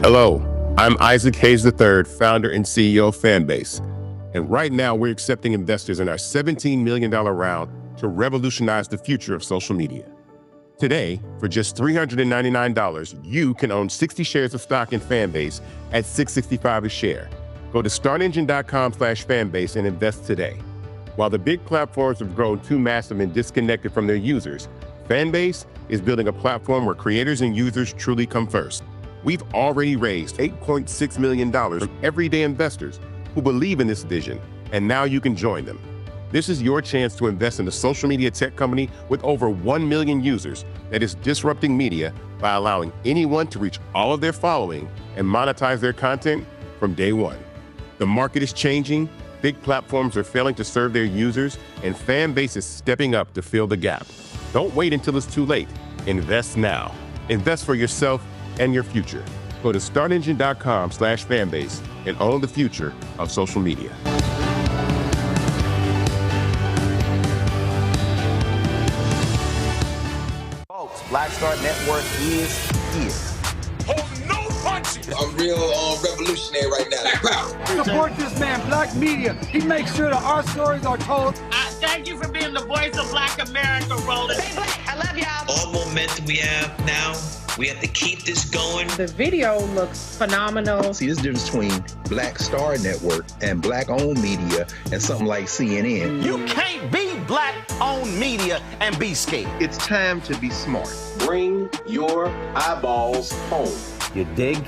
Hello, I'm Isaac Hayes III, founder and CEO of Fanbase. And right now we're accepting investors in our $17 million round to revolutionize the future of social media. Today, for just $399, you can own 60 shares of stock in Fanbase at $665 a share. Go to startengine.com/fanbase and invest today. While the big platforms have grown too massive and disconnected from their users, Fanbase is building a platform where creators and users truly come first. We've already raised $8.6 million from everyday investors who believe in this vision, and now you can join them. This is your chance to invest in a social media tech company with over 1 million users that is disrupting media by allowing anyone to reach all of their following and monetize their content from day one. The market is changing, big platforms are failing to serve their users, and Fanbase is stepping up to fill the gap. Don't wait until it's too late. Invest now. Invest for yourself and your future. Go to startengine.com/fanbase and own the future of social media. Folks, Black Star Network is here. Hold no punches. I'm real revolutionary right now. Black power. Support this man, Black Media. He makes sure that our stories are told. Thank you for being the voice of Black America, Roland. Stay black. I love y'all. All momentum we have now, we have to keep this going. The video looks phenomenal. See, there's a difference between Black Star Network and Black-owned media and something like CNN. You can't be Black-owned media and be scared. It's time to be smart. Bring your eyeballs home. You dig?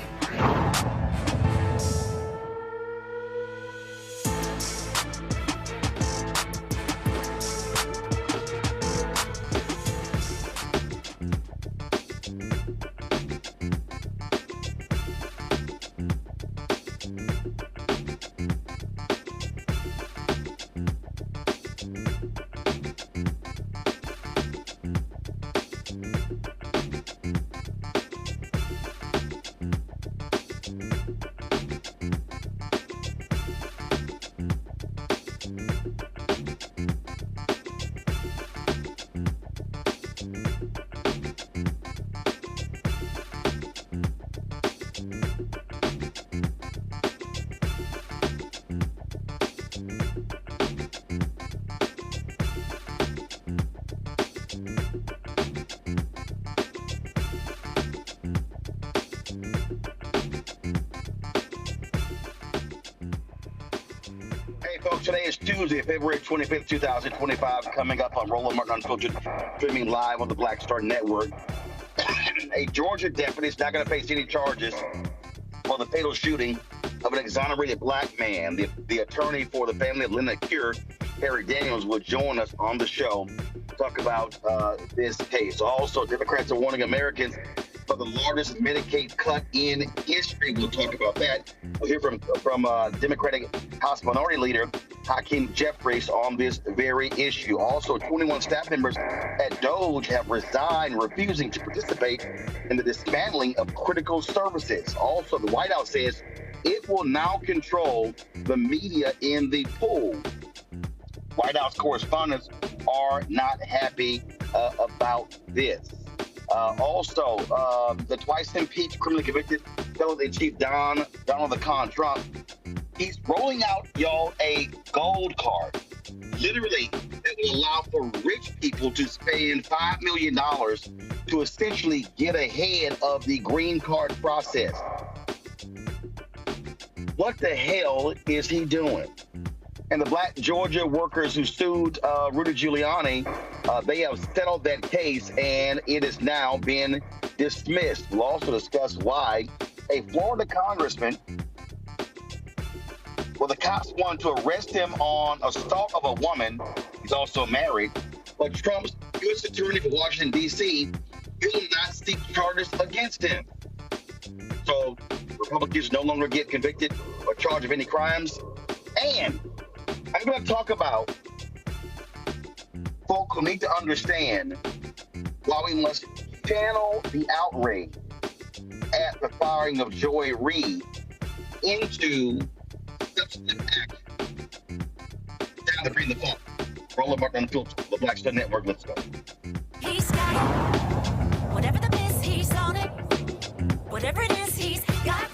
Today is Tuesday, February 25th, 2025, coming up on Roland Martin Unfiltered, streaming live on the Black Star Network. A Georgia deputy is not going to face any charges for the fatal shooting of an exonerated black man. The attorney for the family of Leonard Cure, Harry Daniels, will join us on the show to talk about this case. Also, Democrats are warning Americans for the largest Medicaid cut in history. We'll talk about that. We'll hear from Democratic House Minority Leader Hakeem Jeffries on this very issue. Also, 21 staff members at DOGE have resigned, refusing to participate in the dismantling of critical services. Also, the White House says it will now control the media in the pool. White House correspondents are not happy about this. Also, the twice impeached, criminally convicted felon-in-chief Donald the Con Trump, he's rolling out, y'all, a gold card. Literally, that will allow for rich people to spend $5 million to essentially get ahead of the green card process. What the hell is he doing? And the Black Georgia workers who sued Rudy Giuliani, they have settled that case and it has now been dismissed. We'll also discuss why a Florida congressman, well, the cops wanted to arrest him on assault of a woman. He's also married. But Trump's U.S. attorney for Washington, D.C., will not seek charges against him. So Republicans no longer get convicted or charged of any crimes. And I'm going to talk about folk who need to understand why we must channel the outrage at the firing of Joy Reid into substantive action. Time to bring the funk. Roland Martin Unfiltered, the Black Star Network. Let's go. He's got it. Whatever the miss, he's on it. Whatever it is, he's got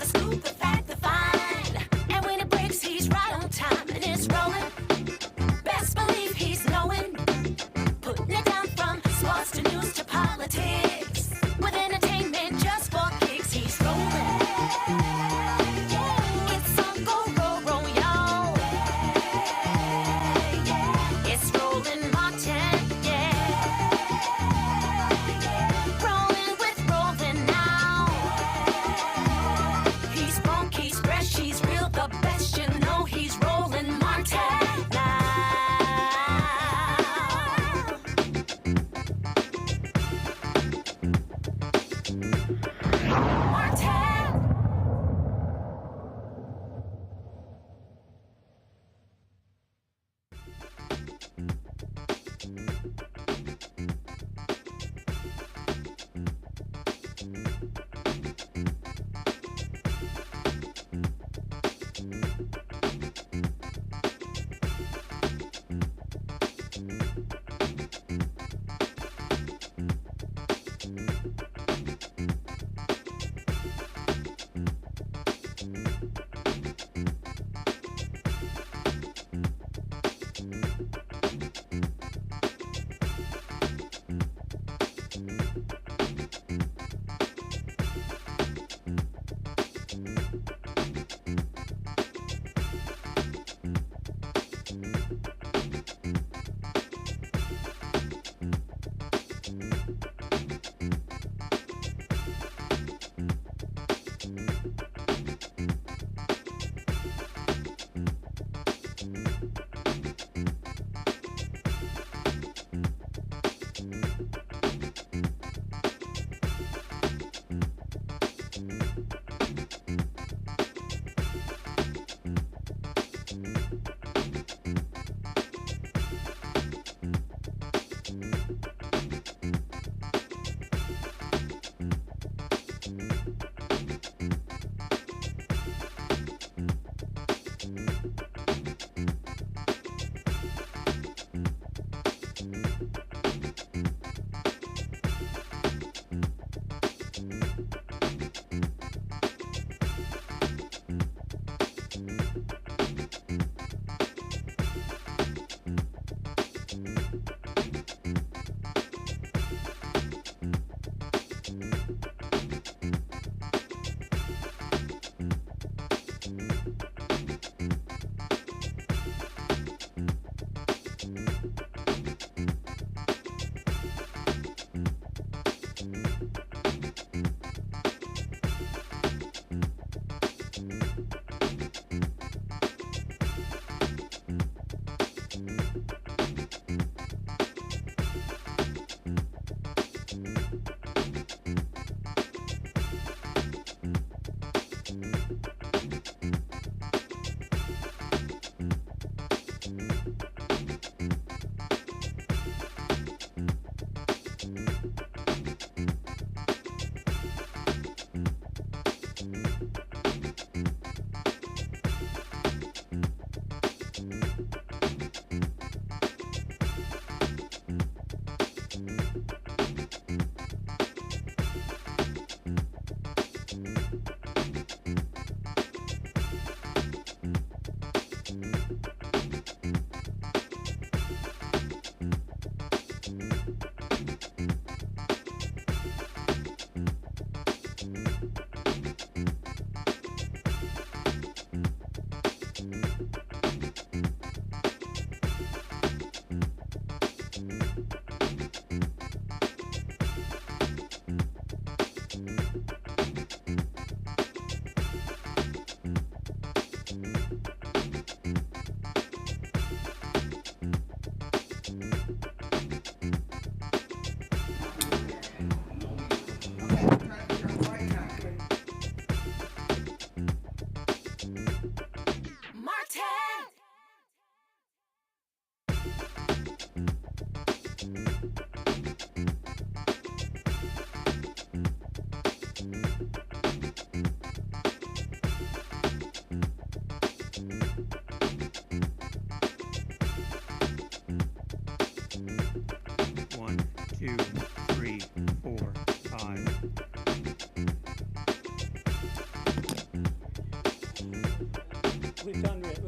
We've done that.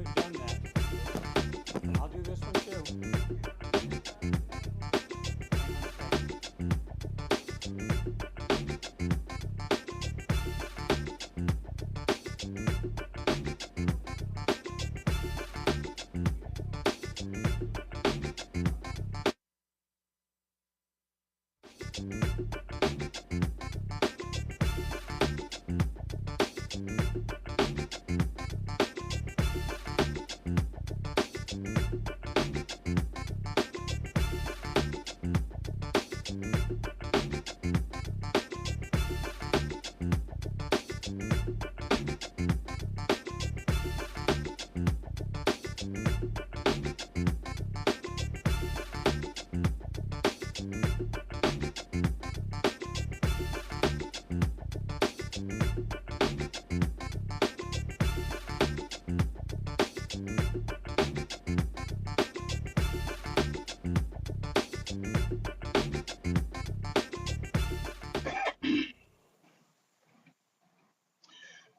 I'll do this one too.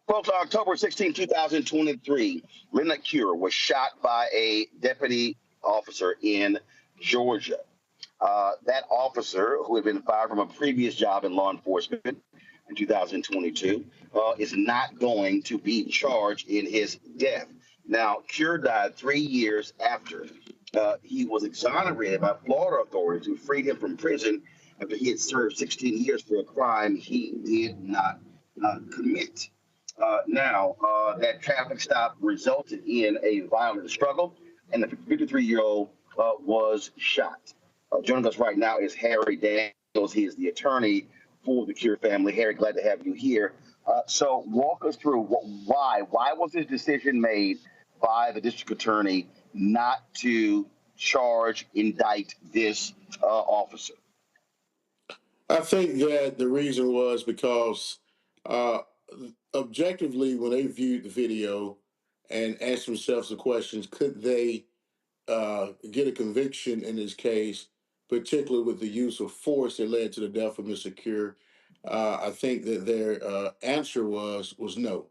12th October 16, 2023, Leonard Cure was shot by a deputy officer in Georgia. That officer, who had been fired from a previous job in law enforcement in 2022, is not going to be charged in his death. Now, Cure died 3 years after he was exonerated by Florida authorities who freed him from prison after he had served 16 years for a crime he did not commit. That traffic stop resulted in a violent struggle, and the 53-year-old was shot. Joining us right now is Harry Daniels. He is the attorney for the Cure family. Harry, glad to have you here. So walk us through why was this decision made by the district attorney not to charge, indict this officer? I think that the reason was because objectively, when they viewed the video and asked themselves the questions, could they get a conviction in this case, particularly with the use of force that led to the death of Mr. Cure? I think that their answer was no.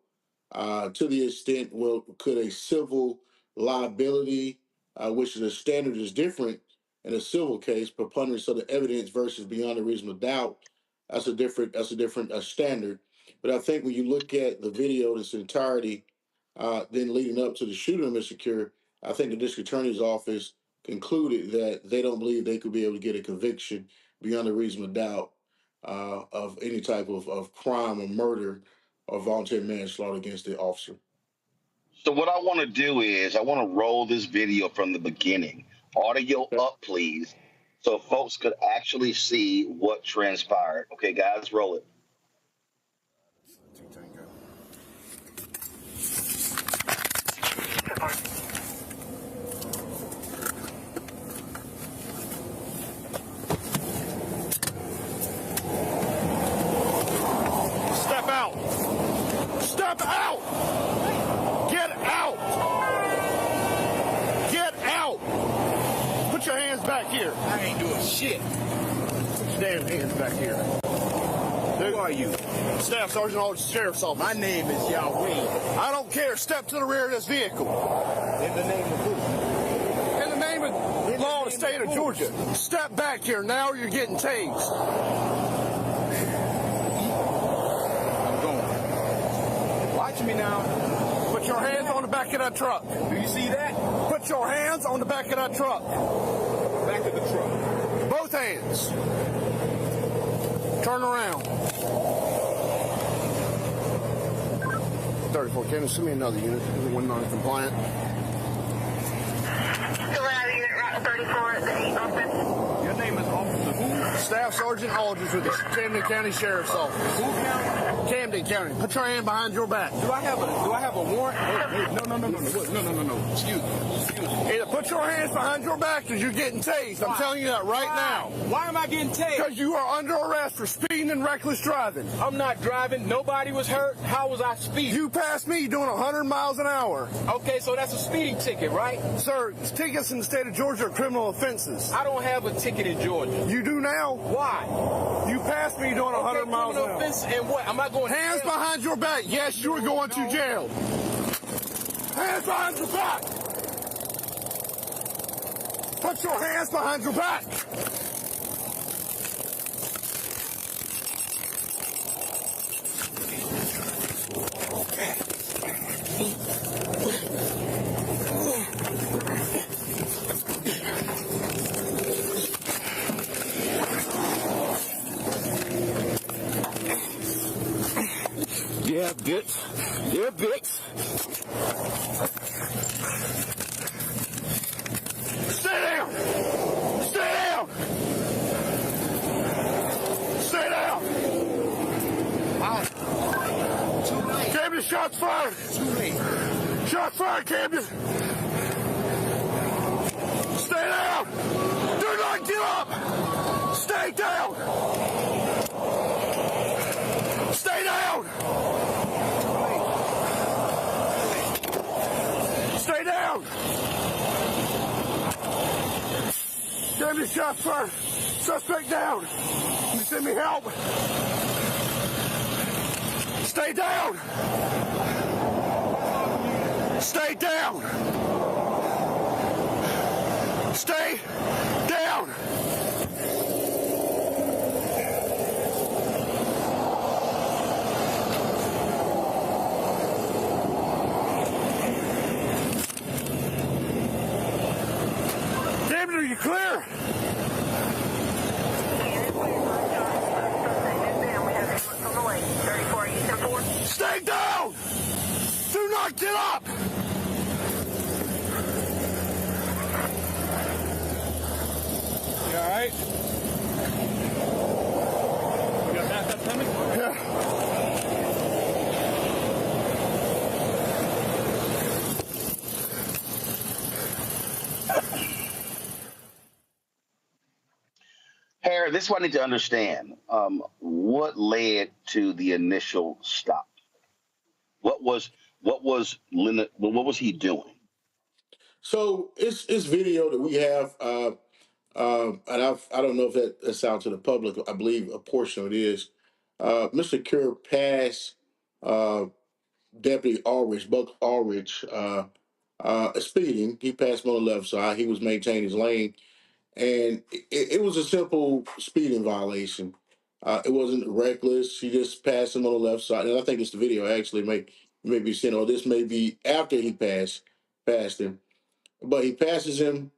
To the extent, well, could a civil liability, which the standard is different in a civil case, preponderance of the evidence versus beyond a reasonable doubt, that's a different standard. But I think when you look at the video in its entirety, then leading up to the shooting of Mr. Cure, I think the district attorney's office concluded that they don't believe they could be able to get a conviction beyond a reasonable doubt of any type of crime or murder or voluntary manslaughter against the officer. So what I want to do is I want to roll this video from the beginning. Audio up, please. so folks could actually see what transpired. Okay, guys, roll it. Step out. Step out. Get out. Get out. Put your hands back here. I ain't doing shit. Put your damn hands back here. Who are you? Staff Sergeant Aldridge, Sheriff's Office. My name is Yahweh. I don't care. Step to the rear of this vehicle. In the name of who? In the name of law of the state of Georgia. Step back here now or you're getting tased. I'm going. Watch me now. Put your hands on the back of that truck. Do you see that? Put your hands on the back of that truck. Back of the truck. Both hands. Turn around. 34, can you send me another unit? One non-compliant. Your name is Officer who? Staff Sergeant Aldridge with the Camden County Sheriff's Office. Who county? Camden County. Put your hand behind your back. Do I have a warrant? No. Excuse me. Either put your hands behind your back or you're getting tased. I'm telling you that right now. Why am I getting tased? Because you are under arrest for speeding and reckless driving. I'm not driving. Nobody was hurt. How was I speeding? You passed me doing 100 miles an hour. Okay, so that's a speeding ticket, right? Sir, tickets in the state of Georgia are criminal offenses. I don't have a ticket in Georgia. You do now? Why? You passed me doing 100 miles an hour. Offense and what? Am I going hands behind your back? Yes, you are going to jail. Hands behind your back. Put your hands behind your back. Yeah, bitch. Yeah, bitch. Stay down. Stay down. Stay down. Too late. Camden, shots fired. Too late. Shots fired, Camden. Stay down. Do not give up. Stay down. Stay down. Stay down. Camden, shots fired. Suspect down. Can you send me help? Stay down. Stay down. Stay down. David, are you clear? Stay down! Do not get up! You all right? You got backup coming? Yeah. Harry, this is what I need to understand. What led to the initial stop? What was Leonard? What was he doing? So it's video that we have, and I don't know if that's out to the public. I believe a portion of it is. Mr. Cure passed Deputy Aldridge, Buck Aldridge, speeding. He passed him on the left side. He was maintaining his lane, and it was a simple speeding violation. It wasn't reckless. He just passed him on the left side, and I think it's the video actually may be seen, or this may be after he passed him. But he passes him,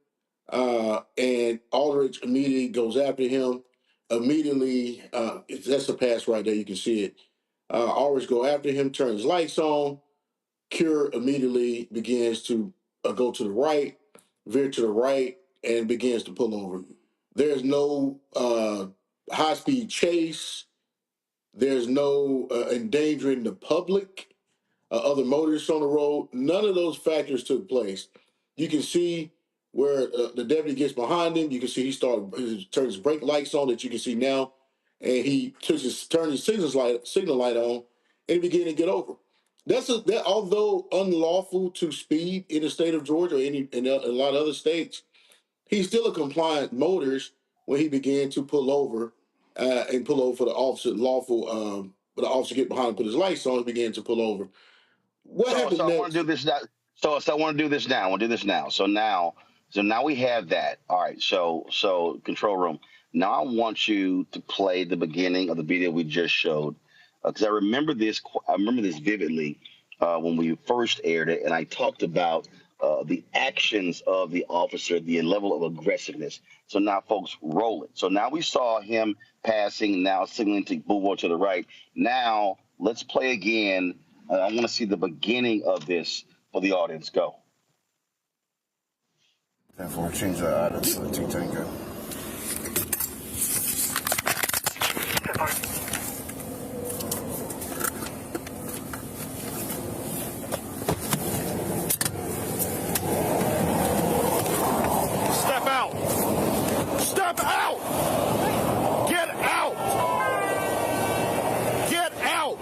and Aldridge immediately goes after him. Immediately, that's a pass right there. You can see it. Aldridge go after him, turns lights on. Cure immediately begins to go to the right, veer to the right, and begins to pull over. There's no high-speed chase. There's no endangering the public, other motorists on the road. None of those factors took place. You can see where the deputy gets behind him. You can see he turned his brake lights on that you can see now, and he turned his signal light on, and he began to get over. That although unlawful to speed in the state of Georgia or in a lot of other states, he's still a compliant motorist when he began to pull over and pull over for the officer lawful. But the officer get behind and put his lights on and began to pull over. What happened So I next? want to do this now. So I want to do this now. I want to do this now. So now we have that. All right. So control room. Now I want you to play the beginning of the video we just showed, because I remember this. I remember this vividly when we first aired it, and I talked about the actions of the officer, the level of aggressiveness. So now, folks, roll it. So now we saw him passing, now signaling to move on to the right. Now let's play again. I want to see the beginning of this for the audience. Go. And for change that out of the T-Tango. Step out! Step out! Get out! Get out!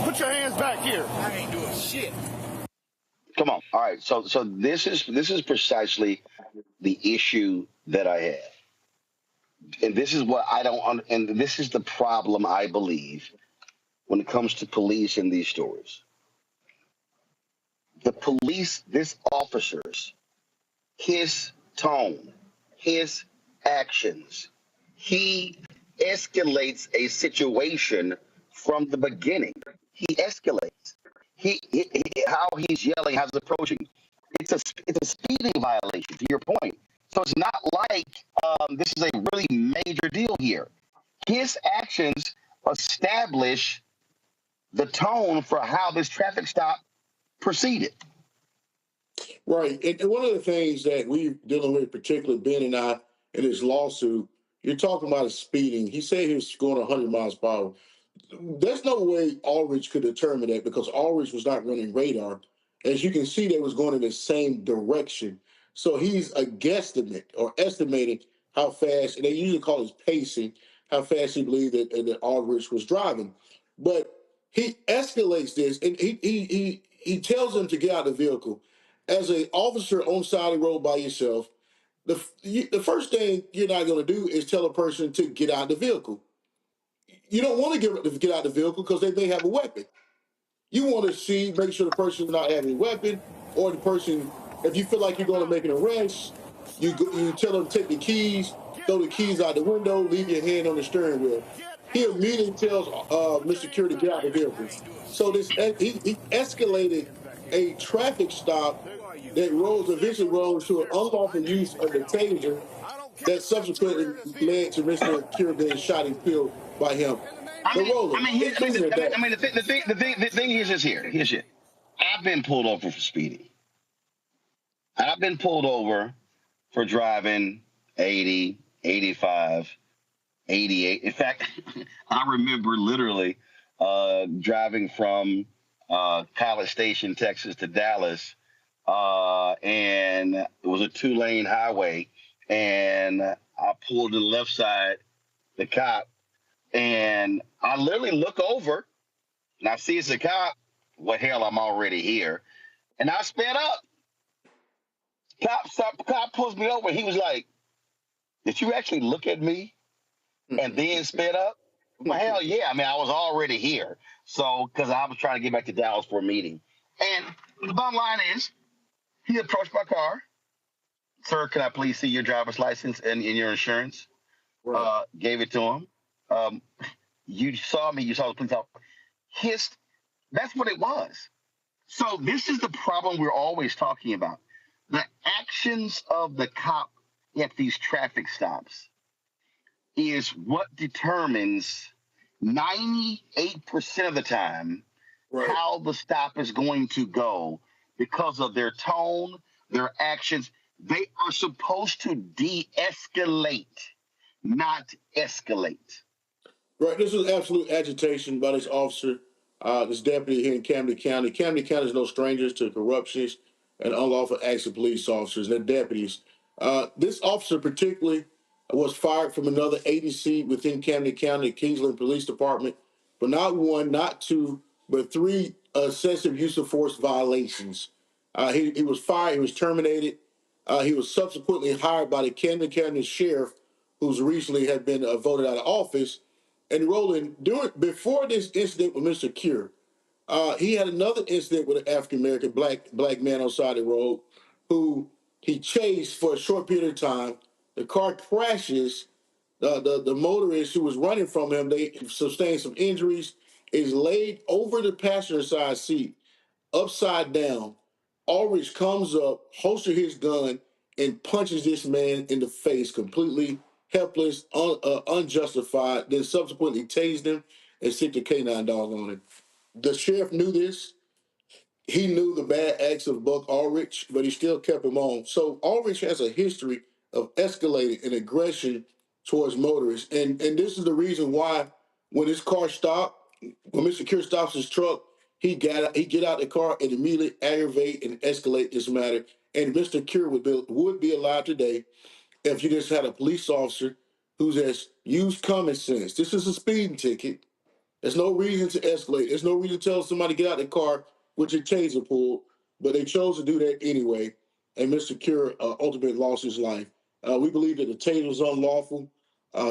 Put your hands back here. I ain't doing shit. Come on. All right. So this is precisely the issue that I have. And this is what I don't and this is the problem, I believe, when it comes to police in these stories. The police, this officers, his tone, his actions, he escalates a situation from the beginning. He escalates. How he's yelling, how he's approaching. It's a speeding violation, to your point. So it's not like this is a really major deal here. His actions establish the tone for how this traffic stop proceeded. Right. And one of the things that we're dealing with, particularly Ben and I, in this lawsuit, you're talking about a speeding. He said he was going 100 miles per hour. There's no way Aldridge could determine that because Aldridge was not running radar. As you can see, they was going in the same direction. So he's a guesstimate or estimating how fast, and they usually call it pacing, how fast he believed that Aldridge was driving. But he escalates this, and he tells them to get out of the vehicle. As an officer on side of the road by yourself, the first thing you're not going to do is tell a person to get out of the vehicle. You don't want to get out of the vehicle because they may have a weapon. You want to make sure the person is not having a weapon, or the person, if you feel like you're going to make an arrest, you tell them to take the keys, throw the keys out the window, leave your hand on the steering wheel. He immediately tells Mr. Cure to get out of the vehicle. So he escalated a traffic stop that eventually rose to an unlawful use of the taser that subsequently led to Mr. Cure being shot and killed by him. The thing is just here. Here's it. I've been pulled over for speeding. I've been pulled over for driving 80, 85, 88. In fact, I remember literally driving from College Station, Texas to Dallas, and it was a 2-lane highway, and I pulled to the left side, the cop, and I literally look over, and I see it's a cop. Well, hell, I'm already here. And I sped up. Cop pulls me over. He was like, did you actually look at me and then sped up? Well, hell yeah. I mean, I was already here. So, because I was trying to get back to Dallas for a meeting. And the bottom line is, he approached my car. Sir, can I please see your driver's license and your insurance? Right. Gave it to him. You saw me. You saw the police officer. That's what it was. So this is the problem we're always talking about. The actions of the cop at these traffic stops is what determines 98% of the time how the stop is going to go because of their tone, their actions. They are supposed to de-escalate, not escalate. Right. This is absolute agitation by this officer, this deputy here in Camden County. Camden County is no strangers to corruptions and unlawful acts of police officers and their deputies. This officer particularly was fired from another agency within Camden County, Kingsland Police Department, for not one, not two, but three excessive use of force violations. He was fired. He was terminated. He was subsequently hired by the Camden County Sheriff, who's recently had been voted out of office. And Roland, before this incident with Mr. Cure, he had another incident with an African American black man on the side of the road who he chased for a short period of time. The car crashes. The motorist who was running from him, they sustained some injuries, is laid over the passenger side seat, upside down. Ulrich comes up, holsters his gun, and punches this man in the face, completely helpless, unjustified, then subsequently tased him and sicked a canine dog on him. The sheriff knew this. He knew the bad acts of Buck Ulrich, but he still kept him on. So Ulrich has a history of escalating and aggression towards motorists. And this is the reason why when his car stopped, when Mr. Cure stops his truck, he get out the car and immediately aggravate and escalate this matter. And Mr. Cure would be alive today if you just had a police officer who has used common sense. This is a speeding ticket. There's no reason to escalate. There's no reason to tell somebody to get out of the car with your taser pulled, but they chose to do that anyway. And Mr. Cure ultimately lost his life. We believe that the taser was unlawful.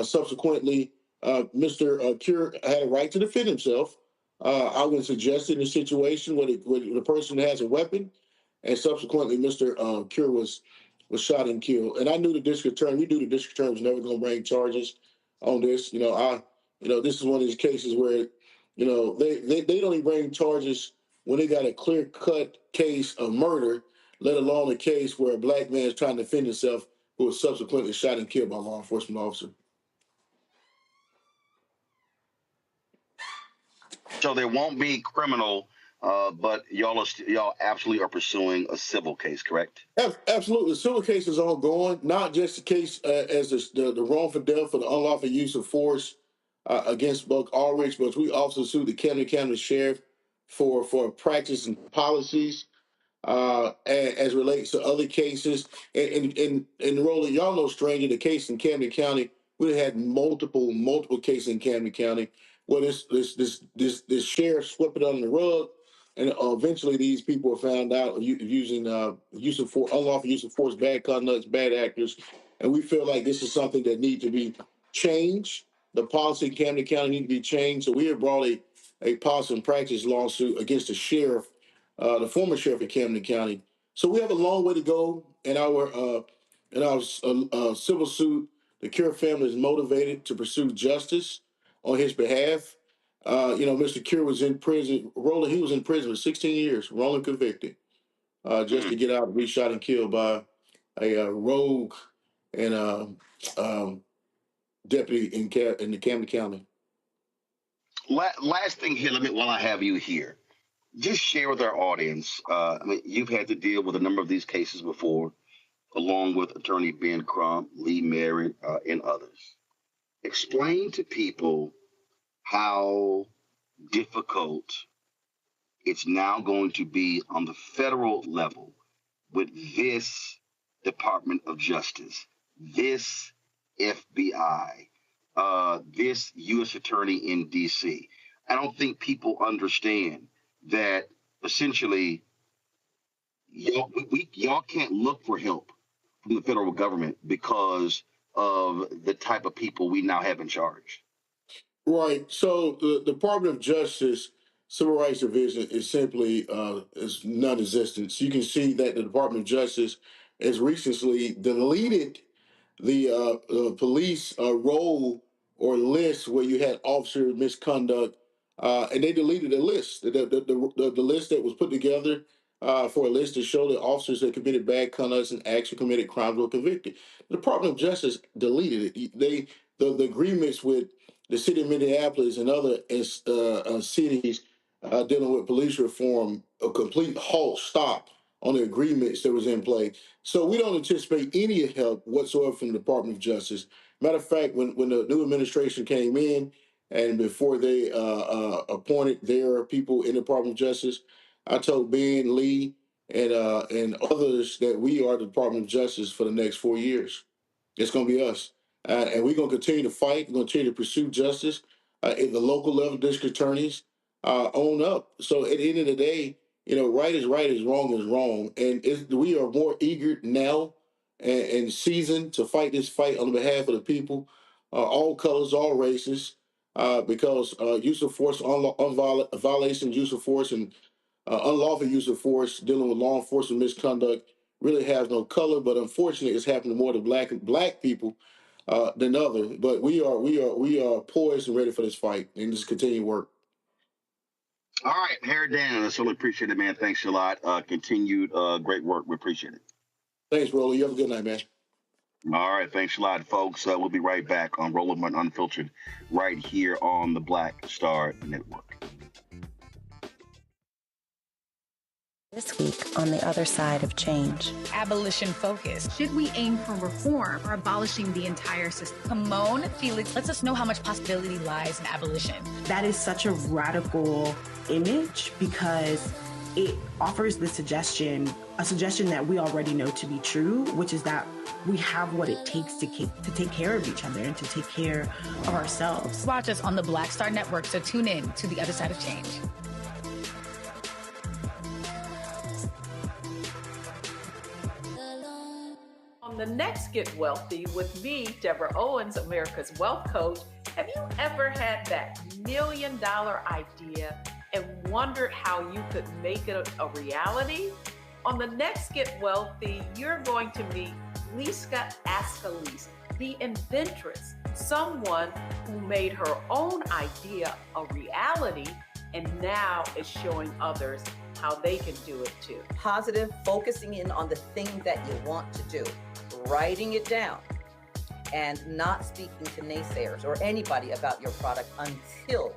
Subsequently, Mr. Cure had a right to defend himself. I would suggest in a situation where the person has a weapon, and subsequently Mr. Cure was shot and killed. And I knew the district attorney. We knew the district attorney was never going to bring charges on this. This is one of these cases where, they don't even bring charges when they got a clear-cut case of murder, let alone a case where a black man is trying to defend himself who was subsequently shot and killed by a law enforcement officer. So there won't be criminal, but y'all absolutely are pursuing a civil case, correct? Absolutely. The civil case is ongoing, not just the case as the wrongful death for the unlawful use of force against Buck Ulrich, but we also sued the Camden County Sheriff for practice and policies as relates to other cases. And Roland, y'all know stranger, the case in Camden County, we had multiple cases in Camden County where this sheriff swept it under the rug, and eventually these people were found out of using unlawful use of force, bad conducts, bad actors, and we feel like this is something that needs to be changed. The policy in Camden County needs to be changed. So we have brought a policy and practice lawsuit against the sheriff, the former sheriff of Camden County. So we have a long way to go in our civil suit. The Cure family is motivated to pursue justice on his behalf. Mr. Cure was in prison. Roland, he was in prison for 16 years, Roland convicted, just to get out and be shot and killed by a rogue and deputy in the Camden County. Last thing here, while I have you here, just share with our audience. You've had to deal with a number of these cases before, along with Attorney Ben Crump, Lee Merritt, and others. Explain to people how difficult it's now going to be on the federal level with this Department of Justice, this FBI, this U.S. Attorney in D.C. I don't think people understand that essentially y'all can't look for help from the federal government because of the type of people we now have in charge. Right. So the Department of Justice Civil Rights Division is simply is non-existent. So you can see that the Department of Justice has recently deleted the police role or list where you had officer misconduct, and they deleted the list. The list that was put together for a list to show that officers that committed bad conduct and actually committed crimes were convicted. The Department of Justice deleted it. The agreements with the city of Minneapolis and other cities dealing with police reform, a complete halt, stop on the agreements that was in play. So we don't anticipate any help whatsoever from the Department of Justice. Matter of fact, when the new administration came in and before they appointed their people in the Department of Justice, I told Ben, Lee, and others that we are the Department of Justice for the next 4 years. It's going to be us. And we're going to continue to fight. We're going to continue to pursue justice at the local level. District attorneys own up. So at the end of the day, right is wrong is wrong. And we are more eager now and seasoned to fight this fight on behalf of the people, all colors, all races, because use of force, violation, use of force, and unlawful use of force dealing with law enforcement misconduct really has no color. But unfortunately, it's happening more to black people than others. But we are poised and ready for this fight and just continue to work. All right, Harry Dan, I certainly appreciate it, man. Thanks a lot. Continued great work. We appreciate it. Thanks, Roland. You have a good night, man. All right, thanks a lot, folks. We'll be right back on Roland Martin Unfiltered right here on the Black Star Network. This week on the other side of change. Abolition focus. Should we aim for reform or abolishing the entire system? Kimon Felix lets us know how much possibility lies in abolition. That is such a radical image because it offers a suggestion that we already know to be true, which is that we have what it takes to take care of each other and to take care of ourselves. Watch us on the Black Star Network, so tune in to the other side of change. On the next Get Wealthy with me, Deborah Owens, America's Wealth Coach, have you ever had that $1 million idea and wondered how you could make it a reality? On the next Get Wealthy, you're going to meet Liska Askalise, the inventress, someone who made her own idea a reality and now is showing others how they can do it too. Positive, focusing in on the thing that you want to do, writing it down, and not speaking to naysayers or anybody about your product until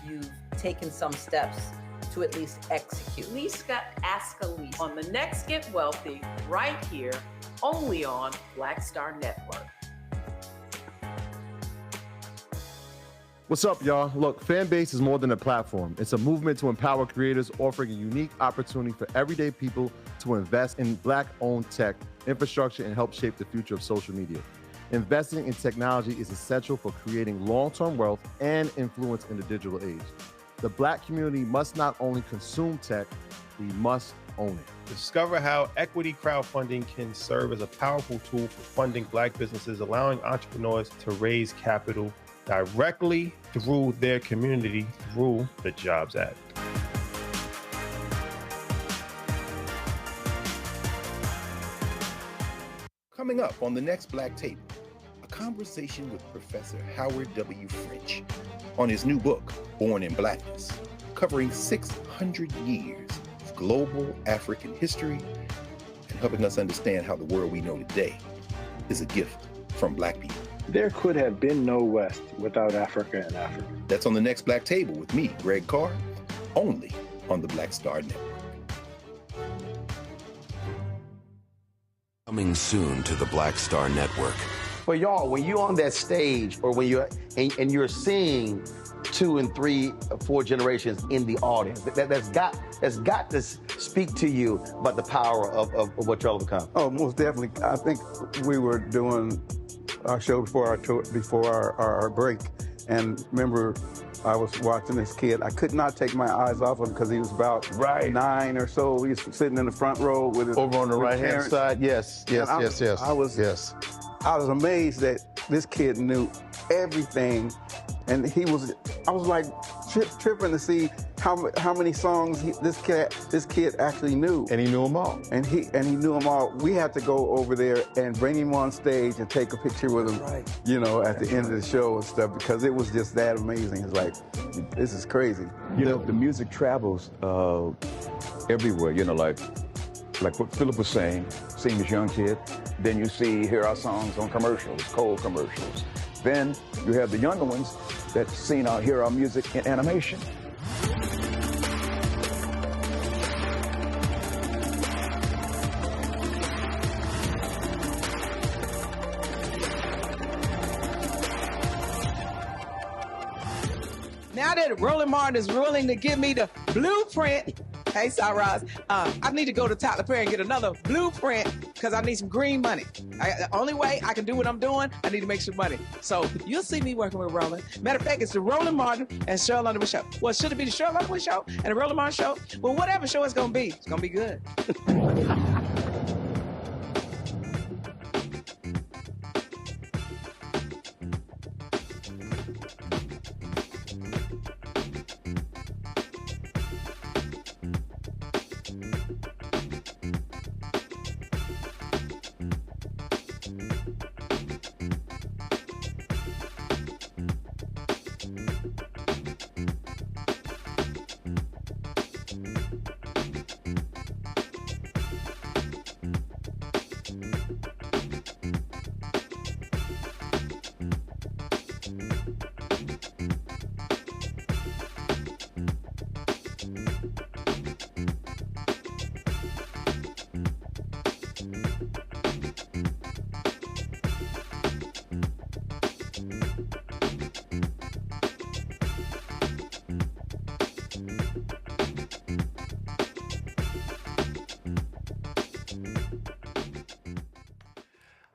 you've taken some steps to at least execute. Liska Askalise on the next Get Wealthy right here, only on Black Star Network. What's up, y'all? Look, Fanbase is more than a platform. It's a movement to empower creators, offering a unique opportunity for everyday people to invest in Black-owned tech, infrastructure, and help shape the future of social media. Investing in technology is essential for creating long-term wealth and influence in the digital age. The Black community must not only consume tech, we must own it. Discover how equity crowdfunding can serve as a powerful tool for funding Black businesses, allowing entrepreneurs to raise capital directly through their community through the Jobs Act. Coming up on the next Black Table, a conversation with Professor Howard W. French on his new book, Born in Blackness, covering 600 years of global African history and helping us understand how the world we know today is a gift from Black people. There could have been no West without Africa and Africa. That's on the next Black Table with me, Greg Carr, only on the Black Star Network. Coming soon to the Black Star Network. For y'all, when you're on that stage or when you're and you're seeing 2 and 3 or 4 generations in the audience, that's got to speak to you about the power of what y'all have become. Oh, most definitely. I think we were doing our show before our break, and remember, I was watching this kid. I could not take my eyes off him because he was about 9 or so. He was sitting in the front row with his, over on the right hand side. Yes. I was amazed that this kid knew everything, and I was like tripping to see how many songs this kid actually knew. And he knew them all. And he knew them all. We had to go over there and bring him on stage and take a picture with him, at the end of the show and stuff, because it was just that amazing. It's like, this is crazy. The music travels everywhere, like what Philip was saying, seeing this young kid. Then you hear our songs on commercials, cold commercials. Then you have the younger ones that hear our music in animation. Now that Roland Martin is willing to give me the blueprint, hey, Cyrus, I need to go to Tyler Perry and get another blueprint because I need some green money. The only way I can do what I'm doing, I need to make some money. So you'll see me working with Roland. Matter of fact, it's the Roland Martin and Cheryl Underwood show. Well, should it be the Cheryl Underwood show and the Roland Martin show? Well, whatever show it's going to be good.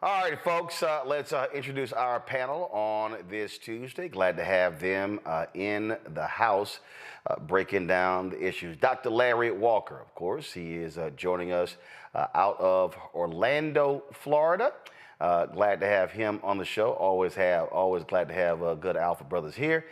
All right, folks, let's introduce our panel on this Tuesday. Glad to have them in the house breaking down the issues. Dr. Larry Walker, of course, he is joining us out of Orlando, Florida. Glad to have him on the show. Always glad to have good Alpha brothers here.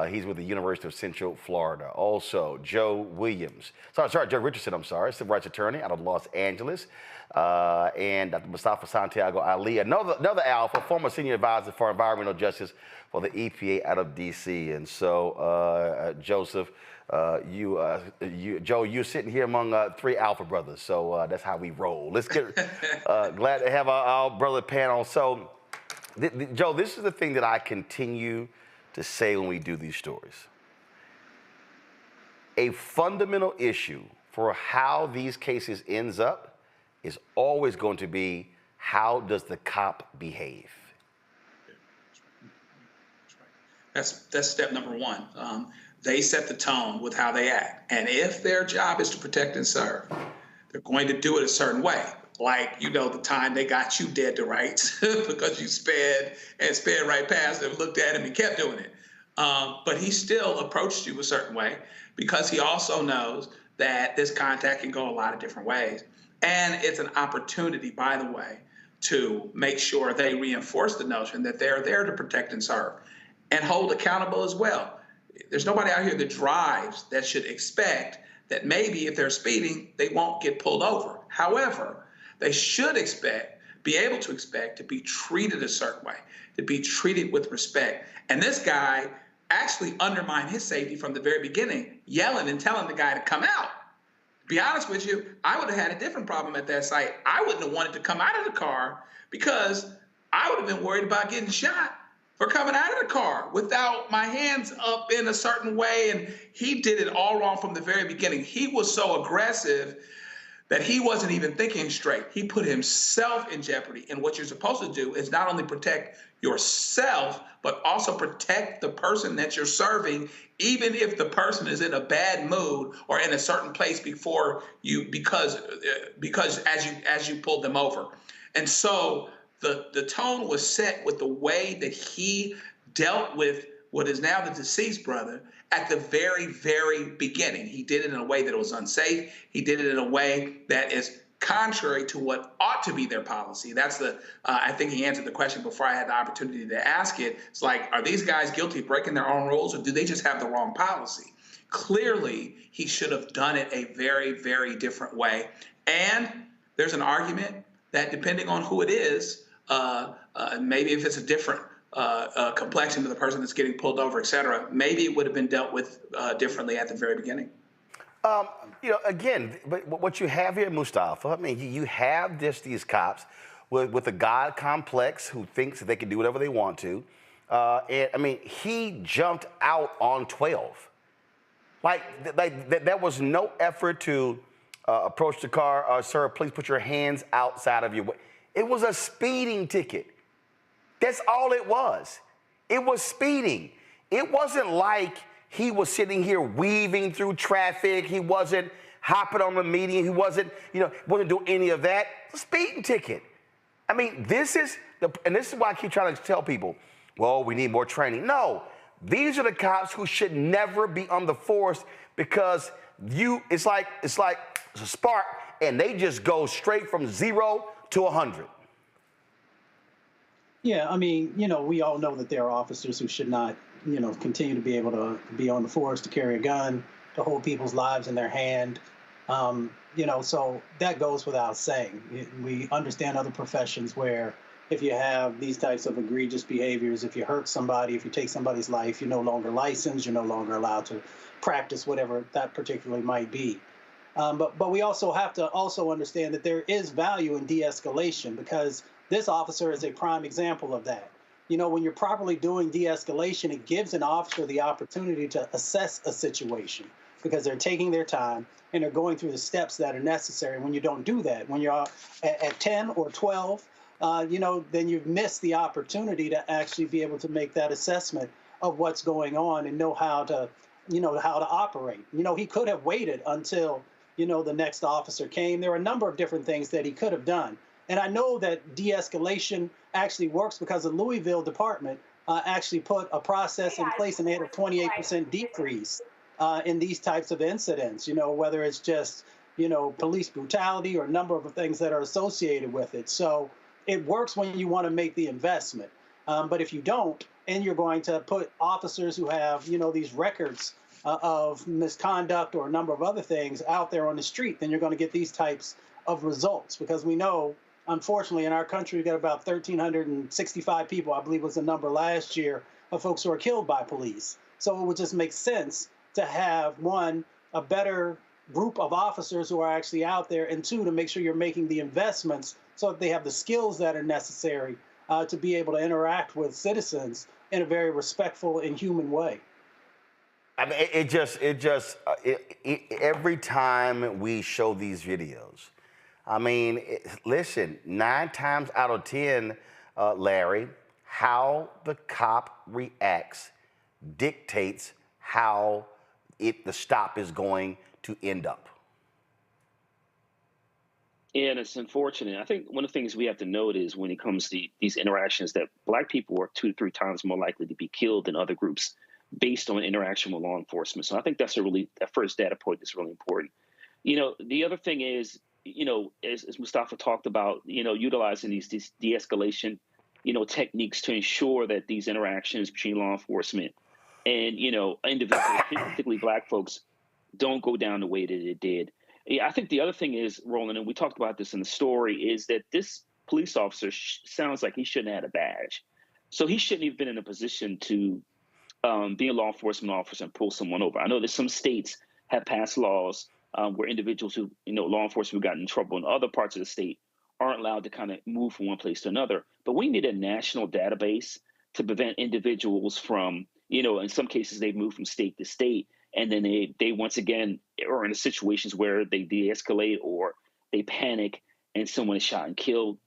He's with the University of Central Florida. Also, Joe Richardson, civil rights attorney out of Los Angeles. And Dr. Mustafa Santiago Ali, another Alpha, former senior advisor for environmental justice for the EPA out of D.C. And so, Joseph, Joe, you're sitting here among three Alpha brothers, so that's how we roll. Let's get glad to have our brother panel. So, Joe, this is the thing that I continue to say when we do these stories. A fundamental issue for how these cases ends up is always going to be, how does the cop behave? That's step number one. They set the tone with how they act. And if their job is to protect and serve, they're going to do it a certain way. Like, the time they got you dead to rights because you sped right past them, looked at him and kept doing it. But he still approached you a certain way because he also knows that this contact can go a lot of different ways. And it's an opportunity, by the way, to make sure they reinforce the notion that they're there to protect and serve and hold accountable as well. There's nobody out here that drives that should expect that maybe if they're speeding, they won't get pulled over. However, they should be able to expect to be treated a certain way, to be treated with respect. And this guy actually undermined his safety from the very beginning, yelling and telling the guy to come out. To be honest with you, I would have had a different problem at that site. I wouldn't have wanted to come out of the car because I would have been worried about getting shot for coming out of the car without my hands up in a certain way. And he did it all wrong from the very beginning. He was so aggressive that he wasn't even thinking straight. He put himself in jeopardy. And what you're supposed to do is not only protect yourself, but also protect the person that you're serving, even if the person is in a bad mood or in a certain place before you, because as you pulled them over. And so the tone was set with the way that he dealt with what is now the deceased brother at the very, very beginning. He did it in a way that was unsafe. He did it in a way that is contrary to what ought to be their policy. That's I think he answered the question before I had the opportunity to ask it. It's like, are these guys guilty of breaking their own rules, or do they just have the wrong policy? Clearly, he should have done it a very, very different way. And there's an argument that depending on who it is, maybe if it's a different complexion to the person that's getting pulled over, et cetera, maybe it would have been dealt with differently at the very beginning. Again, but what you have here, Mustafa, I mean, you have these cops with a God complex who thinks that they can do whatever they want to. And I mean, he jumped out on 12. There was no effort to approach the car. Sir, please put your hands outside of your way. It was a speeding ticket. That's all it was. It was speeding. It wasn't like he was sitting here weaving through traffic. He wasn't hopping on the median. He wasn't, wasn't doing any of that. It's a speeding ticket. I mean, this is why I keep trying to tell people, well, we need more training. No, these are the cops who should never be on the force because it's like a spark and they just go straight from 0 to 100. Yeah, I mean, we all know that there are officers who should not, continue to be able to be on the force, to carry a gun, to hold people's lives in their hand. So that goes without saying. We understand other professions where if you have these types of egregious behaviors, if you hurt somebody, if you take somebody's life, you're no longer licensed, you're no longer allowed to practice whatever that particularly might be. But we also have to also understand that there is value in de-escalation because this officer is a prime example of that. When you're properly doing de-escalation, it gives an officer the opportunity to assess a situation because they're taking their time and they're going through the steps that are necessary. When you don't do that, when you're at 10 or 12, then you've missed the opportunity to actually be able to make that assessment of what's going on and know how to operate. He could have waited until, the next officer came. There are a number of different things that he could have done. And I know that de-escalation actually works because the Louisville department actually put a process in place and they had a 28% decrease in these types of incidents, whether it's just, police brutality or a number of things that are associated with it. So it works when you want to make the investment. But if you don't, and you're going to put officers who have, these records of misconduct or a number of other things out there on the street, then you're going to get these types of results because we know, unfortunately, in our country, we've got about 1,365 people, I believe was the number last year, of folks who are killed by police. So it would just make sense to have, one, a better group of officers who are actually out there, and two, to make sure you're making the investments so that they have the skills that are necessary to be able to interact with citizens in a very respectful and human way. I mean, every time we show these videos, I mean, listen, 9 times out of 10, Larry, how the cop reacts dictates how the stop is going to end up. Yeah, and it's unfortunate. I think one of the things we have to note is when it comes to these interactions that Black people are 2 to 3 times more likely to be killed than other groups based on interaction with law enforcement. So I think that's that first data point is really important. The other thing is, as Mustafa talked about, utilizing these de-escalation, techniques to ensure that these interactions between law enforcement and, individuals, particularly Black folks, don't go down the way that it did. Yeah, I think the other thing is, Roland, and we talked about this in the story, is that this police officer sounds like he shouldn't have had a badge. So he shouldn't have been in a position to be a law enforcement officer and pull someone over. I know that some states have passed laws where individuals who, law enforcement who got in trouble in other parts of the state aren't allowed to kind of move from one place to another. But we need a national database to prevent individuals from, in some cases they've moved from state to state, and then they once again are in situations where they de-escalate or they panic and someone is shot and killed.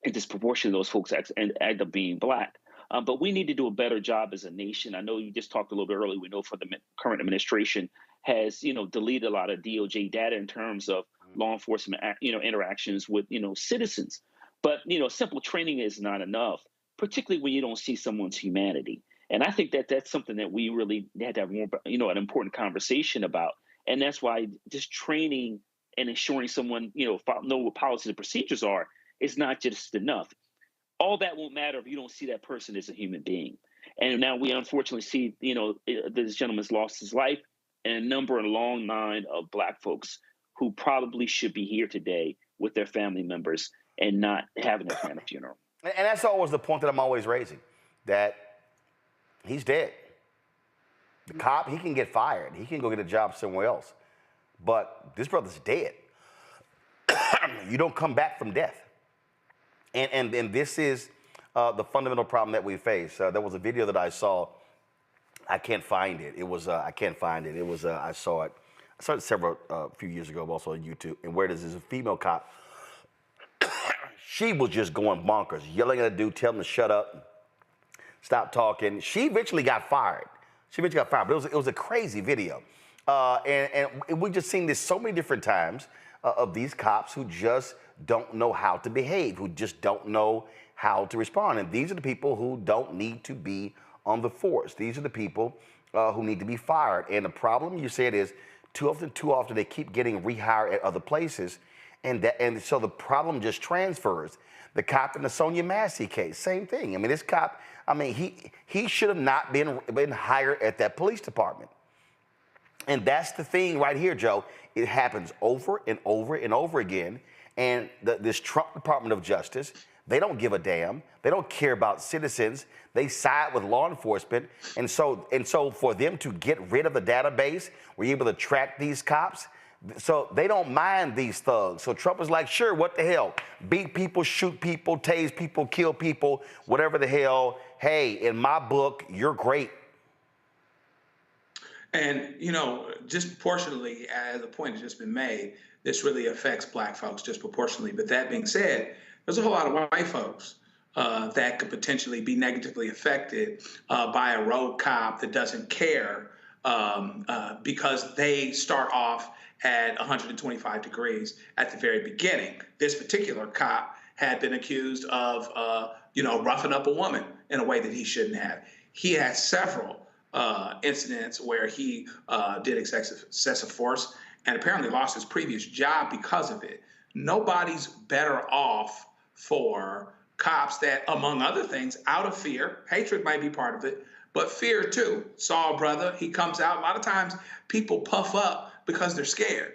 A disproportion of those folks end up being Black. But we need to do a better job as a nation. I know you just talked a little bit earlier. We know for the current administration has, deleted a lot of DOJ data in terms of law enforcement, interactions with, citizens. But, simple training is not enough, particularly when you don't see someone's humanity. And I think that that's something that we really had to have more, an important conversation about. And that's why just training and ensuring someone, know what policies and procedures are is not just enough. All that won't matter if you don't see that person as a human being. And now we unfortunately see, this gentleman's lost his life, and a long line of Black folks who probably should be here today with their family members and not having a kind of funeral. And that's always the point that I'm always raising, that he's dead. The cop, he can get fired. He can go get a job somewhere else. But this brother's dead. You don't come back from death. And this is the fundamental problem that we face. There was a video that I saw. I can't find it. I can't find it. I saw it a few years ago, also on YouTube. And where there's a female cop. She was just going bonkers, yelling at a dude, telling him to shut up, stop talking. She eventually got fired. She eventually got fired, but it was a crazy video. And we've just seen this so many different times of these cops who just don't know how to behave, who just don't know how to respond. And these are the people who don't need to be on the force. These are the people who need to be fired. And the problem, you said, is too often they keep getting rehired at other places. And so the problem just transfers. The cop in the Sonia Massey case, same thing. I mean, this cop, he should have not been hired at that police department. And that's the thing right here, Joe. It happens over and over and over again. And this Trump Department of Justice, they don't give a damn. They don't care about citizens. They side with law enforcement. And so for them to get rid of the database, we're able to track these cops. So they don't mind these thugs. So Trump is like, sure, what the hell? Beat people, shoot people, tase people, kill people, whatever the hell. Hey, in my book, you're great. And, disproportionately, as the point has just been made, this really affects black folks disproportionately. But that being said, there's a whole lot of white folks that could potentially be negatively affected by a rogue cop that doesn't care because they start off at 125 degrees at the very beginning. This particular cop had been accused of, roughing up a woman in a way that he shouldn't have. He had several incidents where he did excessive force and apparently lost his previous job because of it. Nobody's better off for cops that, among other things, out of fear, hatred might be part of it, but fear too. Saul brother, he comes out. A lot of times people puff up because they're scared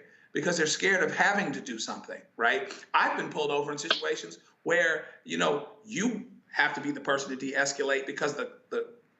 of having to do something, right? I've been pulled over in situations where, you have to be the person to de-escalate because the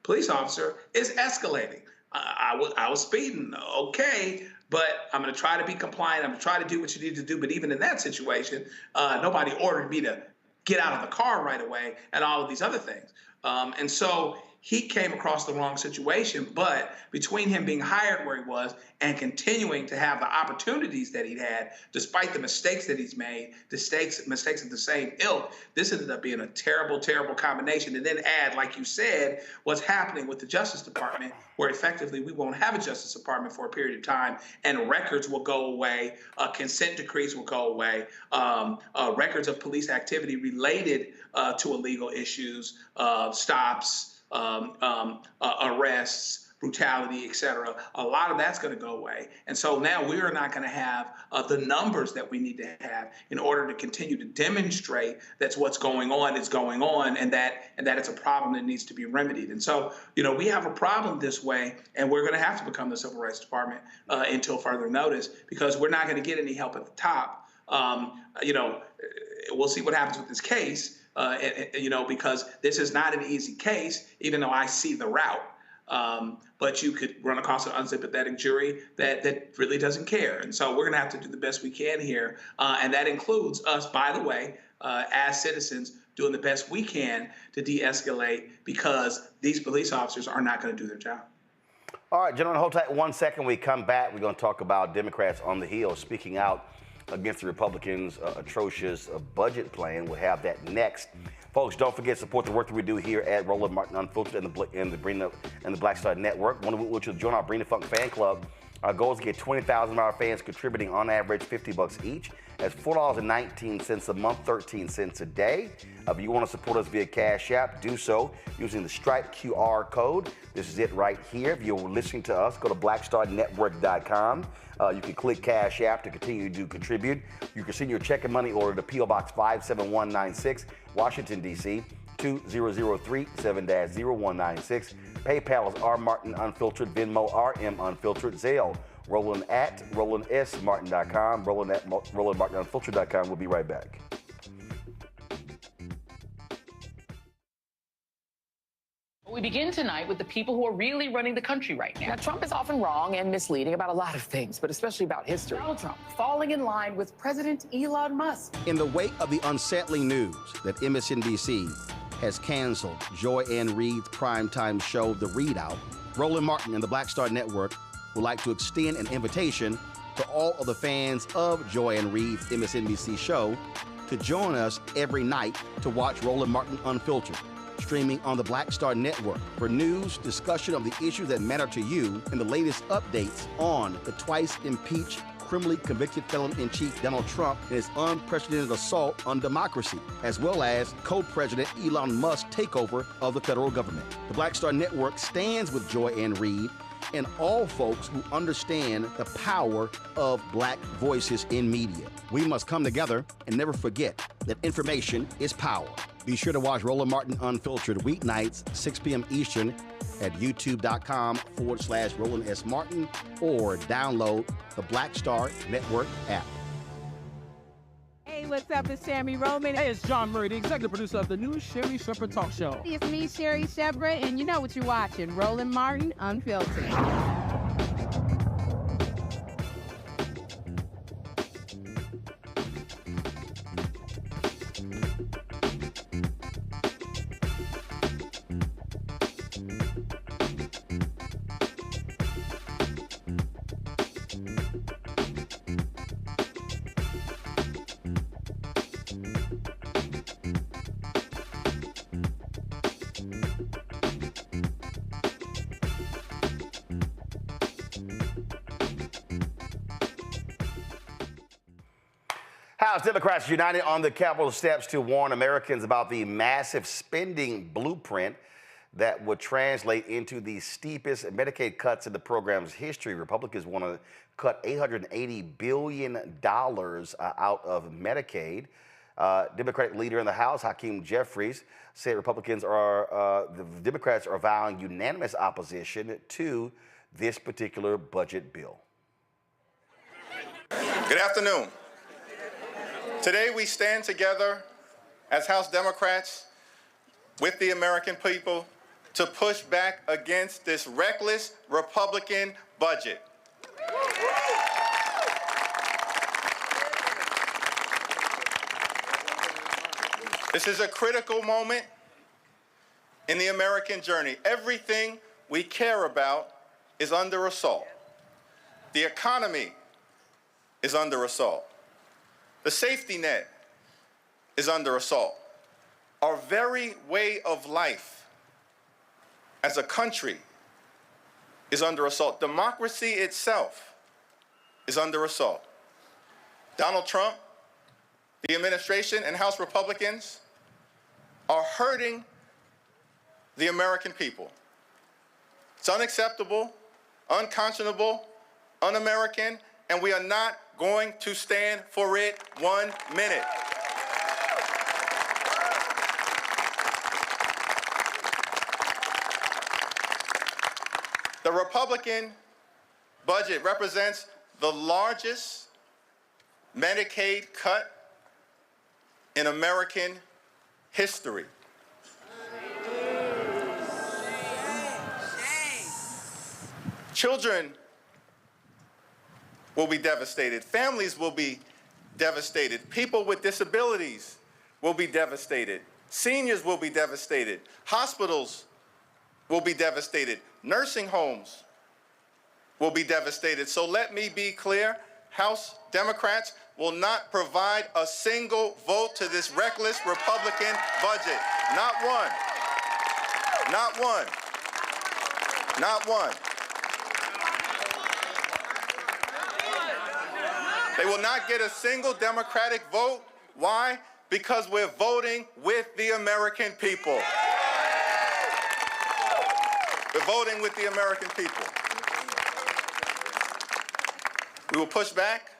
police officer is escalating. I was speeding, okay, but I'm going to try to be compliant. I'm going to try to do what you need to do. But even in that situation, nobody ordered me to get out of the car right away and all of these other things. And so he came across the wrong situation, but between him being hired where he was and continuing to have the opportunities that he'd had, despite the mistakes that he's made, mistakes of the same ilk, this ended up being a terrible, terrible combination. And then add, like you said, what's happening with the Justice Department, where effectively we won't have a Justice Department for a period of time, and records will go away, consent decrees will go away, records of police activity related to illegal issues, stops, arrests, brutality, et cetera. A lot of that's going to go away. And so now we are not going to have the numbers that we need to have in order to continue to demonstrate that's what's going on is going on, and that it's a problem that needs to be remedied. And so, we have a problem this way, and we're going to have to become the Civil Rights Department until further notice, because we're not going to get any help at the top. We'll see what happens with this case. Because this is not an easy case, even though I see the route. But you could run across an unsympathetic jury that really doesn't care. And so we're going to have to do the best we can here. And that includes us, by the way, as citizens, doing the best we can to de-escalate, because these police officers are not going to do their job. All right, gentlemen, hold tight 1 second. We come back. We're going to talk about Democrats on the Hill speaking out against the Republicans' atrocious budget plan. We'll have that next. Folks, don't forget to support the work that we do here at Roland Martin Unfiltered and the Black Star Network. One of which will join our Bring the Funk fan club. Our goal is to get 20,000 of our fans contributing on average $50 each. That's $4.19 a month, 13 cents a day. If you want to support us via Cash App, do so using the Stripe QR code. This is it right here. If you're listening to us, go to blackstarnetwork.com. You can click Cash App to continue to contribute. You can send your check and money order to P.O. Box 57196, Washington, D.C., 2003 7-0196. PayPal is R Martin Unfiltered, Venmo RM Unfiltered, Zelle Roland at RolandSMartin.com, Roland at RolandMartinUnfiltered.com. We'll be right back. We begin tonight with the people who are really running the country right now. Now, Trump is often wrong and misleading about a lot of things, but especially about history. Donald Trump falling in line with President Elon Musk. In the wake of the unsettling news that MSNBC has canceled Joy Ann Reid's primetime show, The Readout, Roland Martin and the Black Star Network would like to extend an invitation to all of the fans of Joy Ann Reid's MSNBC show to join us every night to watch Roland Martin Unfiltered. streaming on the Black Star Network for news, discussion of the issues that matter to you, and the latest updates on the twice impeached, criminally convicted felon-in-chief Donald Trump and his unprecedented assault on democracy, as well as co-president Elon Musk's takeover of the federal government. The Black Star Network stands with Joy Ann Reid and all folks who understand the power of black voices in media. We must come together and never forget that information is power. Be sure to watch Roland Martin Unfiltered weeknights, 6 p.m. Eastern at youtube.com/Roland S. Martin or download the Black Star Network app. Hey, what's up? It's Sammy Roman. Hey, it's John Murray, the executive producer of the new Sherry Shepherd Talk Show. It's me, Sherry Shepherd, and you know what you're watching, Roland Martin Unfiltered. House Democrats united on the Capitol steps to warn Americans about the massive spending blueprint that would translate into the steepest Medicaid cuts in the program's history. Republicans want to cut $880 billion out of Medicaid. Democratic leader in the House, Hakeem Jeffries, said the Democrats are vowing unanimous opposition to this particular budget bill. Good afternoon. Today we stand together as House Democrats with the American people to push back against this reckless Republican budget. This is a critical moment in the American journey. Everything we care about is under assault. The economy is under assault. The safety net is under assault. Our very way of life as a country is under assault. Democracy itself is under assault. Donald Trump, the administration, and House Republicans are hurting the American people. It's unacceptable, unconscionable, un-American, and we are not going to stand for it 1 minute. The Republican budget represents the largest Medicaid cut in American history. Children will be devastated. Families will be devastated. People with disabilities will be devastated. Seniors will be devastated. Hospitals will be devastated. Nursing homes will be devastated. So let me be clear, House Democrats will not provide a single vote to this reckless Republican budget. Not one. Not one. Not one. They will not get a single Democratic vote. Why? Because we're voting with the American people. We're voting with the American people. We will push back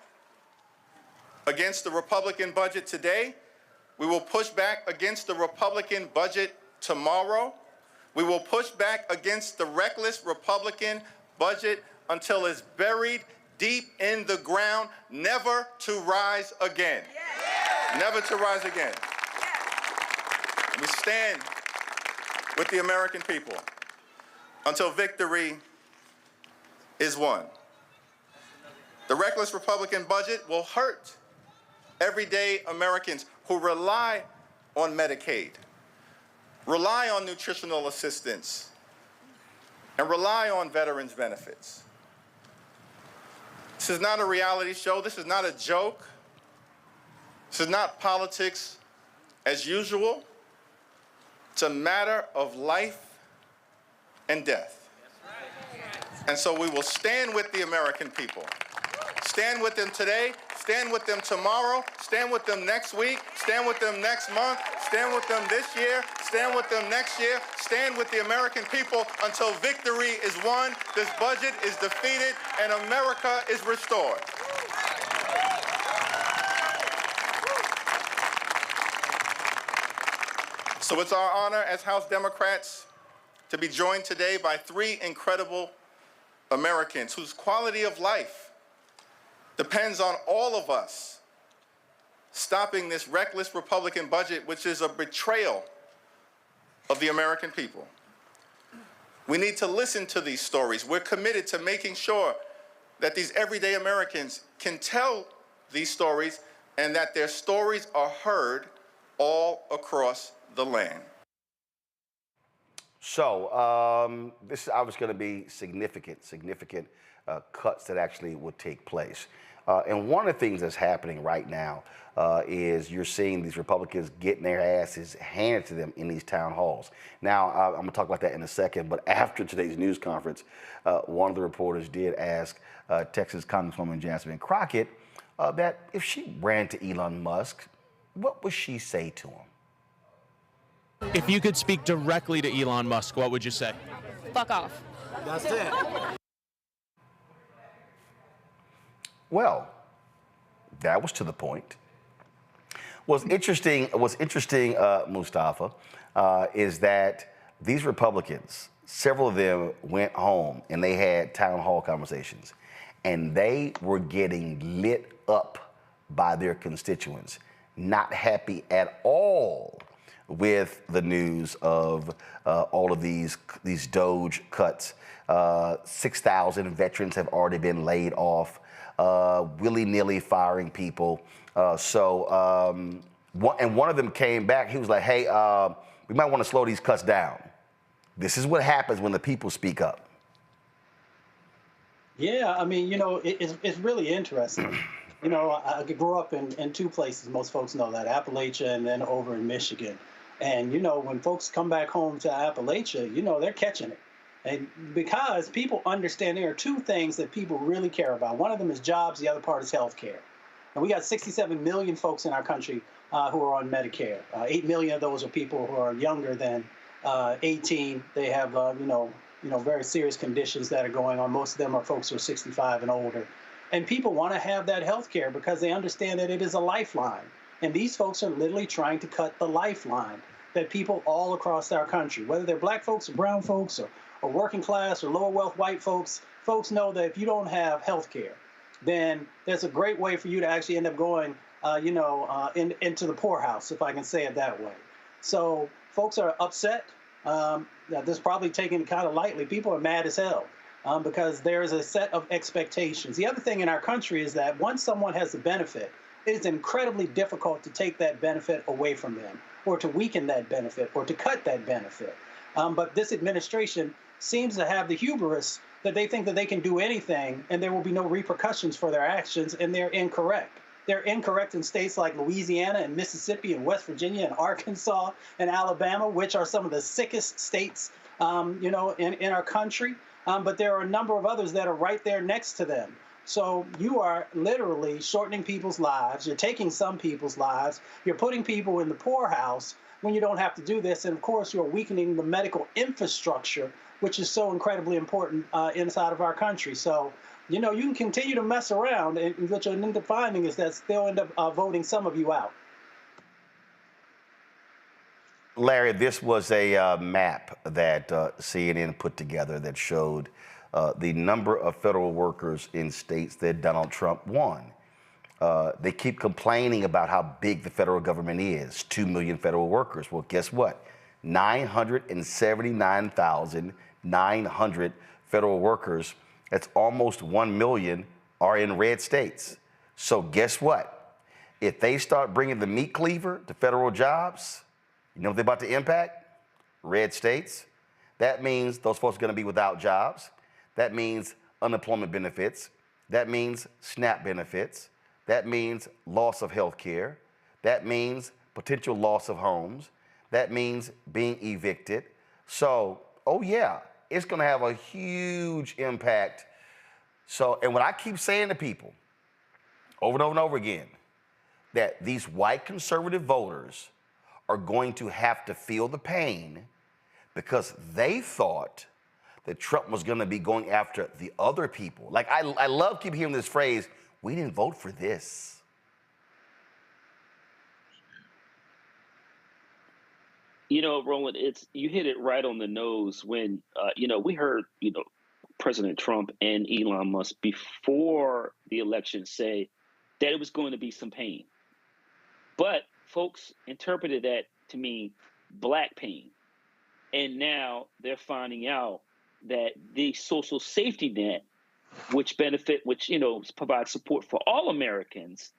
against the Republican budget today. We will push back against the Republican budget tomorrow. We will push back against the reckless Republican budget until it's buried deep in the ground, never to rise again. Never to rise again. We stand with the American people until victory is won. The reckless Republican budget will hurt everyday Americans who rely on Medicaid, rely on nutritional assistance, and rely on veterans benefits. This is not a reality show. This is not a joke. This is not politics as usual. It's a matter of life and death. And so we will stand with the American people. Stand with them today, stand with them tomorrow, stand with them next week, stand with them next month, stand with them this year, stand with them next year, stand with the American people until victory is won, this budget is defeated, and America is restored. So it's our honor as House Democrats to be joined today by three incredible Americans whose quality of life depends on all of us stopping this reckless Republican budget, which is a betrayal of the American people. We need to listen to these stories. We're committed to making sure that these everyday Americans can tell these stories and that their stories are heard all across the land. So this is obviously going to be significant cuts that actually would take place. And one of the things that's happening right now is you're seeing these Republicans getting their asses handed to them in these town halls. Now, I'm going to talk about that in a second, but after today's news conference, one of the reporters did ask Texas Congresswoman Jasmine Crockett that if she ran to Elon Musk, what would she say to him? If you could speak directly to Elon Musk, what would you say? Fuck off. That's it. Well, that was to the point. What's interesting, Mustafa, is that these Republicans, several of them went home and they had town hall conversations, and they were getting lit up by their constituents, not happy at all with the news of all of these DOGE cuts. 6,000 veterans have already been laid off, willy-nilly firing people. And one of them came back. He was like, hey, we might want to slow these cuts down. This is what happens when the people speak up. Yeah, I mean, it's really interesting. I grew up in two places. Most folks know that, Appalachia and then over in Michigan. And, when folks come back home to Appalachia, they're catching it. And because people understand there are two things that people really care about. One of them is jobs. The other part is health care. And we got 67 million folks in our country who are on Medicare. 8 million of those are people who are younger than 18. They have, very serious conditions that are going on. Most of them are folks who are 65 and older. And people want to have that health care because they understand that it is a lifeline. And these folks are literally trying to cut the lifeline that people all across our country, whether they're black folks or brown folks or working class or lower wealth white folks know that if you don't have health care, then there's a great way for you to actually end up going, into the poorhouse, if I can say it that way. So folks are upset. This is probably taken kind of lightly. People are mad as hell because there is a set of expectations. The other thing in our country is that once someone has the benefit, it is incredibly difficult to take that benefit away from them or to weaken that benefit or to cut that benefit. But this administration seems to have the hubris that they think that they can do anything and there will be no repercussions for their actions, and they're incorrect. They're incorrect in states like Louisiana and Mississippi and West Virginia and Arkansas and Alabama, which are some of the sickest states, in our country. But there are a number of others that are right there next to them. So you are literally shortening people's lives. You're taking some people's lives. You're putting people in the poorhouse when you don't have to do this. And of course, you're weakening the medical infrastructure, which is so incredibly important inside of our country. So, you can continue to mess around, and what you'll end up finding is that they'll end up voting some of you out. Larry, this was a map that CNN put together that showed the number of federal workers in states that Donald Trump won. They keep complaining about how big the federal government is, 2 million federal workers. Well, guess what? 979,900 federal workers, that's almost 1 million, are in red states. So guess what? If they start bringing the meat cleaver to federal jobs, you know what they're about to impact? Red states. That means those folks are going to be without jobs. That means unemployment benefits. That means SNAP benefits. That means loss of health care. That means potential loss of homes. That means being evicted. So, oh yeah, it's going to have a huge impact. So, and what I keep saying to people over and over and over again, that these white conservative voters are going to have to feel the pain because they thought that Trump was going to be going after the other people. Like, I love keep hearing this phrase, we didn't vote for this. You know, Roland, you hit it right on the nose when, we heard, President Trump and Elon Musk before the election say that it was going to be some pain. But folks interpreted that to mean black pain. And now they're finding out that the social safety net, which provides support for all Americans,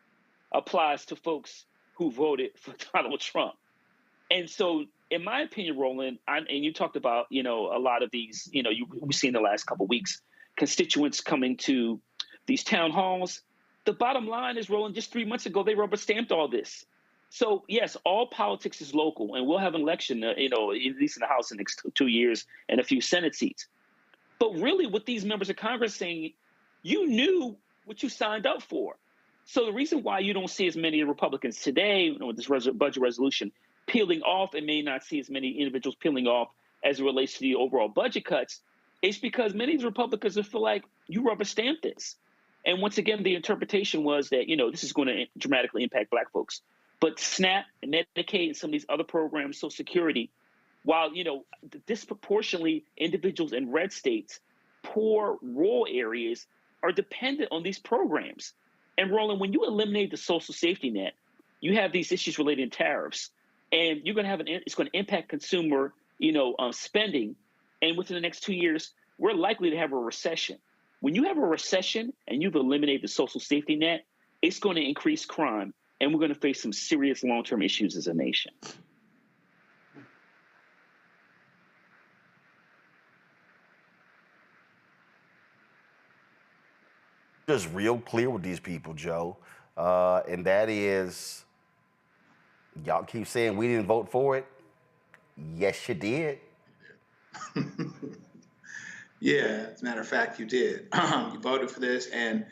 applies to folks who voted for Donald Trump. And so, in my opinion, Roland, and you talked about, a lot of these, we've seen the last couple of weeks, constituents coming to these town halls. The bottom line is, Roland, just 3 months ago, they rubber stamped all this. So, yes, all politics is local, and we'll have an election, at least in the House in the next 2 years and a few Senate seats. But really, what these members of Congress saying, you knew what you signed up for. So the reason why you don't see as many Republicans today with this budget resolution peeling off and may not see as many individuals peeling off as it relates to the overall budget cuts is because many of the Republicans feel like you rubber stamped this. And once again, the interpretation was that, this is going to dramatically impact black folks. But SNAP and Medicaid and some of these other programs, Social Security, while, disproportionately individuals in red states, poor rural areas are dependent on these programs. And Roland, when you eliminate the social safety net, you have these issues related to tariffs. And you're going to have it's going to impact consumer, spending. And within the next 2 years, we're likely to have a recession. When you have a recession and you've eliminated the social safety net, it's going to increase crime. And we're going to face some serious long-term issues as a nation. Just real clear with these people, Joe. And that is, y'all keep saying we didn't vote for it. Yes, you did. Yeah, as a matter of fact, you did. You voted for this. And,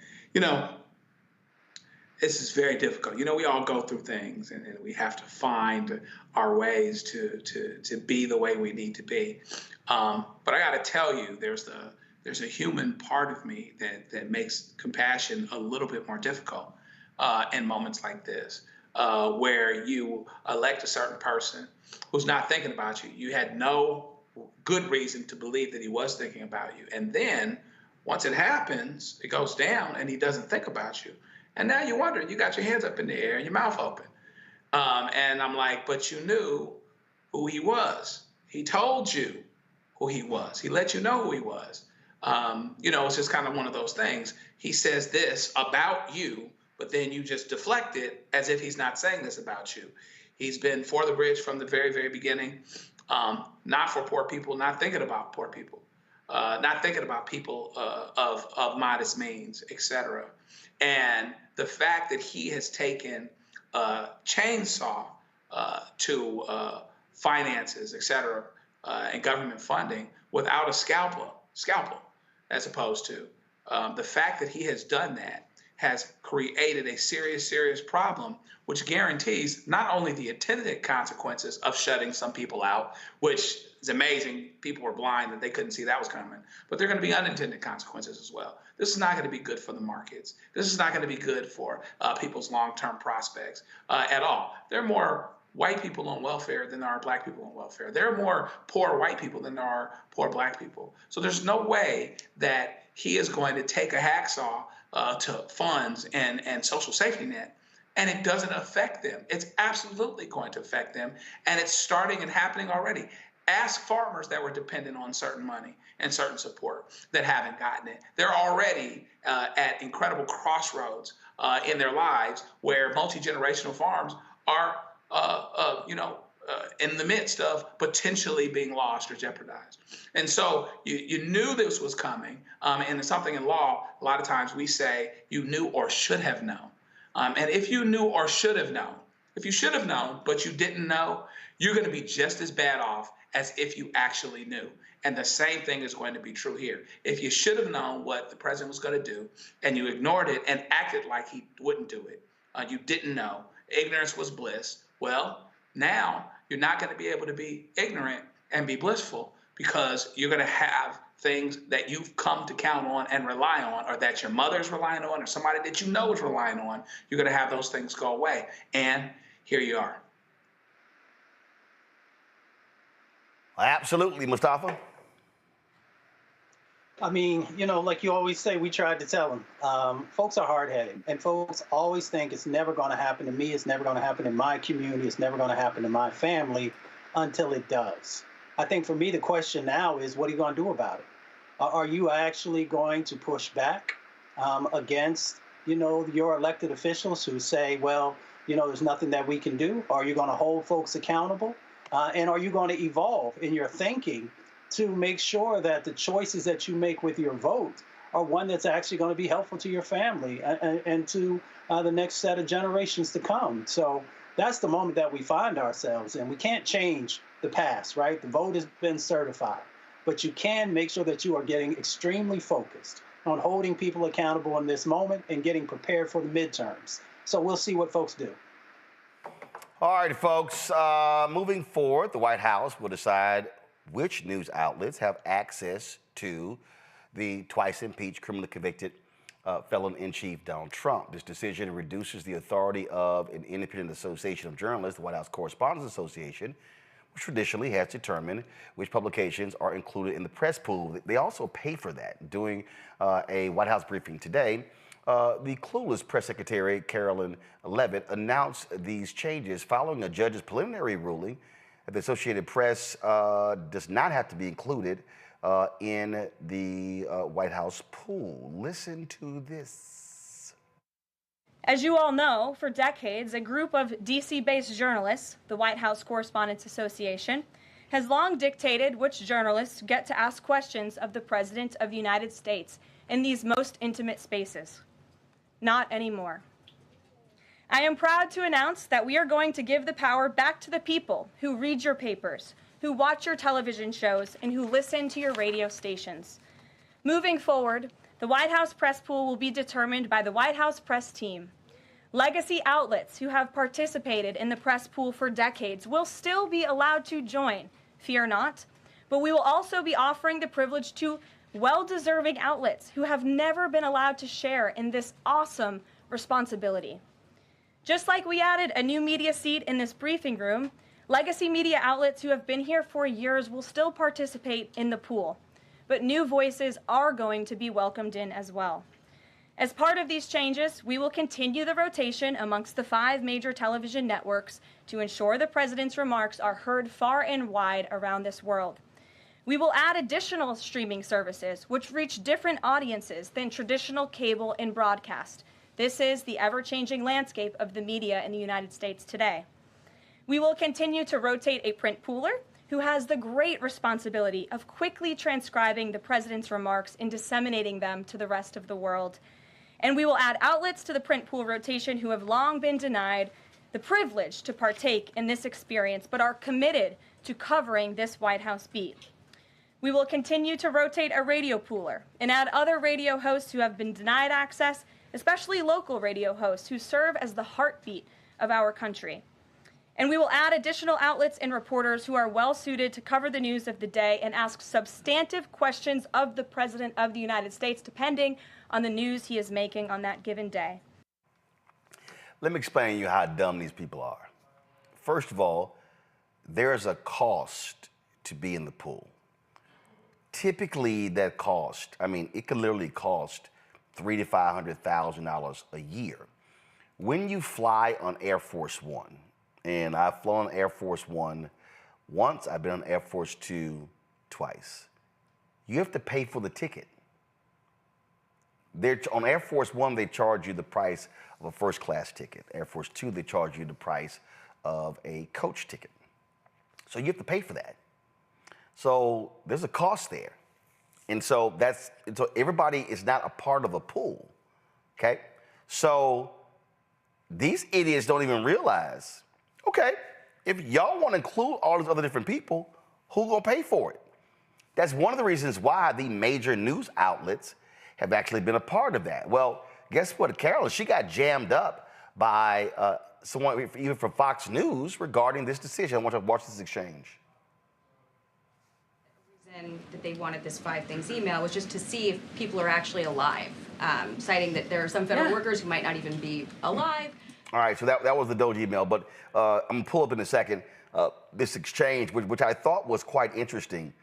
this is very difficult. We all go through things and we have to find our ways to be the way we need to be. But I got to tell you, there's a human part of me that makes compassion a little bit more difficult in moments like this, where you elect a certain person who's not thinking about you. You had no good reason to believe that he was thinking about you. And then once it happens, it goes down and he doesn't think about you. And now you wonder, you got your hands up in the air and your mouth open. And I'm like, but you knew who he was. He told you who he was. He let you know who he was. It's just kind of one of those things. He says this about you, but then you just deflect it as if he's not saying this about you. He's been for the bridge from the very, very beginning. Not for poor people, not thinking about poor people, not thinking about people of modest means, et cetera. And the fact that he has taken a chainsaw to finances, et cetera, and government funding without a scalpel, as opposed to the fact that he has done that has created a serious, serious problem, which guarantees not only the attendant consequences of shutting some people out, which is amazing. People were blind that they couldn't see that was coming, but there are going to be unintended consequences as well. This is not going to be good for the markets. This is not going to be good for people's long-term prospects at all. There are more white people on welfare than there are black people on welfare. There are more poor white people than there are poor black people. So there's no way that he is going to take a hacksaw to funds and social safety net, and it doesn't affect them. It's absolutely going to affect them, and it's starting and happening already. Ask farmers that were dependent on certain money and certain support that haven't gotten it. They're already at incredible crossroads in their lives where multi-generational farms are, in the midst of potentially being lost or jeopardized. And so you knew this was coming. And it's something in law, a lot of times we say you knew or should have known. And if you knew or should have known, if you should have known, but you didn't know, you're going to be just as bad off as if you actually knew. And the same thing is going to be true here. If you should have known what the president was going to do and you ignored it and acted like he wouldn't do it, you didn't know, ignorance was bliss, well, now you're not going to be able to be ignorant and be blissful, because you're going to have things that you've come to count on and rely on, or that your mother's relying on, or somebody that you know is relying on. You're going to have those things go away. And here you are. Absolutely, Mustafa. I mean, you know, like you always say, we tried to tell them. Folks are hard-headed, and folks always think it's never going to happen to me, it's never going to happen in my community, it's never going to happen to my family until it does. I think for me, the question now is, what are you going to do about it? Are you actually going to push back against, you know, your elected officials who say, well, you know, there's nothing that we can do? Are you going to hold folks accountable? And are you going to evolve in your thinking to make sure that the choices that you make with your vote are one that's actually going to be helpful to your family and to the next set of generations to come? So that's the moment that we find ourselves in. We can't change the past, right? The vote has been certified, but you can make sure that you are getting extremely focused on holding people accountable in this moment and getting prepared for the midterms. So we'll see what folks do. All right, folks, moving forward, the White House will decide which news outlets have access to the twice impeached, criminally convicted felon-in-chief Donald Trump. This decision reduces the authority of an independent association of journalists, the White House Correspondents Association, which traditionally has determined which publications are included in the press pool. They also pay for that. During a White House briefing today, the clueless press secretary, Carolyn Levitt, announced these changes following a judge's preliminary ruling that the Associated Press does not have to be included in the White House pool. Listen to this. As you all know, for decades, a group of DC-based journalists, the White House Correspondents Association, has long dictated which journalists get to ask questions of the President of the United States in these most intimate spaces. Not anymore. I am proud to announce that we are going to give the power back to the people who read your papers, who watch your television shows, and who listen to your radio stations. Moving forward, the White House press pool will be determined by the White House press team. Legacy outlets who have participated in the press pool for decades will still be allowed to join, fear not, but we will also be offering the privilege to well-deserving outlets who have never been allowed to share in this awesome responsibility. Just like we added a new media seat in this briefing room, legacy media outlets who have been here for years will still participate in the pool, but new voices are going to be welcomed in as well. As part of these changes, we will continue the rotation amongst the 5 major television networks to ensure the president's remarks are heard far and wide around this world. We will add additional streaming services which reach different audiences than traditional cable and broadcast. This is the ever-changing landscape of the media in the United States today. We will continue to rotate a print pooler who has the great responsibility of quickly transcribing the president's remarks and disseminating them to the rest of the world. And we will add outlets to the print pool rotation who have long been denied the privilege to partake in this experience, but are committed to covering this White House beat. We will continue to rotate a radio pooler and add other radio hosts who have been denied access, especially local radio hosts who serve as the heartbeat of our country. And we will add additional outlets and reporters who are well-suited to cover the news of the day and ask substantive questions of the President of the United States, depending on the news he is making on that given day. Let me explain to you how dumb these people are. First of all, there is a cost to be in the pool. Typically, that cost, it could literally cost $300,000 to $500,000 a year. When you fly on Air Force One, and I've flown Air Force One once, I've been on Air Force Two twice, you have to pay for the ticket. On Air Force One, they charge you the price of a first class ticket. Air Force Two, they charge you the price of a coach ticket. So you have to pay for that. So there's a cost there. And so everybody is not a part of a pool, okay? So these idiots don't even realize, okay, if y'all want to include all these other different people, who gonna pay for it? That's one of the reasons why the major news outlets have actually been a part of that. Well, guess what, Carolyn? She got jammed up by someone, even from Fox News, regarding this decision. I want to watch this exchange. The reason that they wanted this 5 things email was just to see if people are actually alive, citing that there are some federal workers who might not even be alive. All right, so that was the DOGE email, but I'm gonna pull up in a second this exchange, which I thought was quite interesting,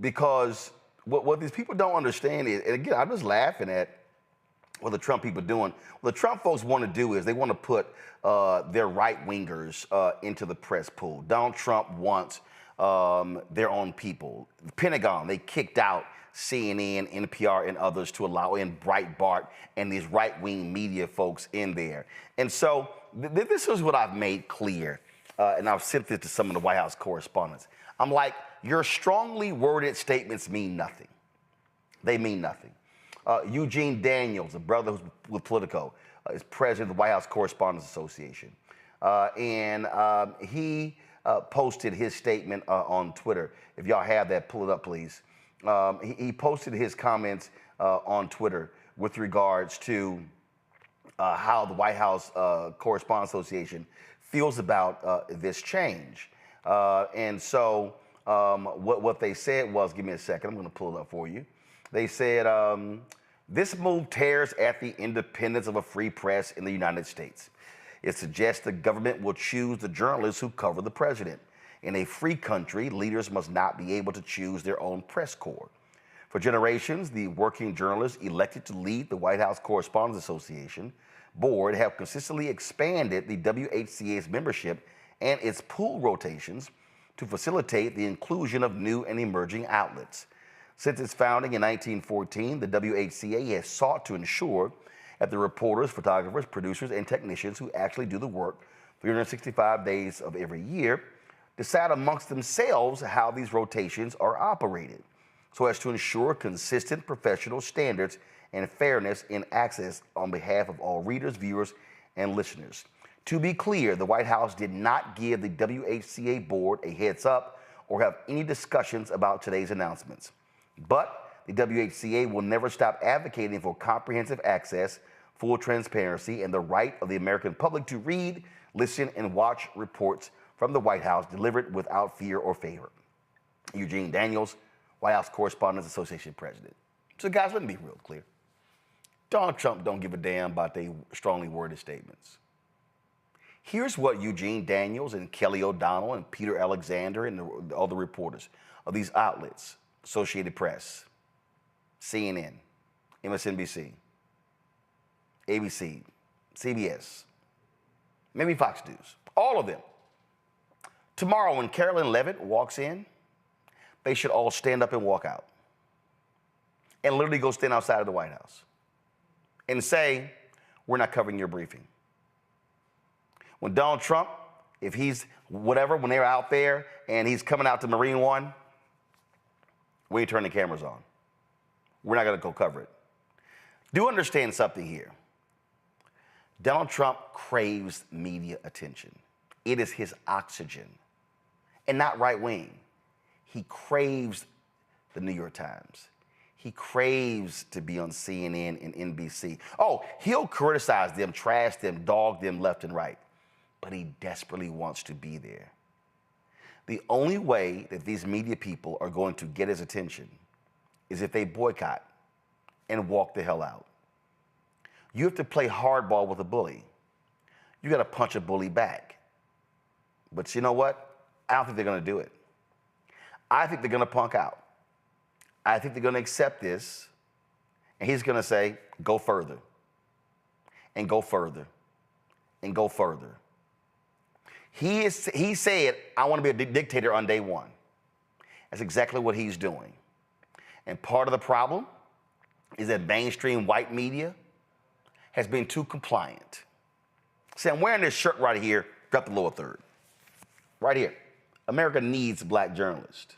because what these people don't understand is, and again, I'm just laughing at what the Trump people are doing. What the Trump folks want to do is they want to put their right-wingers into the press pool. Donald Trump wants their own people. The Pentagon, they kicked out CNN, NPR, and others to allow in Breitbart and these right-wing media folks in there. And so this is what I've made clear, and I've sent this to some of the White House correspondents. I'm like, your strongly worded statements mean nothing. They mean nothing. Eugene Daniels, a brother who's with Politico, is president of the White House Correspondents Association. He posted his statement on Twitter. If y'all have that, pull it up, please. He posted his comments on Twitter with regards to how the White House Correspondents Association feels about this change. And so what they said was, give me a second, I'm going to pull it up for you. They said, this move tears at the independence of a free press in the United States. It suggests the government will choose the journalists who cover the president. In a free country, leaders must not be able to choose their own press corps. For generations, the working journalists elected to lead the White House Correspondents Association board have consistently expanded the WHCA's membership and its pool rotations to facilitate the inclusion of new and emerging outlets. Since its founding in 1914, the WHCA has sought to ensure that the reporters, photographers, producers, and technicians who actually do the work 365 days of every year decide amongst themselves how these rotations are operated, so as to ensure consistent professional standards and fairness in access on behalf of all readers, viewers, and listeners. To be clear, the White House did not give the WHCA board a heads up or have any discussions about today's announcements. But the WHCA will never stop advocating for comprehensive access, full transparency, and the right of the American public to read, listen, and watch reports from the White House delivered without fear or favor. Eugene Daniels, White House Correspondents Association president. So guys, let me be real clear. Donald Trump don't give a damn about their strongly worded statements. Here's what Eugene Daniels and Kelly O'Donnell and Peter Alexander and all the reporters of these outlets, Associated Press, CNN, MSNBC, ABC, CBS, maybe Fox News, all of them. Tomorrow when Carolyn Levitt walks in, they should all stand up and walk out and literally go stand outside of the White House and say, we're not covering your briefing. When Donald Trump, if he's whatever, when they're out there and he's coming out to Marine One, we ain't turning the cameras on. We're not going to go cover it. Do understand something here. Donald Trump craves media attention. It is his oxygen, and not right wing. He craves the New York Times. He craves to be on CNN and NBC. Oh, he'll criticize them, trash them, dog them left and right, but he desperately wants to be there. The only way that these media people are going to get his attention is if they boycott and walk the hell out. You have to play hardball with a bully. You got to punch a bully back. But you know what? I don't think they're going to do it. I think they're going to punk out. I think they're going to accept this, and he's going to say, go further, and go further, and go further. He said, I want to be a dictator on day one. That's exactly what he's doing. And part of the problem is that mainstream white media has been too compliant. See, I'm wearing this shirt right here, drop the lower third. Right here. America needs black journalists.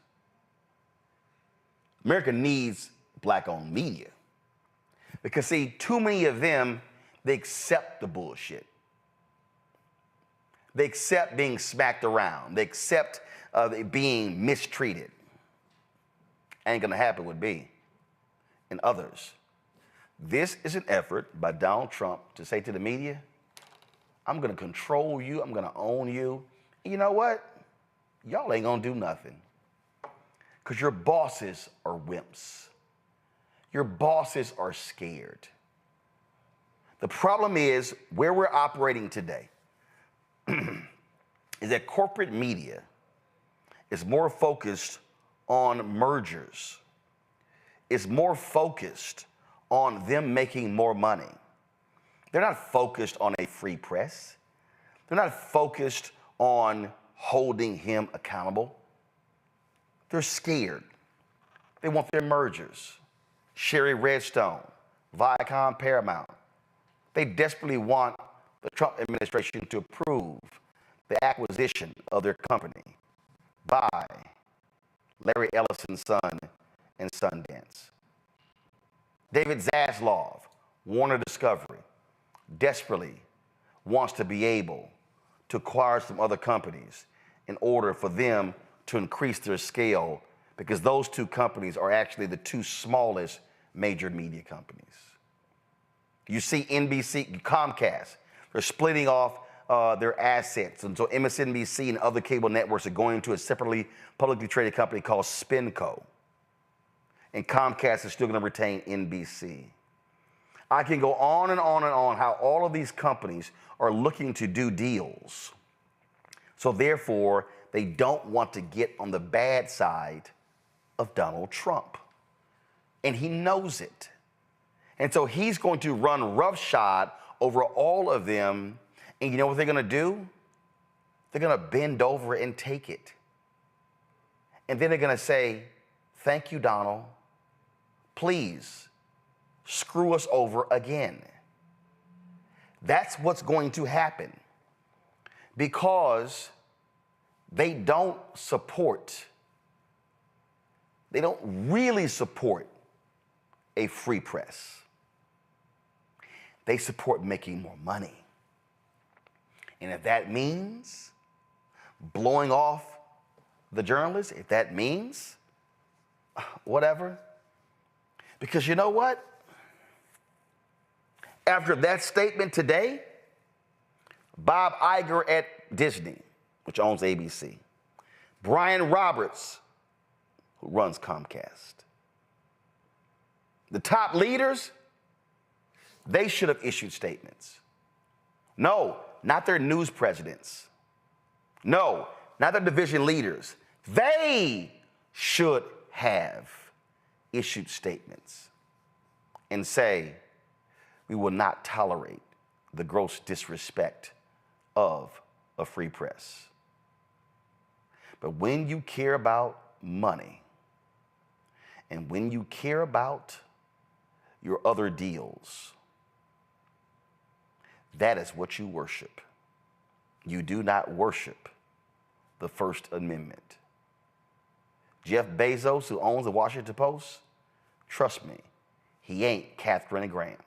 America needs black-owned media. Because, see, too many of them, they accept the bullshit. They accept being smacked around. They accept being mistreated. Ain't gonna happen with me and others. This is an effort by Donald Trump to say to the media, I'm gonna control you, I'm gonna own you. And you know what? Y'all ain't gonna do nothing. Because your bosses are wimps. Your bosses are scared. The problem is where we're operating today is that corporate media is more focused on mergers. It's more focused on them making more money. They're not focused on a free press. They're not focused on holding him accountable. They're scared. They want their mergers. Sherry Redstone, Viacom Paramount. They desperately want the Trump administration to approve the acquisition of their company by Larry Ellison's son and Sundance. David Zaslav, Warner Discovery, desperately wants to be able to acquire some other companies in order for them to increase their scale, because those two companies are actually the two smallest major media companies. You see NBC, Comcast, they're splitting off their assets. And so MSNBC and other cable networks are going to a separately publicly traded company called SpinCo. And Comcast is still going to retain NBC. I can go on and on and on how all of these companies are looking to do deals. So therefore, they don't want to get on the bad side of Donald Trump. And he knows it. And so he's going to run roughshod over all of them. And you know what they're going to do? They're going to bend over and take it. And then they're going to say, thank you, Donald. Please screw us over again. That's what's going to happen, because they don't really support a free press. They support making more money. And if that means blowing off the journalists, if that means whatever, because you know what? After that statement today, Bob Iger at Disney, which owns ABC, Brian Roberts, who runs Comcast, the top leaders, they should have issued statements. No, not their news presidents. No, not their division leaders. They should have issued statements and say, we will not tolerate the gross disrespect of a free press. But when you care about money, and when you care about your other deals, that is what you worship. You do not worship the First Amendment. Jeff Bezos, who owns the Washington Post, trust me, he ain't Katharine Graham.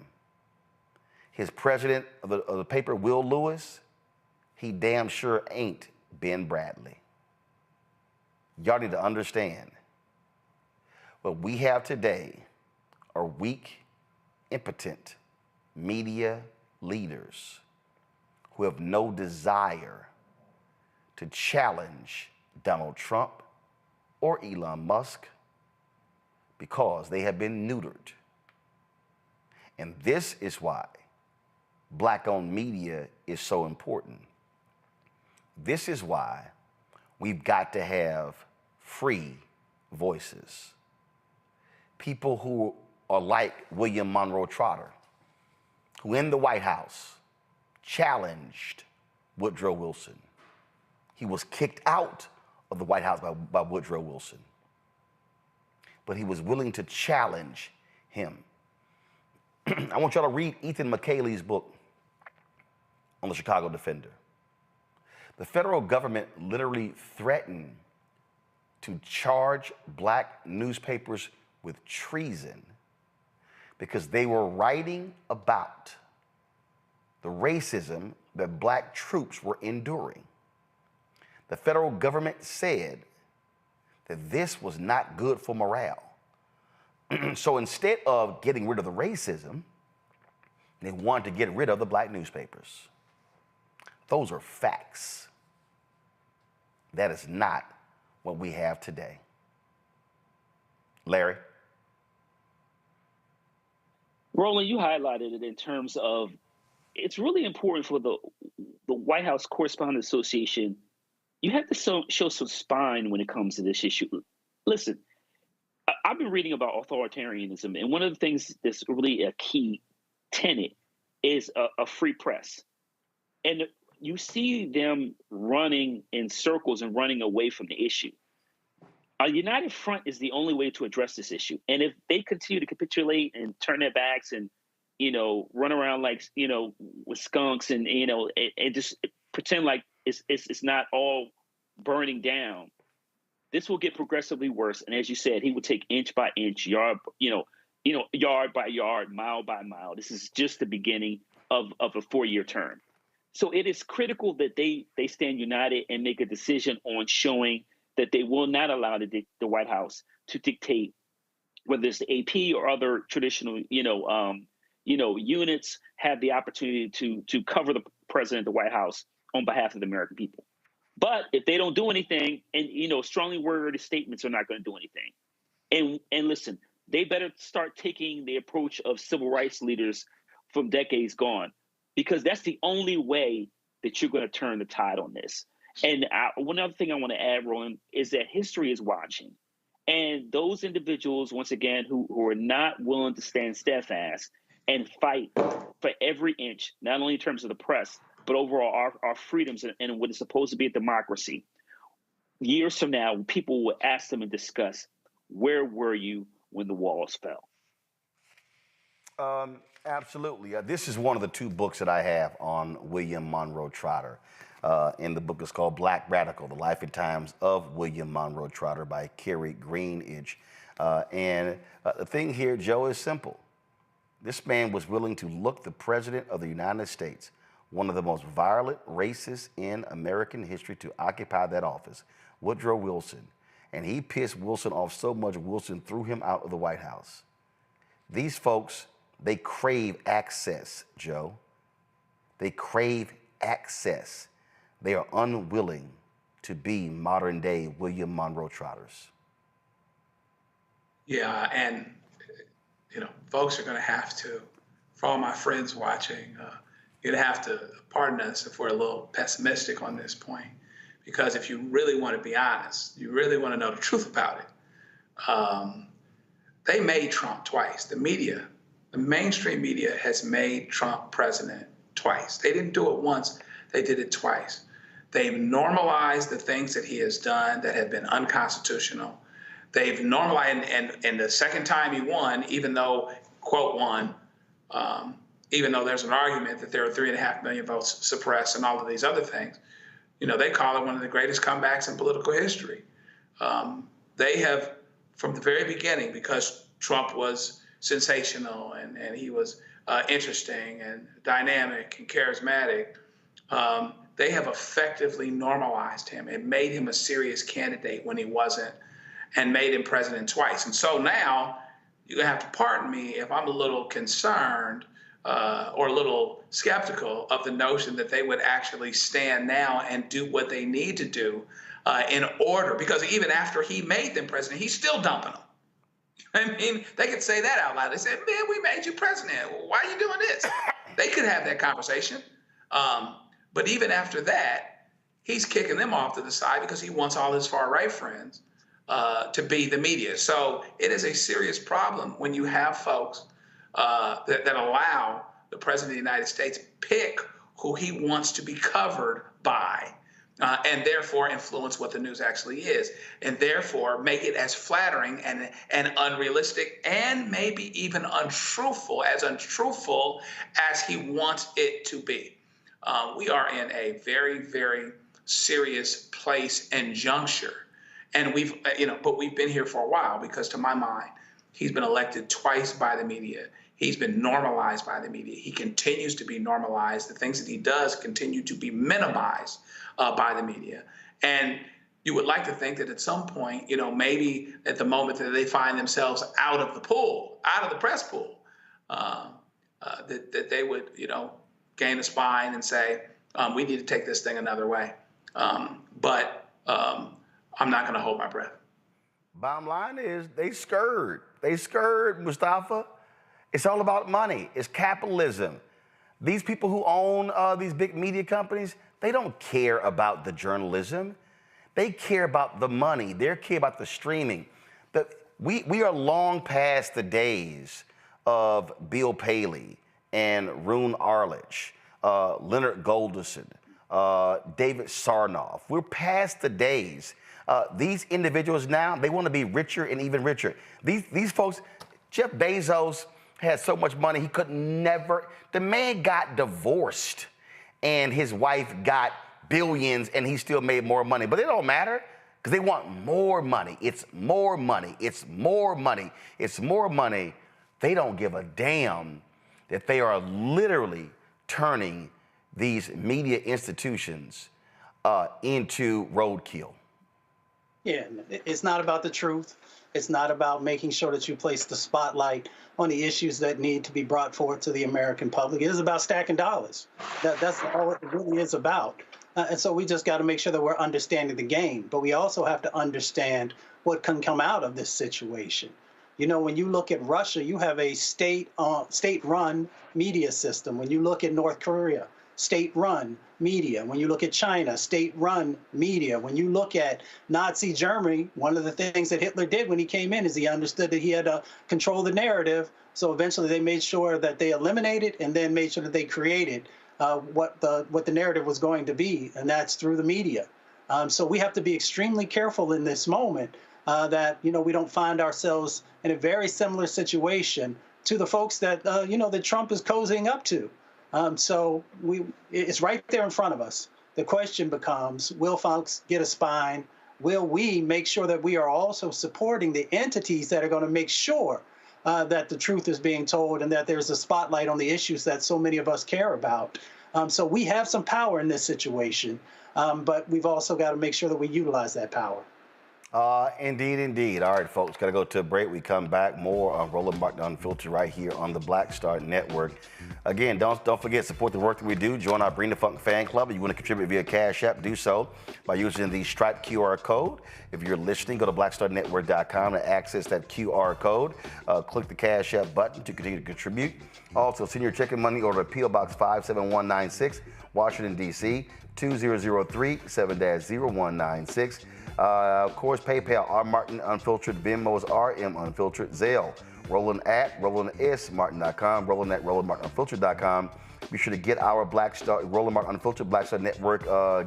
His president of the paper, Will Lewis, he damn sure ain't Ben Bradley. Y'all need to understand, what we have today are weak, impotent media leaders who have no desire to challenge Donald Trump or Elon Musk, because they have been neutered. And this is why Black-owned media is so important. This is why we've got to have free voices. People who are like William Monroe Trotter, who in the White House challenged Woodrow Wilson. He was kicked out of the White House by Woodrow Wilson, but he was willing to challenge him. I want y'all to read Ethan McKaylee's book on the Chicago Defender. The federal government literally threatened to charge black newspapers with treason because they were writing about the racism that black troops were enduring. The federal government said that this was not good for morale. So instead of getting rid of the racism, they wanted to get rid of the black newspapers. Those are facts. That is not what we have today. Larry? Roland, you highlighted it in terms of it's really important for the White House Correspondents Association. You have to show some spine when it comes to this issue. Listen, I've been reading about authoritarianism, and one of the things that's really a key tenet is a free press. And you see them running in circles and running away from the issue. A united front is the only way to address this issue. And if they continue to capitulate and turn their backs and, run around like, with skunks and, and just pretend like it's not all burning down, this will get progressively worse. And as you said, he will take inch by inch, yard by yard, mile by mile. This is just the beginning of a 4-year term. So it is critical that they stand united and make a decision on showing that they will not allow the White House to dictate whether it's the AP or other traditional, units have the opportunity to cover the president of the White House on behalf of the American people. But if they don't do anything, and strongly worded statements are not going to do anything. And listen, they better start taking the approach of civil rights leaders from decades gone, because that's the only way that you're going to turn the tide on this. And one other thing I want to add, Roland, is that history is watching. And those individuals, once again, who are not willing to stand steadfast and fight for every inch, not only in terms of the press, but overall our freedoms and what is supposed to be a democracy. Years from now, people will ask them and discuss, where were you when the walls fell? Absolutely. This is one of the 2 books that I have on William Monroe Trotter. And the book is called Black Radical, The Life and Times of William Monroe Trotter by Kerry Greenidge. And the thing here, Joe, is simple. This man was willing to look the president of the United States, one of the most violent racists in American history, to occupy that office, Woodrow Wilson. And he pissed Wilson off so much, Wilson threw him out of the White House. These folks, they crave access, Joe. They crave access. They are unwilling to be modern day William Monroe Trotters. Yeah, and folks are going to have to, for all my friends watching, you're going to have to pardon us if we're a little pessimistic on this point, because if you really want to be honest, you really want to know the truth about it, they made Trump twice. The media, the mainstream media has made Trump president twice. They didn't do it once, they did it twice. They've normalized the things that he has done that have been unconstitutional. They've normalized, and the second time he won, even though, quote, won, even though there's an argument that there are 3.5 million votes suppressed and all of these other things, they call it one of the greatest comebacks in political history. They have, from the very beginning, because Trump was sensational and he was interesting and dynamic and charismatic, they have effectively normalized him and made him a serious candidate when he wasn't, and made him president twice. And so now you're gonna have to pardon me if I'm a little concerned or a little skeptical of the notion that they would actually stand now and do what they need to do in order, because even after he made them president, he's still dumping them. I mean, they could say that out loud. They said, man, we made you president. Why are you doing this? They could have that conversation. But even after that, he's kicking them off to the side because he wants all his far-right friends to be the media. So it is a serious problem when you have folks that allow the president of the United States pick who he wants to be covered by, and therefore influence what the news actually is, and therefore make it as flattering and unrealistic and maybe even untruthful as he wants it to be. We are in a very, very serious place and juncture. And but we've been here for a while, because to my mind, he's been elected twice by the media. He's been normalized by the media. He continues to be normalized. The things that he does continue to be minimized by the media. And you would like to think that at some point, maybe at the moment that they find themselves out of the pool, out of the press pool, that they would, gain a spine and say, we need to take this thing another way. But I'm not going to hold my breath. Bottom line is they scared. They scared, Mustafa. It's all about money. It's capitalism. These people who own these big media companies, they don't care about the journalism. They care about the money. They care about the streaming. We are long past the days of Bill Paley and Roone Arledge, Leonard Golderson, David Sarnoff. We're past the days. These individuals now, they want to be richer and even richer. These folks, Jeff Bezos had so much money he could never, the man got divorced and his wife got billions and he still made more money. But it don't matter because they want more money. It's more money. It's more money. It's more money. They don't give a damn that they are literally turning these media institutions into roadkill. Yeah, it's not about the truth. It's not about making sure that you place the spotlight on the issues that need to be brought forth to the American public. It is about stacking dollars. That's all it really is about. And so we just got to make sure that we're understanding the game. But we also have to understand what can come out of this situation. When you look at Russia, you have a state-run media system. When you look at North Korea, state-run media. When you look at China, state-run media. When you look at Nazi Germany, one of the things that Hitler did when he came in is he understood that he had to control the narrative. So eventually they made sure that they eliminated and then made sure that they created what the narrative was going to be, and that's through the media. So we have to be extremely careful in this moment that we don't find ourselves in a very similar situation to the folks that that Trump is cozying up to. So it's right there in front of us. The question becomes, will folks get a spine? Will we make sure that we are also supporting the entities that are going to make sure that the truth is being told and that there's a spotlight on the issues that so many of us care about? So we have some power in this situation, but we've also got to make sure that we utilize that power. Indeed, indeed. All right, folks, got to go to a break. We come back more on Roland Martin Unfiltered right here on the Black Star Network. Again, don't forget, support the work that we do. Join our Bring the Funk fan club. If you want to contribute via Cash App, do so by using the Stripe QR code. If you're listening, go to blackstarnetwork.com to access that QR code. Click the Cash App button to continue to contribute. Also, send your checking money order to P.O. Box 57196, Washington, D.C., 2003 7-0196. Of course, PayPal, R Martin Unfiltered, Venmo is RM Unfiltered, Zelle, Roland at RolandSMartin.com, Roland at RolandMartinUnfiltered.com. Be sure to get our Roland Martin Unfiltered Black Star Network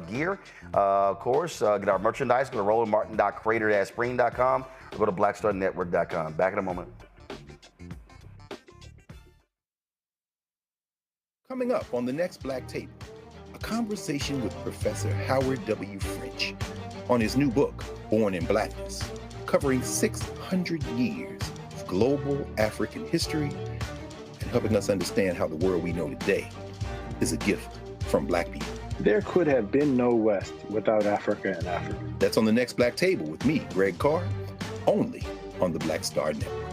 gear. Of course, get our merchandise. Go to RolandMartin.creator-spring.com or go to BlackStarNetwork.com. Back in a moment. Coming up on the next Black Tape, a conversation with Professor Howard W. French on his new book, Born in Blackness, covering 600 years of global African history and helping us understand how the world we know today is a gift from Black people. There could have been no West without Africa and Africa. That's on the next Black Table with me, Greg Carr, only on the Black Star Network.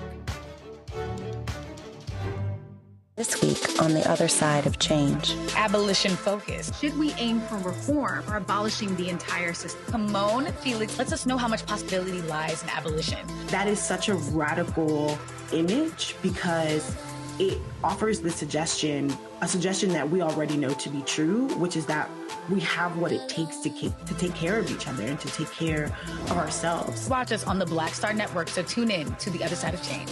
This week on the other side of change. Abolition focus. Should we aim for reform or abolishing the entire system? Kimon Felix lets us know how much possibility lies in abolition. That is such a radical image because it offers the suggestion, a suggestion that we already know to be true, which is that we have what it takes to take care of each other and to take care of ourselves. Watch us on the Black Star Network, so tune in to the other side of change.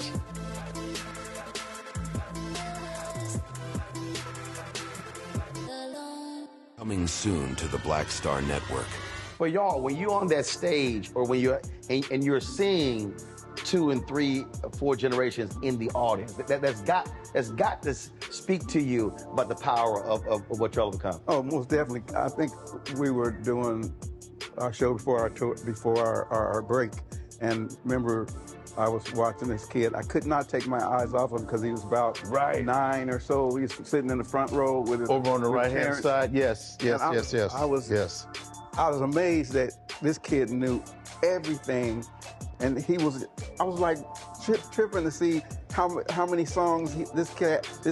Coming soon to the Black Star Network. But y'all, when you're on that stage or when you're and you're seeing 2 and 3, 4 generations in the audience, that's got to speak to you about the power of what y'all have become. Oh, most definitely. I think we were doing our show before our break, and remember, I was watching this kid. I could not take my eyes off him because he was about 9 or so. He was sitting in the front row with his, over on the right-hand side. Yes. I was amazed that this kid knew everything, and I was like tripping to see how many songs this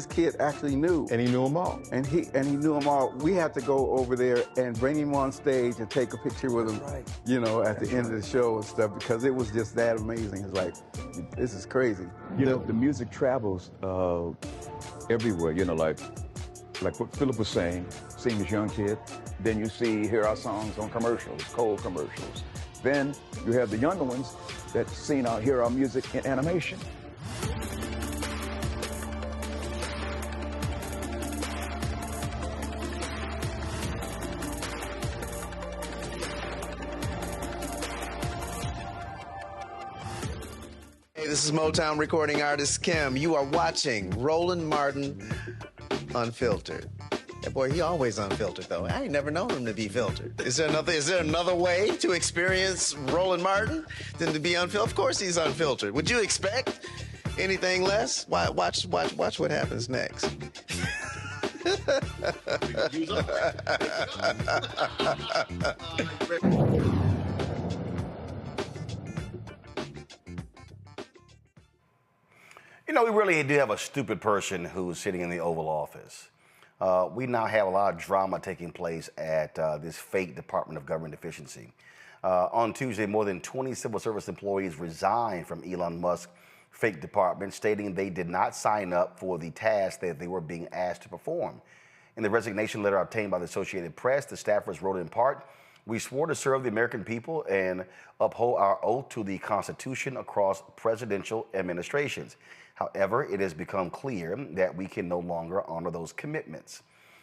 kid actually knew. And he knew them all. And he knew them all. We had to go over there and bring him on stage and take a picture with him, you know, at the end of the show and stuff, because it was just that amazing. It's like, this is crazy. You know, the music travels everywhere, you know, like what Philip was saying, seeing this young kid, then you hear our songs on commercials, cold commercials. Then you have the younger ones that hear our music in animation. Hey, this is Motown recording artist Kim. You are watching Roland Martin Unfiltered. That boy, he always unfiltered, though. I ain't never known him to be filtered. Is there another way to experience Roland Martin than to be unfiltered? Of course he's unfiltered. Would you expect anything less? Watch what happens next. You know, we really do have a stupid person who's sitting in the Oval Office. We now have a lot of drama taking place at this fake Department of Government Efficiency. On Tuesday, more than 20 civil service employees resigned from Elon Musk's fake department, stating they did not sign up for the task that they were being asked to perform. In the resignation letter obtained by the Associated Press, the staffers wrote in part, "We swore to serve the American people and uphold our oath to the Constitution across presidential administrations. However, it has become clear that we can no longer honor those commitments.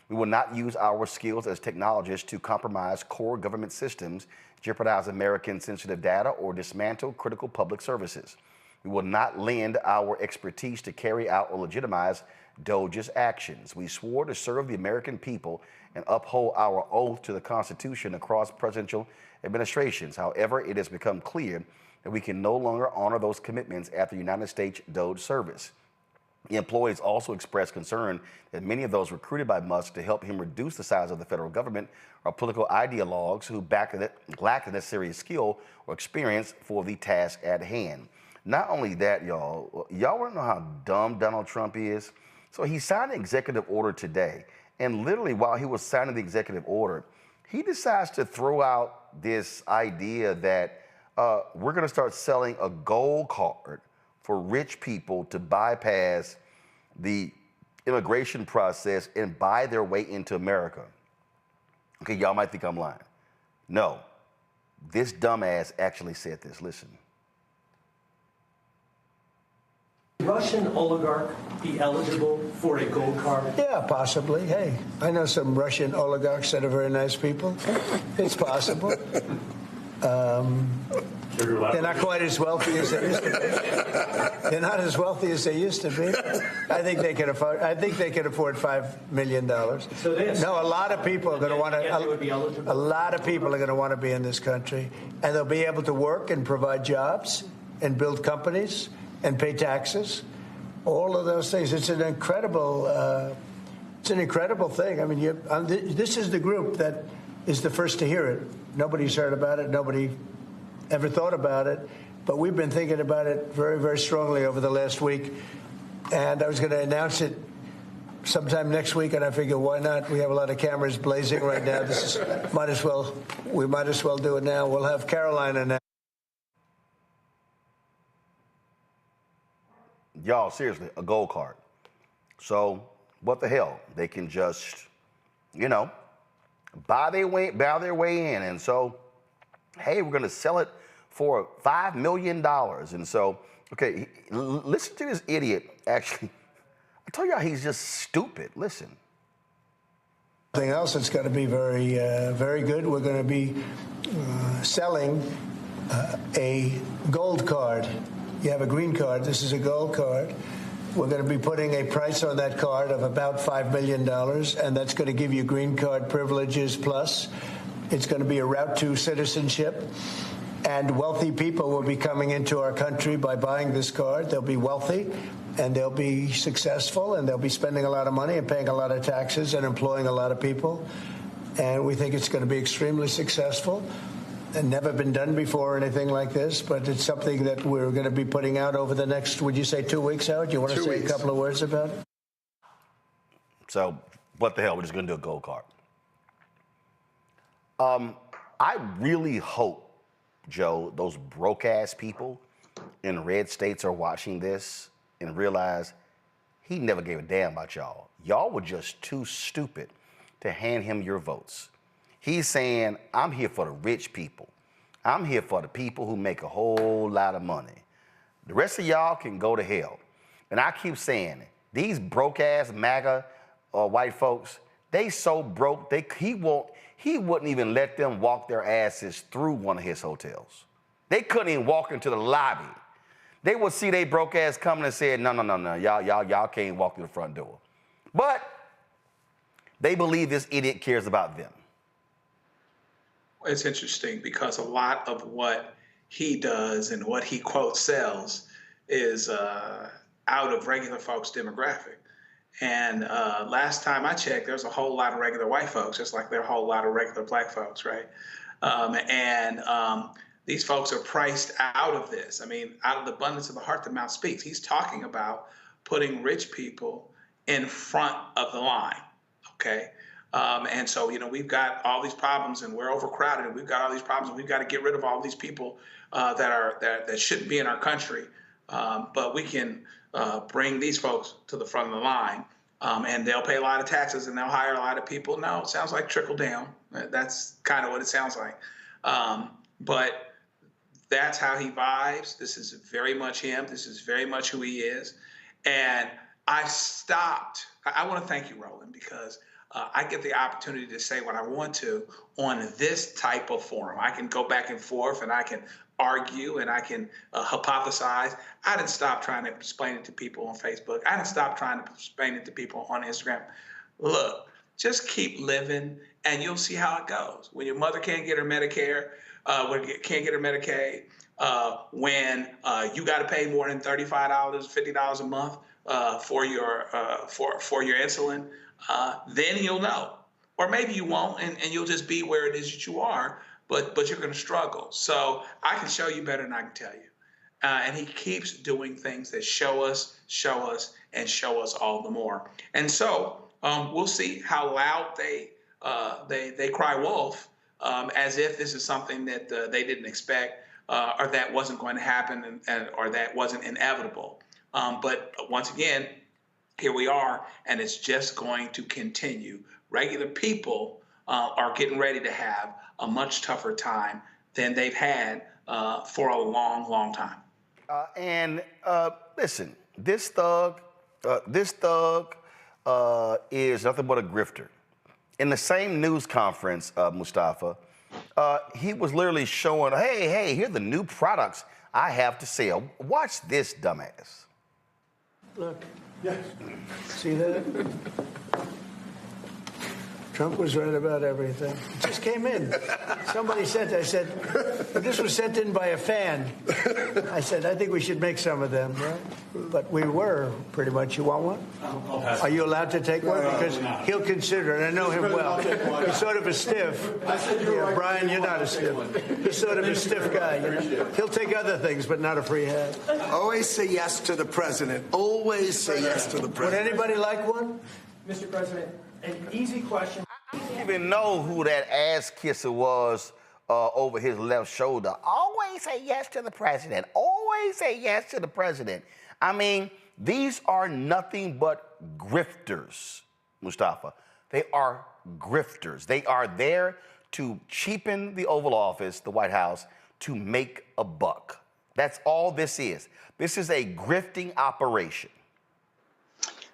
We will not use our skills as technologists to compromise core government systems, jeopardize American sensitive data, or dismantle critical public services. We will not lend our expertise to carry out or legitimize DOGE's actions. We swore to serve the American people and uphold our oath to the Constitution across presidential administrations. However, it has become clear that we can no longer honor those commitments after United States DOGE service." The employees also expressed concern that many of those recruited by Musk to help him reduce the size of the federal government are political ideologues who lack the necessary skill or experience for the task at hand. Not only that, y'all want to know how dumb Donald Trump is? So he signed an executive order today, and literally while he was signing the executive order, he decides to throw out this idea that we're going to start selling a gold card for rich people to bypass the immigration process and buy their way into America. Okay, y'all might think I'm lying. No, this dumbass actually said this. Listen. Russian oligarch be eligible for a gold card? Yeah, possibly. Hey, I know some Russian oligarchs that are very nice people. It's possible. They're not quite as wealthy as they used to be. They're not as wealthy as they used to be. I think they could afford. I think they could afford $5 million. So no, a lot of people are going to want to. A lot of people are going to want to be in this country, and they'll be able to work and provide jobs and build companies and pay taxes. All of those things. It's an incredible. It's an incredible thing. I mean, this is the group that is the first to hear it. Nobody's heard about it. Nobody ever thought about it. But we've been thinking about it very, very strongly over the last week. And I was going to announce it sometime next week, and I figured, why not? We have a lot of cameras blazing right now. We might as well do it now. We'll have Carolina now. Y'all, seriously, a gold card. So what the hell? They can just, bow their way in. And so, hey, we're going to sell it for $5 million. And so, okay, listen to this idiot. Actually, I told y'all he's just stupid. Listen. Something else that's going to be very, very good. We're going to be selling a gold card. You have a green card. This is a gold card. We're going to be putting a price on that card of about $5 million, and that's going to give you green card privileges plus. It's going to be a route to citizenship. And wealthy people will be coming into our country by buying this card. They'll be wealthy, and they'll be successful, and they'll be spending a lot of money and paying a lot of taxes and employing a lot of people. And we think it's going to be extremely successful. And never been done before or anything like this, but it's something that we're going to be putting out over the next, would you say 2 weeks, Howard? Do you want to say a couple of words about it? So, what the hell? We're just going to do a gold card. I really hope, Joe, those broke-ass people in red states are watching this and realize he never gave a damn about y'all. Y'all were just too stupid to hand him your votes. He's saying, I'm here for the rich people. I'm here for the people who make a whole lot of money. The rest of y'all can go to hell. And I keep saying, these broke-ass MAGA white folks, they so broke, he wouldn't even let them walk their asses through one of his hotels. They couldn't even walk into the lobby. They would see they broke ass coming and said, no, y'all can't walk through the front door. But they believe this idiot cares about them. It's interesting because a lot of what he does and what he, quote, sells is out of regular folks' demographic. And last time I checked, there's a whole lot of regular white folks, just like there are a whole lot of regular black folks, right? These folks are priced out of this. I mean, out of the abundance of the heart, the mouth speaks. He's talking about putting rich people in front of the line, okay? And so, you know, we've got all these problems and we're overcrowded and we've got all these problems and we've got to get rid of all these people that shouldn't be in our country. But we can bring these folks to the front of the line and they'll pay a lot of taxes and they'll hire a lot of people. No, it sounds like trickle down. That's kind of what it sounds like. But that's how he vibes. This is very much him. This is very much who he is. And I want to thank you, Roland, because I get the opportunity to say what I want to on this type of forum. I can go back and forth and I can argue and I can hypothesize. I didn't stop trying to explain it to people on Facebook. I didn't stop trying to explain it to people on Instagram. Look, just keep living and you'll see how it goes. When your mother can't get her Medicare, can't get her Medicaid, when you got to pay more than $35, $50 a month for your insulin, then you'll know. Or maybe you won't, and you'll just be where it is that you are, but you're going to struggle. So I can show you better than I can tell you. And he keeps doing things that show us, and show us all the more. And so we'll see how loud they cry wolf, as if this is something that they didn't expect, or that wasn't going to happen, or that wasn't inevitable. But once again, here we are, and it's just going to continue. Regular people are getting ready to have a much tougher time than they've had for a long, long time. Listen, this thug is nothing but a grifter. In the same news conference, Mustafa, he was literally showing, hey, here are the new products I have to sell. Watch this, dumbass. Look. Yes. See that? Trump was right about everything. It just came in. Somebody sent, I said, this was sent in by a fan. I said, I think we should make some of them, right? But we were, pretty much. You want one? I'll pass. Are you allowed to take one? Because he'll consider it. I know him well. He's sort of a stiff. Yeah, Brian, you're not a stiff. He's sort of a stiff guy. You know? He'll take other things, but not a free hand. Always say yes to the president. Always say yes to the president. Would anybody like one? Mr. President, an easy question. I don't even know who that ass kisser was over his left shoulder. Always say yes to the president. Always say yes to the president. I mean, these are nothing but grifters, Mustafa. They are grifters. They are there to cheapen the Oval Office, the White House, to make a buck. That's all this is. This is a grifting operation.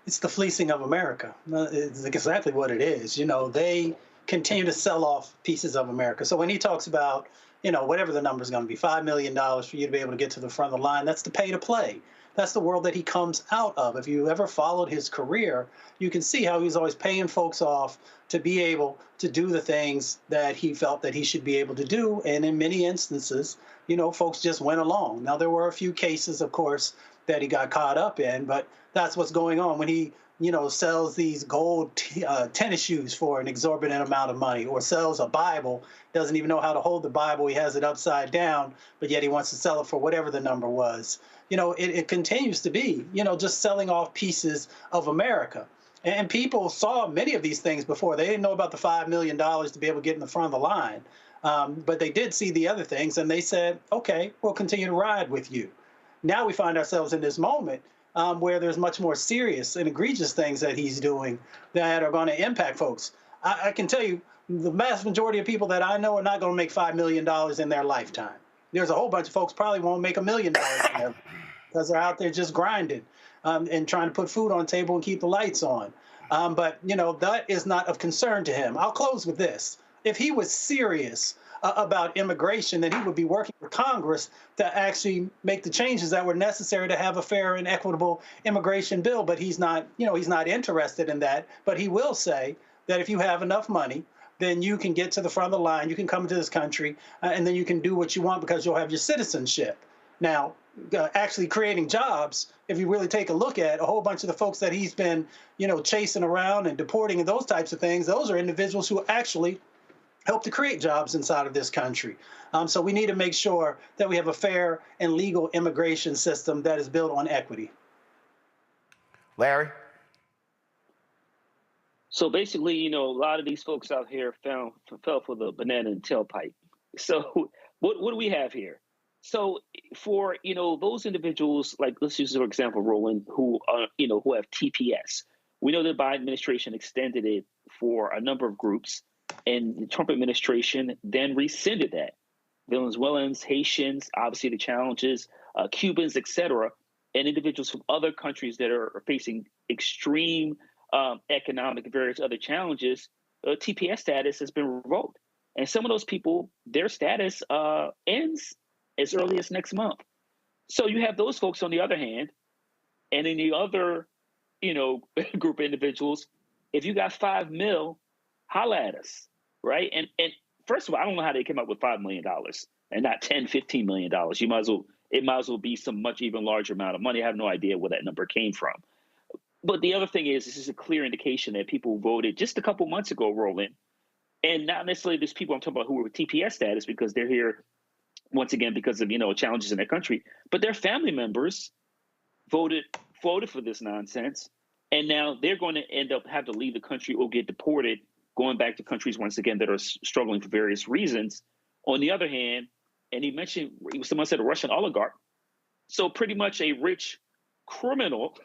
It's the fleecing of America. It's exactly what it is. You know, they continue to sell off pieces of America. So when he talks about, you know, whatever the number is going to be, $5 million for you to be able to get to the front of the line, that's the pay to play. that's the world that he comes out of. If you ever followed his career, you can see how he's always paying folks off to be able to do the things that he felt that he should be able to do. And in many instances, you know, folks just went along. Now, there were a few cases, of course, that he got caught up in, but that's what's going on when he, you know, sells these gold tennis shoes for an exorbitant amount of money, or sells a Bible, doesn't even know how to hold the Bible, he has it upside down, but yet he wants to sell it for whatever the number was. You know, it continues to be, you know, just selling off pieces of America. And people saw many of these things before. They didn't know about the $5 million to be able to get in the front of the line. But they did see the other things, and they said, okay, we'll continue to ride with you. Now we find ourselves in this moment where there's much more serious and egregious things that he's doing that are going to impact folks. I can tell you, the vast majority of people that I know are not going to make $5 million in their lifetime. There's a whole bunch of folks probably won't make $1 million because they're out there just grinding and trying to put food on the table and keep the lights on. But, you know, that is not of concern to him. I'll close with this. If he was serious about immigration, then he would be working with Congress to actually make the changes that were necessary to have a fair and equitable immigration bill. But he's not, you know, he's not interested in that. But he will say that if you have enough money, then you can get to the front of the line, you can come to this country, and then you can do what you want because you'll have your citizenship. Now, actually creating jobs, if you really take a look at a whole bunch of the folks that he's been, you know, chasing around and deporting and those types of things, those are individuals who actually help to create jobs inside of this country. So we need to make sure that we have a fair and legal immigration system that is built on equity. Larry? So basically, you know, a lot of these folks out here fell for the banana and tailpipe. So what do we have here? So for, you know, those individuals, like let's use for example, Roland, who are, you know, who have TPS. We know the Biden administration extended it for a number of groups, and the Trump administration then rescinded that. Venezuelans, Haitians, obviously the challenges, Cubans, etc., and individuals from other countries that are facing extreme economic and various other challenges, TPS status has been revoked. And some of those people, their status ends as early as next month. So you have those folks on the other hand, and in the other, you know, group of individuals, if you got $5 million, holla at us, right? And first of all, I don't know how they came up with $5 million and not $10, $15 million. It might as well be some much even larger amount of money. I have no idea where that number came from. But the other thing is, this is a clear indication that people voted just a couple months ago, Roland, and not necessarily these people I'm talking about who were with TPS status because they're here once again because of, you know, challenges in their country, but their family members voted for this nonsense, and now they're going to end up have to leave the country or get deported, going back to countries once again that are struggling for various reasons. On the other hand, and he mentioned, someone said a Russian oligarch, so pretty much a rich criminal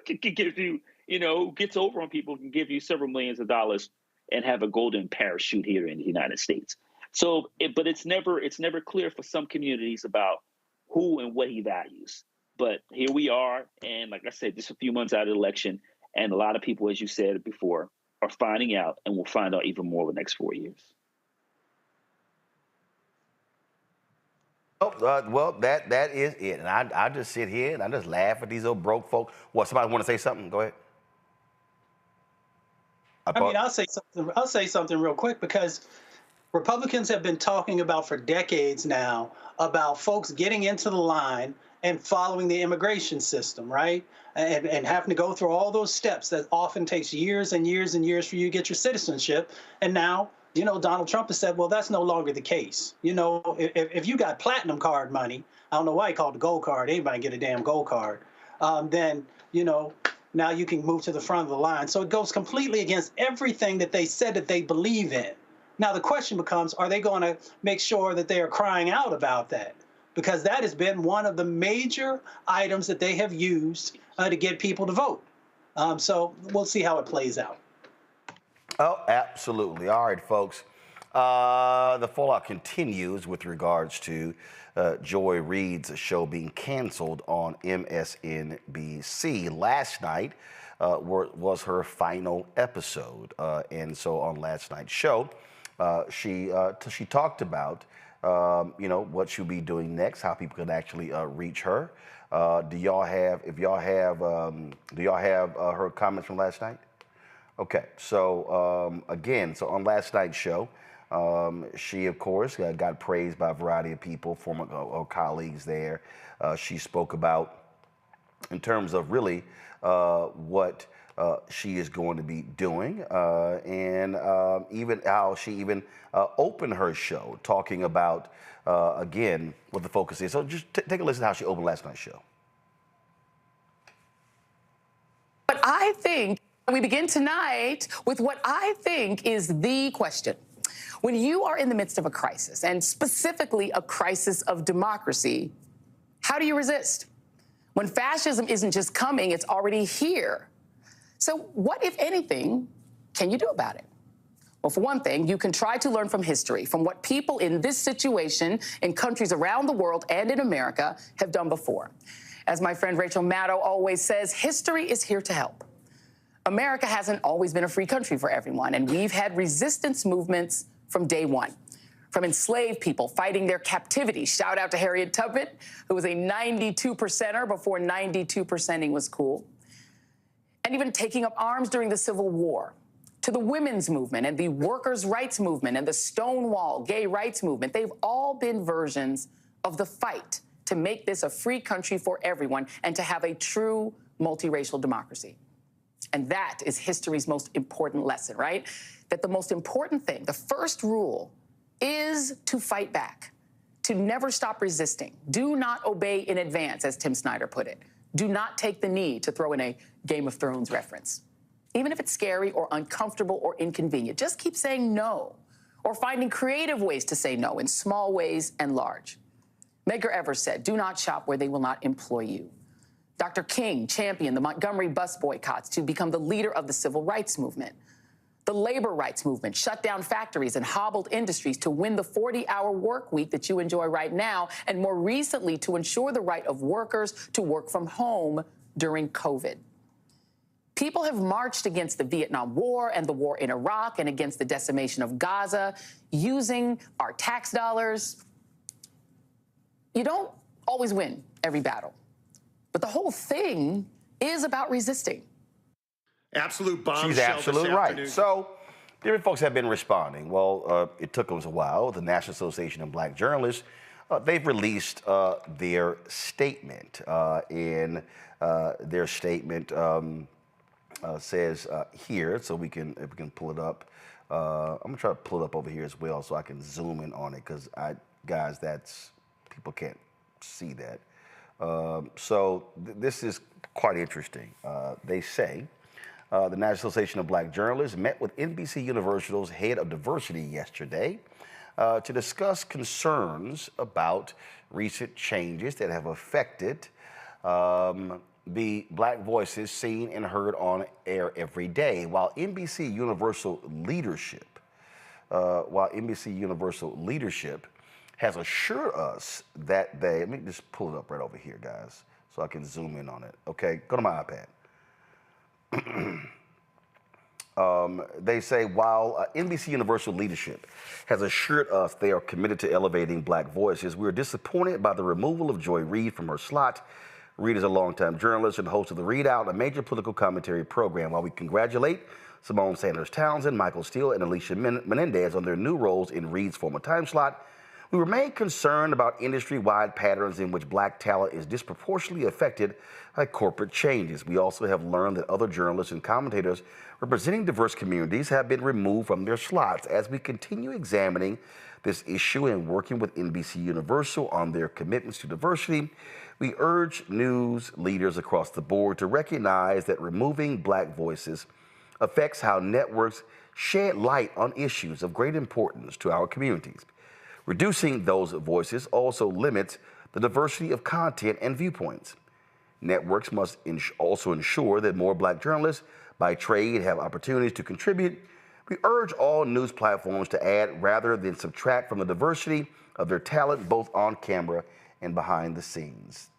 can give you, you know, gets over on people, can give you several millions of dollars and have a golden parachute here in the United States. So, but it's never clear for some communities about who and what he values. But here we are, and like I said, just a few months out of the election, and a lot of people, as you said before, are finding out, and will find out even more over the next 4 years. Well, that is it. And I just sit here and I just laugh at these old broke folk. What, somebody want to say something? Go ahead. I'll say something real quick, because Republicans have been talking about for decades now about folks getting into the line and following the immigration system, right? And having to go through all those steps that often takes years and years and years for you to get your citizenship. And now, you know, Donald Trump has said, well, that's no longer the case. You know, if you got platinum card money, I don't know why he called it gold card. Anybody can get a damn gold card. Then, you know, now you can move to the front of the line. So it goes completely against everything that they said that they believe in. Now, the question becomes, are they going to make sure that they are crying out about that? Because that has been one of the major items that they have used to get people to vote. So we'll see how it plays out. Oh, absolutely. All right, folks. The fallout continues with regards to Joy Reid's show being canceled on MSNBC. Last night was her final episode. And so on last night's show, she talked about you know, what she'll be doing next, how people can actually reach her. Do y'all have her comments from last night? Okay, so again, so on last night's show, she, of course, got praised by a variety of people, former colleagues there. She spoke about, in terms of really what she is going to be doing, and even how she even opened her show, talking about, again, what the focus is. So just take a listen to how she opened last night's show. But I think we begin tonight with what I think is the question. When you are in the midst of a crisis, and specifically a crisis of democracy, how do you resist? When fascism isn't just coming, it's already here. So what, if anything, can you do about it? Well, for one thing, you can try to learn from history, from what people in this situation in countries around the world and in America have done before. As my friend Rachel Maddow always says, history is here to help. America hasn't always been a free country for everyone, and we've had resistance movements from day one. From enslaved people fighting their captivity. Shout out to Harriet Tubman, who was a 92%er before 92%ing was cool. And even taking up arms during the Civil War. To the women's movement and the workers' rights movement and the Stonewall gay rights movement. They've all been versions of the fight to make this a free country for everyone and to have a true multiracial democracy. And that is history's most important lesson, right? That the most important thing, the first rule, is to fight back, to never stop resisting. Do not obey in advance, as Tim Snyder put it. Do not take the knee, to throw in a Game of Thrones reference. Even if it's scary or uncomfortable or inconvenient, just keep saying no, or finding creative ways to say no in small ways and large. Medgar Evers said, do not shop where they will not employ you. Dr. King championed the Montgomery bus boycotts to become the leader of the civil rights movement. The labor rights movement shut down factories and hobbled industries to win the 40-hour work week that you enjoy right now, and more recently to ensure the right of workers to work from home during COVID. People have marched against the Vietnam War and the war in Iraq and against the decimation of Gaza using our tax dollars. You don't always win every battle, but the whole thing is about resisting. Absolute bombshell. She's absolutely right. So, different folks have been responding. Well, it took us a while. The National Association of Black Journalists, they've released their statement. In their statement says here, so if we can pull it up. I'm gonna try to pull it up over here as well, so I can zoom in on it, because guys, people can't see that. So this is quite interesting. They say. The National Association of Black Journalists met with NBC Universal's head of diversity yesterday to discuss concerns about recent changes that have affected the black voices seen and heard on air every day. While NBC Universal leadership has assured us that they, let me just pull it up right over here, guys, so I can zoom in on it. Okay, go to my iPad. They say, while NBC Universal leadership has assured us they are committed to elevating black voices, we are disappointed by the removal of Joy Reid from her slot. Reid is a longtime journalist and host of The Readout, a major political commentary program. While we congratulate Simone Sanders-Townsend, Michael Steele, and Alicia Menendez on their new roles in Reid's former time slot, we remain concerned about industry-wide patterns in which black talent is disproportionately affected by corporate changes. We also have learned that other journalists and commentators representing diverse communities have been removed from their slots. As we continue examining this issue and working with NBC Universal on their commitments to diversity, we urge news leaders across the board to recognize that removing black voices affects how networks shed light on issues of great importance to our communities. Reducing those voices also limits the diversity of content and viewpoints. Networks must also ensure that more black journalists by trade have opportunities to contribute. We urge all news platforms to add rather than subtract from the diversity of their talent, both on camera and behind the scenes.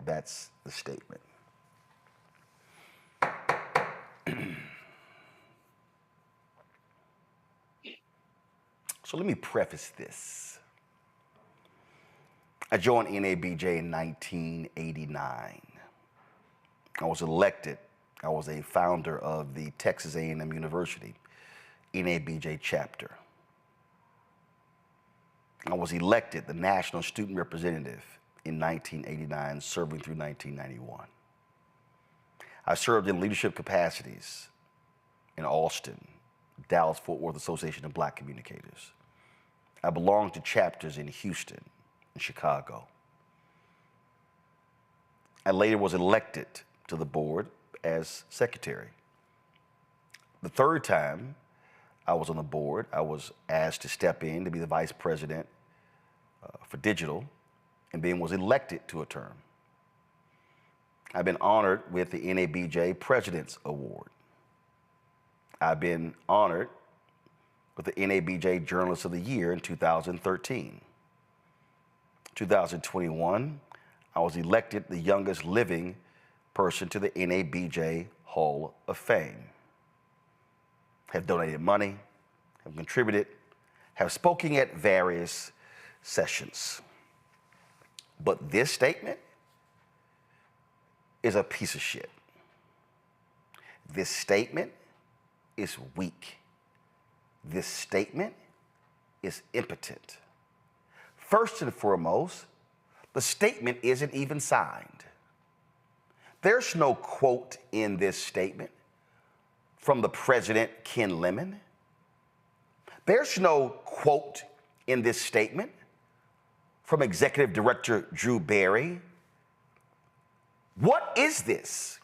That's the statement. So let me preface this. I joined NABJ in 1989. I was elected. I was a founder of the Texas A&M University NABJ chapter. I was elected the National Student Representative in 1989, serving through 1991. I served in leadership capacities in Austin, Dallas-Fort Worth Association of Black Communicators. I belonged to chapters in Houston and Chicago. I later was elected to the board as secretary. The third time I was on the board, I was asked to step in to be the vice president for digital, and then was elected to a term. I've been honored with the NABJ President's Award. I've been honored with the NABJ Journalist of the Year in 2013. 2021, I was elected the youngest living person to the NABJ Hall of Fame. Have donated money, have contributed, have spoken at various sessions. But this statement is a piece of shit. This statement is weak. This statement is impotent. First and foremost, the statement isn't even signed. There's no quote in this statement from the president, Ken Lemon. There's no quote in this statement from Executive Director Drew Barry. What is this?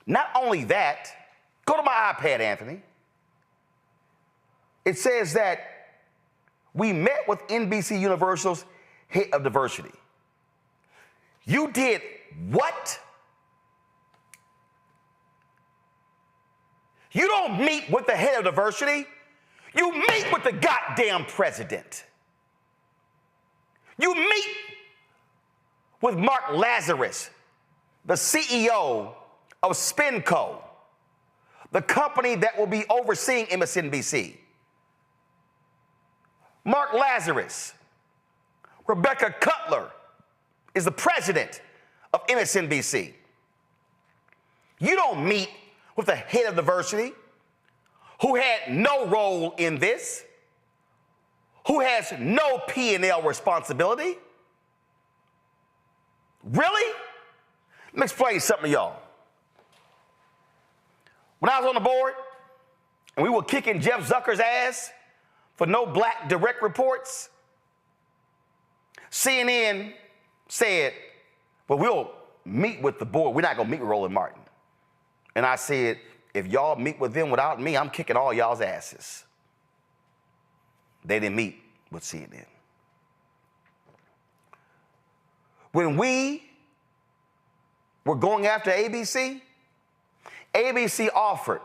Not only that, go to my iPad, Anthony. It says that we met with NBC Universal's head of diversity. You did what? You don't meet with the head of diversity. You meet with the goddamn president. You meet with Mark Lazarus, the CEO of Spinco, the company that will be overseeing MSNBC. Mark Lazarus, Rebecca Cutler is the president of MSNBC. You don't meet with the head of diversity, who had no role in this, who has no P&L responsibility. Really? Let me explain something to y'all. When I was on the board and we were kicking Jeff Zucker's ass for no black direct reports, CNN said, well, we'll meet with the board. We're not going to meet with Roland Martin. And I said, if y'all meet with them without me, I'm kicking all y'all's asses. They didn't meet with CNN. When we were going after ABC, ABC offered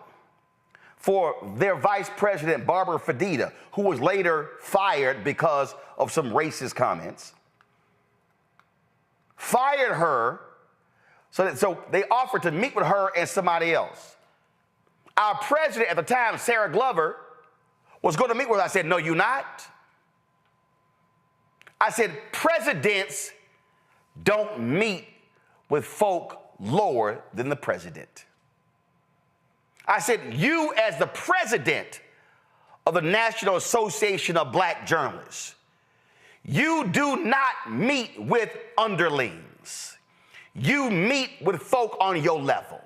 for their vice president, Barbara Fedida, who was later fired because of some racist comments, fired her, so they offered to meet with her and somebody else. Our president at the time, Sarah Glover, was going to meet with her. I said, no, you're not. I said, presidents don't meet with folk lower than the president. I said, you as the president of the National Association of Black Journalists, you do not meet with underlings. You meet with folk on your level.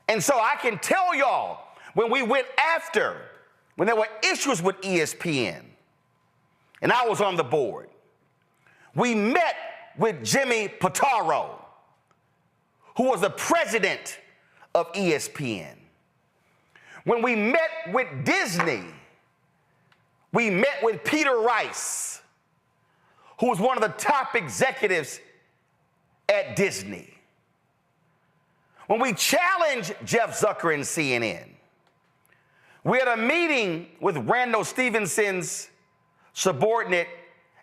And so I can tell y'all, when we went after, when there were issues with ESPN, and I was on the board, we met with Jimmy Pitaro, who was the president of ESPN. When we met with Disney, we met with Peter Rice, who was one of the top executives at Disney. When we challenged Jeff Zucker and CNN, we had a meeting with Randall Stevenson's subordinate,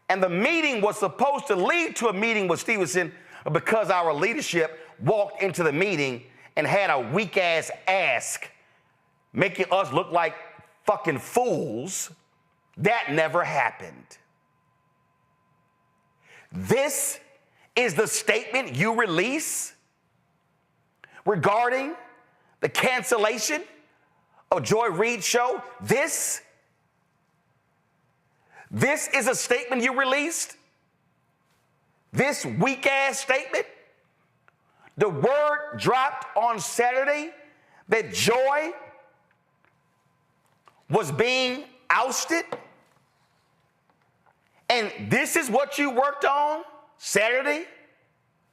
and the meeting was supposed to lead to a meeting with Stevenson because our leadership walked into the meeting and had a weak-ass ask, making us look like fucking fools. That never happened. This is the statement you release regarding the cancellation of Joy Reid's show? This is a statement you released? This weak-ass statement? The word dropped on Saturday that Joy was being ousted? And this is what you worked on Saturday,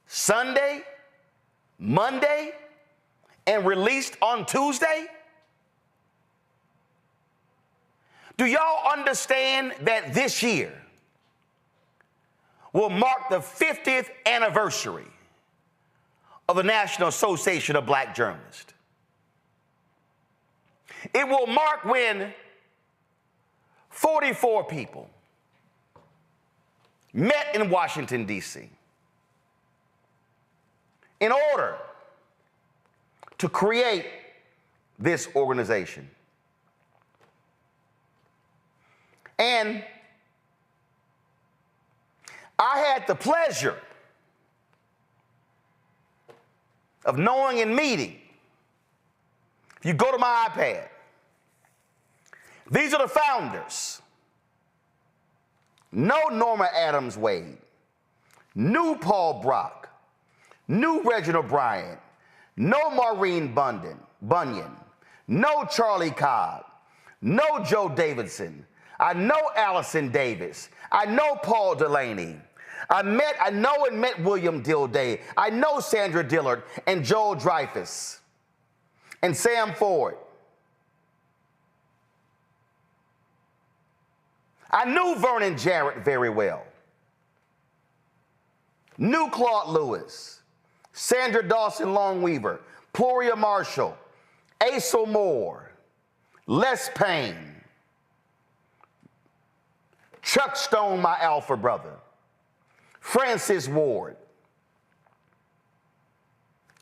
Sunday, Monday, and released on Tuesday? Do y'all understand that this year will mark the 50th anniversary of the National Association of Black Journalists? It will mark when 44 people met in Washington, D.C. in order to create this organization. And I had the pleasure of knowing and meeting. If you go to my iPad, these are the founders. No Norma Adams Wade, new Paul Brock, new Reginald Bryant, no Maureen Bunyan, no Charlie Cobb, no Joe Davidson. I know Allison Davis. I know Paul Delaney. I know and met William Dilday. I know Sandra Dillard and Joel Dreyfus and Sam Ford. I knew Vernon Jarrett very well. Knew Claude Lewis, Sandra Dawson Longweaver, Ploria Marshall, Asa Moore, Les Payne, Chuck Stone, my alpha brother, Francis Ward,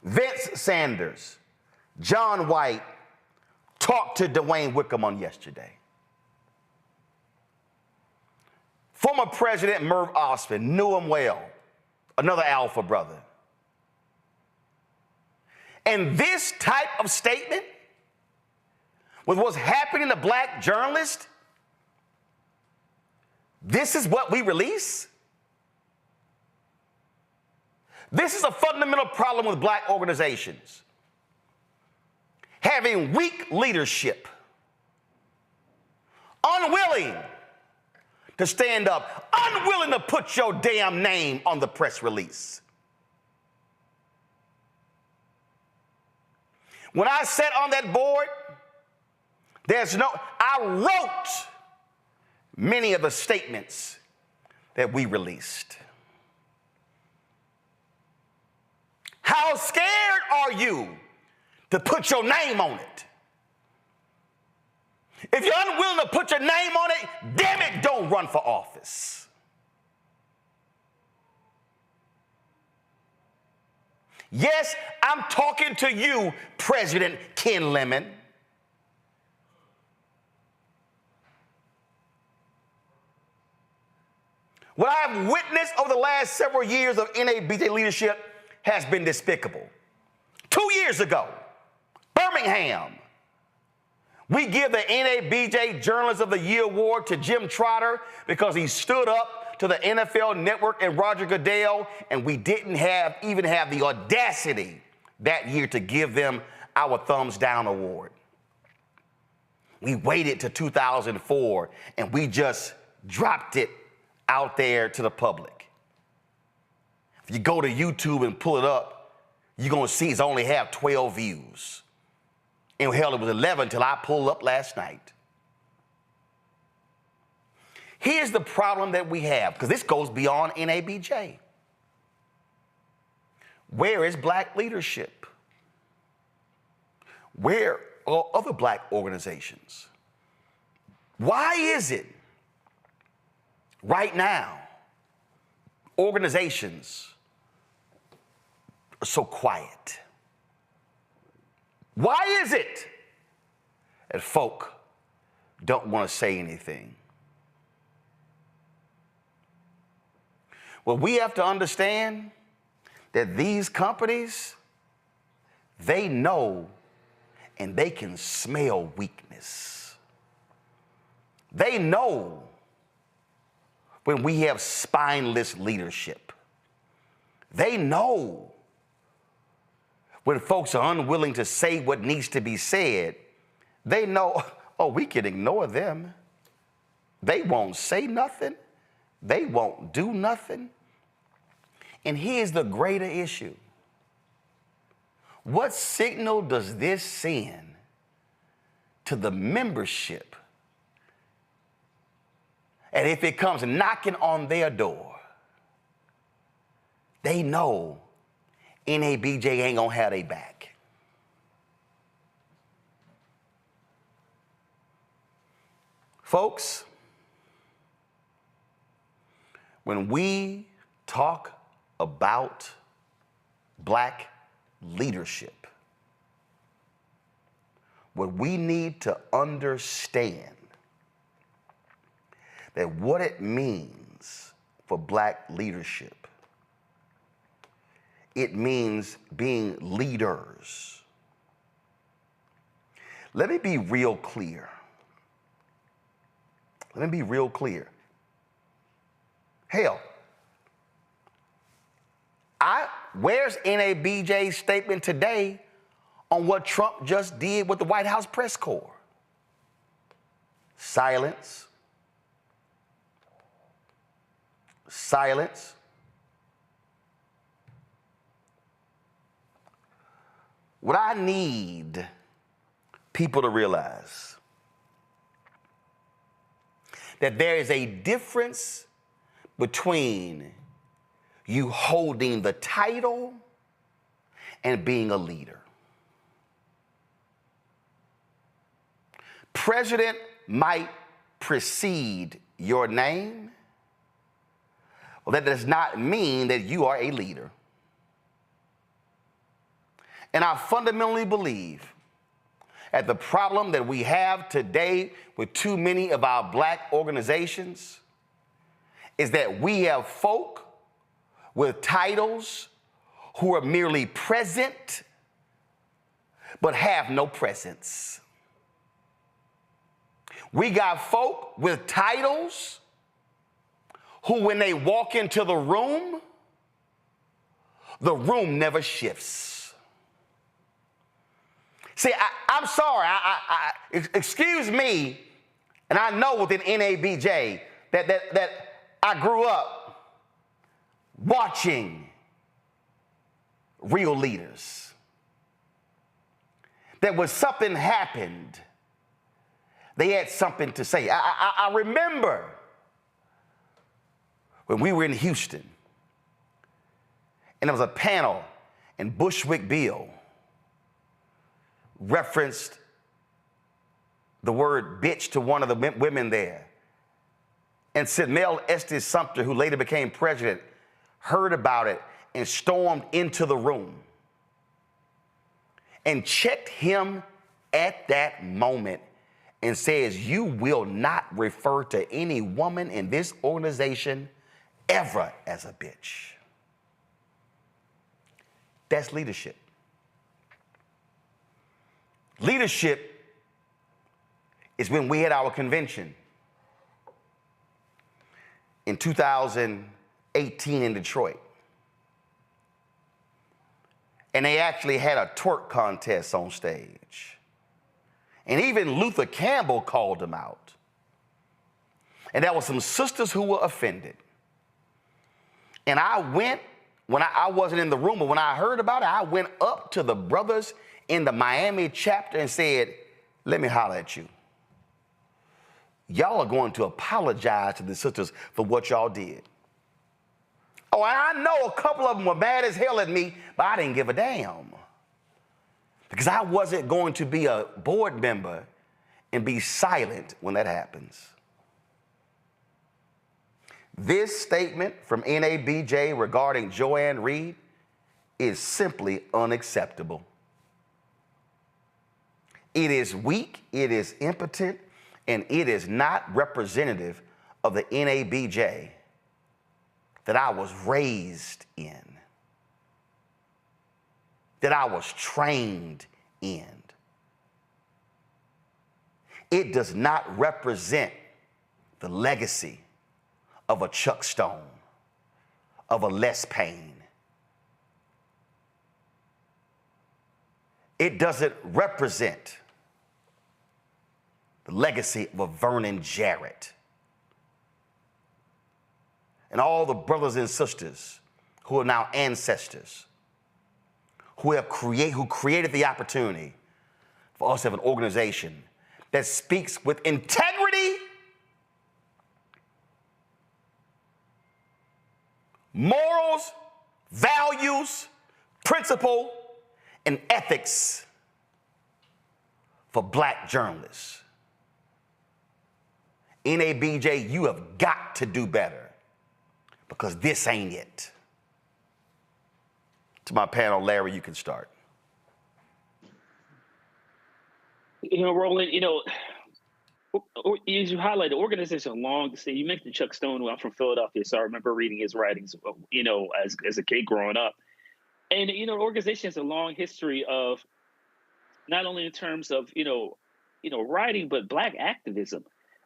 Vince Sanders, John White. Talked to Dwayne Wickham on yesterday. Former President Merv Osmond, knew him well, another alpha brother. And this type of statement with what's happening to black journalists, this is what we release? This is a fundamental problem with black organizations. Having weak leadership, unwilling to stand up, unwilling to put your damn name on the press release. When I sat on that board, I wrote many of the statements that we released. How scared are you to put your name on it? If you're unwilling to put your name on it, damn it, don't run for office. Yes, I'm talking to you, President Ken Lemon. What I've witnessed over the last several years of NABJ leadership has been despicable. 2 years ago, Birmingham, we give the NABJ Journalist of the Year award to Jim Trotter because he stood up to the NFL Network and Roger Goodell, and we didn't even have the audacity that year to give them our Thumbs Down award. We waited to 2004, and we just dropped it out there to the public. If you go to YouTube and pull it up, you're going to see it's only have 12 views. And hell, it was 11 till I pulled up last night. Here's the problem that we have, because this goes beyond NABJ. Where is black leadership? Where are other black organizations? Why is it right now organizations are so quiet? Why is it that folk don't want to say anything? Well, we have to understand that these companies, they know and they can smell weakness. They know when we have spineless leadership. They know when folks are unwilling to say what needs to be said. They know, oh, we can ignore them. They won't say nothing. They won't do nothing. And here's the greater issue. What signal does this send to the membership? And if it comes knocking on their door, they know NABJ ain't gonna have their back. Folks, when we talk about black leadership, what we need to understand that what it means for black leadership, it means being leaders. Let me be real clear. Let me be real clear. Hell, where's NABJ's statement today on what Trump just did with the White House press corps? Silence. Silence. What I need people to realize that there is a difference between you holding the title and being a leader. President might precede your name. Well, that does not mean that you are a leader. And I fundamentally believe that the problem that we have today with too many of our black organizations is that we have folk with titles who are merely present but have no presence. We got folk with titles who, when they walk into the room never shifts. See, I'm sorry, excuse me, and I know within NABJ that I grew up watching real leaders. That when something happened, they had something to say. I remember when we were in Houston, and there was a panel, and Bushwick Bill referenced the word bitch to one of the women there. And said Mel Estes Sumter, who later became president, heard about it and stormed into the room and checked him at that moment and says, you will not refer to any woman in this organization ever as a bitch. That's leadership. Leadership is when we had our convention in 2018 in Detroit. And they actually had a twerk contest on stage. And even Luther Campbell called them out. And there were some sisters who were offended. And I went, when I wasn't in the room, but when I heard about it, I went up to the brothers in the Miami chapter and said, let me holler at you. Y'all are going to apologize to the sisters for what y'all did. Oh, and I know a couple of them were mad as hell at me, but I didn't give a damn. Because I wasn't going to be a board member and be silent when that happens. This statement from NABJ regarding Joanne Reed is simply unacceptable. It is weak, it is impotent, and it is not representative of the NABJ that I was raised in, that I was trained in. It does not represent the legacy of a Chuck Stone, of a Les Payne. It doesn't represent the legacy of a Vernon Jarrett. And all the brothers and sisters who are now ancestors, who created the opportunity for us to have an organization that speaks with integrity, morals, values, principle, and ethics for black journalists. NABJ, you have got to do better, because this ain't it. To my panel, Larry, you can start. Roland, as you highlight, the organization long to say, you mentioned Chuck Stone. I'm from Philadelphia, so I remember reading his writings, as a kid growing up. And, the organization has a long history of not only in terms of, writing, but black activism.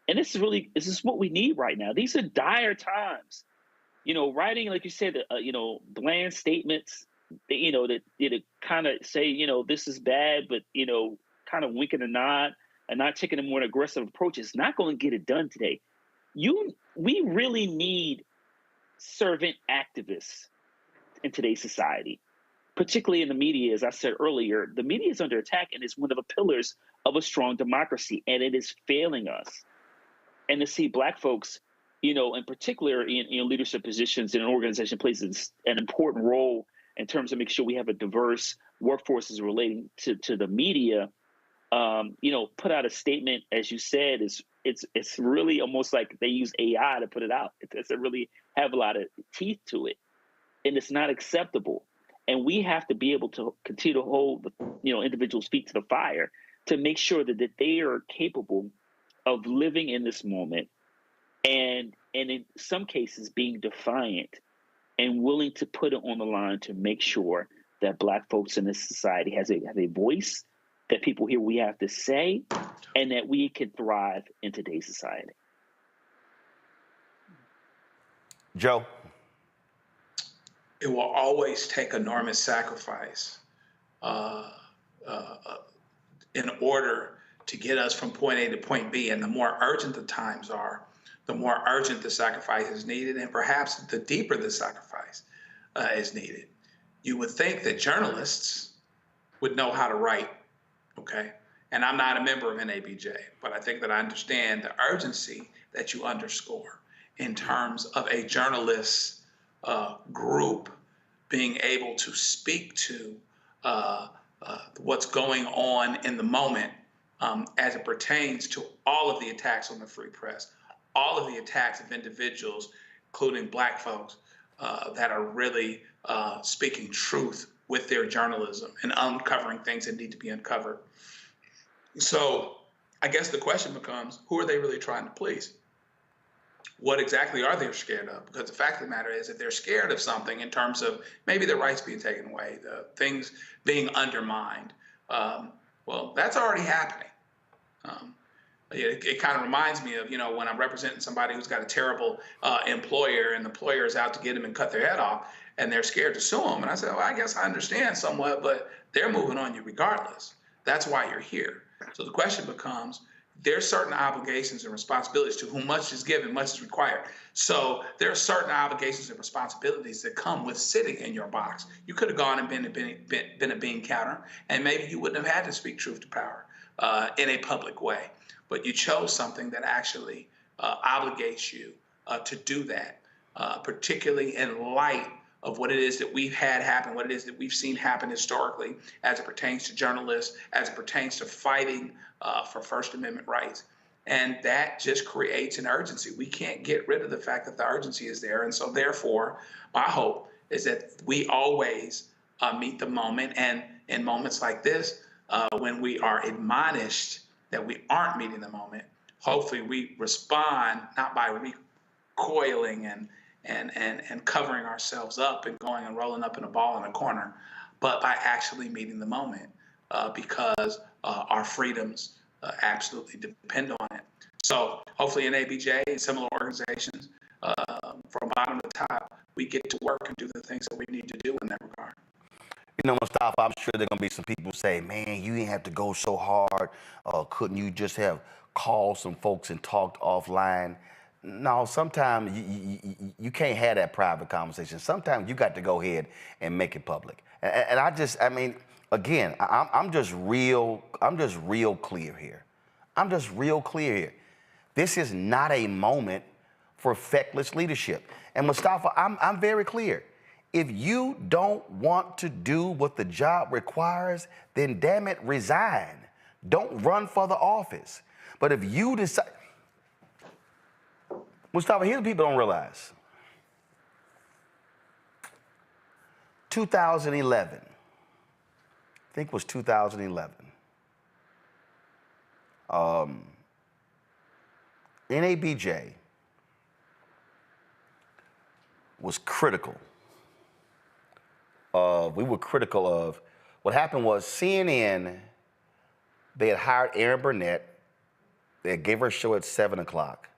And this is what we need right now. These are dire times. Writing, like you said, bland statements, that kind of say, this is bad, but, kind of winking a nod and not taking a more aggressive approach is not going to get it done today. We really need servant activists in today's society, particularly in the media. As I said earlier, the media is under attack, and it's one of the pillars of a strong democracy, and it is failing us. And to see black folks, in particular in leadership positions in an organization plays an important role in terms of making sure we have a diverse workforce as relating to the media, put out a statement, as you said, it's really almost like they use AI to put it out. It doesn't really have a lot of teeth to it, and it's not acceptable. And we have to be able to continue to hold, individuals' feet to the fire to make sure that they are capable of living in this moment, and in some cases being defiant and willing to put it on the line to make sure that black folks in this society have a voice, that people hear we have to say, and that we can thrive in today's society. Joe? It will always take enormous sacrifice in order to get us from point A to point B. And the more urgent the times are, the more urgent the sacrifice is needed, and perhaps the deeper the sacrifice is needed. You would think that journalists would know how to write, okay? And I'm not a member of NABJ, but I think that I understand the urgency that you underscore in terms of a journalist group being able to speak to what's going on in the moment as it pertains to all of the attacks on the free press, all of the attacks of individuals, including black folks, that are really speaking truth with their journalism and uncovering things that need to be uncovered. So I guess the question becomes, who are they really trying to please? What exactly are they scared of? Because the fact of the matter is, if they're scared of something in terms of maybe their rights being taken away, the things being undermined, well, that's already happening. It kind of reminds me of, when I'm representing somebody who's got a terrible employer, and the employer is out to get him and cut their head off, and they're scared to sue them. And I said, well, I guess I understand somewhat, but they're moving on you regardless. That's why you're here. So the question becomes, there's certain obligations and responsibilities to whom much is given, much is required. So there are certain obligations and responsibilities that come with sitting in your box. You could have gone and been a bean counter, and maybe you wouldn't have had to speak truth to power in a public way. But you chose something that actually obligates you to do that, particularly in light of what it is that we've had happen, what it is that we've seen happen historically as it pertains to journalists, as it pertains to fighting for First Amendment rights. And that just creates an urgency. We can't get rid of the fact that the urgency is there. And so therefore, my hope is that we always meet the moment. And in moments like this, when we are admonished that we aren't meeting the moment, hopefully we respond not by recoiling and covering ourselves up and going and rolling up in a ball in a corner, but by actually meeting the moment because our freedoms absolutely depend on it. So hopefully in ABJ and similar organizations, from bottom to top, we get to work and do the things that we need to do in that regard. You know, Mustafa, I'm sure there are going to be some people who say, man, you didn't have to go so hard. Couldn't you just have called some folks and talked offline? No, sometimes you can't have that private conversation. Sometimes you got to go ahead and make it public. And I mean, again, I'm just real clear here. I'm just real clear here. This is not a moment for feckless leadership. And Mustafa, I'm very clear. If you don't want to do what the job requires, then damn it, resign. Don't run for the office. But if you decide, Mustafa, here's what people don't realize. 2011, I think it was 2011. NABJ was critical. We were critical of, what happened was CNN, they had hired Erin Burnett, they gave her a show at 7 o'clock.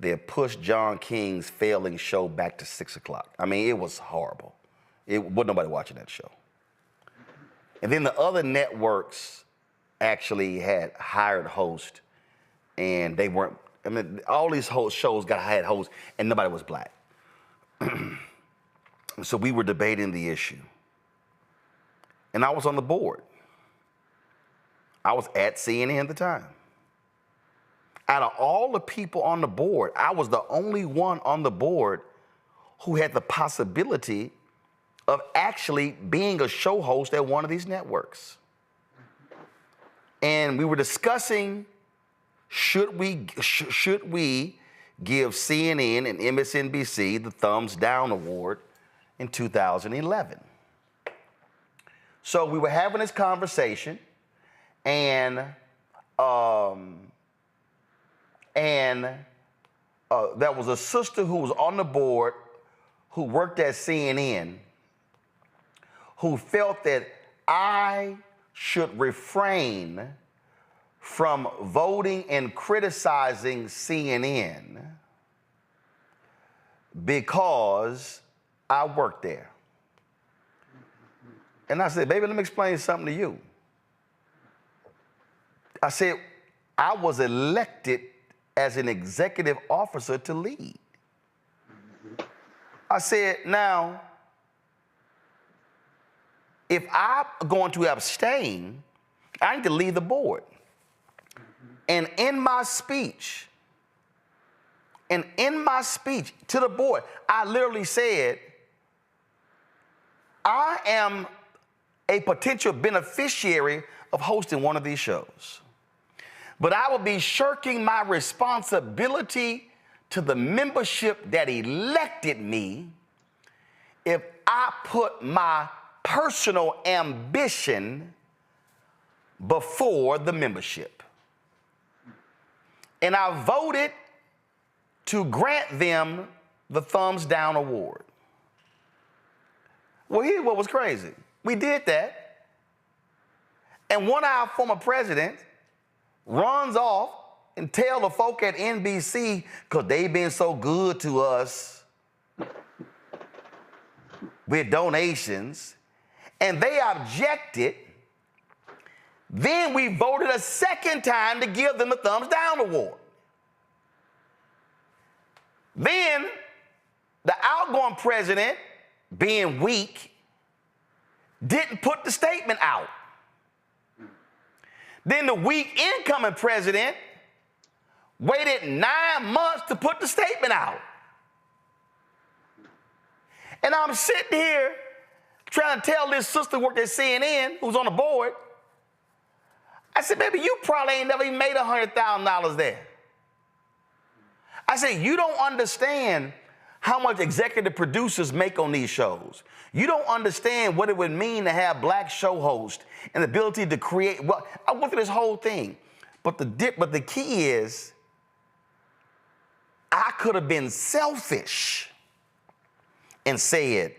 They had pushed John King's failing show back to 6 o'clock. I mean, it was horrible. It wasn't nobody watching that show. And then the other networks actually had hired hosts, and they weren't, I mean, all these shows had hosts, and nobody was black. So we were debating the issue. And I was on the board. I was at CNN at the time. Out of all the people on the board, I was the only one on the board who had the possibility of actually being a show host at one of these networks. And we were discussing, should we give CNN and MSNBC the thumbs down award in 2011. So we were having this conversation, and there was a sister who was on the board who worked at CNN who felt that I should refrain from voting and criticizing CNN because I worked there. And I said, baby, let me explain something to you. I said, I was elected as an executive officer to lead. I said, now, if I'm going to abstain, I need to leave the board. And in my speech to the board, I literally said, I am a potential beneficiary of hosting one of these shows, but I will be shirking my responsibility to the membership that elected me if I put my personal ambition before the membership. And I voted to grant them the thumbs down award. Well, here's what was crazy. We did that. And one of our former presidents runs off and tell the folk at NBC, because they've been so good to us with donations, and they objected. Then we voted a second time to give them the thumbs down award. Then the outgoing president, being weak, didn't put the statement out. Then the weak incoming president waited 9 months to put the statement out. And I'm sitting here trying to tell this sister who worked at CNN, who's on the board, I said, baby, you probably ain't never even made $100,000 there. I said, you don't understand how much executive producers make on these shows. You don't understand what it would mean to have black show hosts and the ability to create. Well, I went through this whole thing, but the key is, I could have been selfish and said,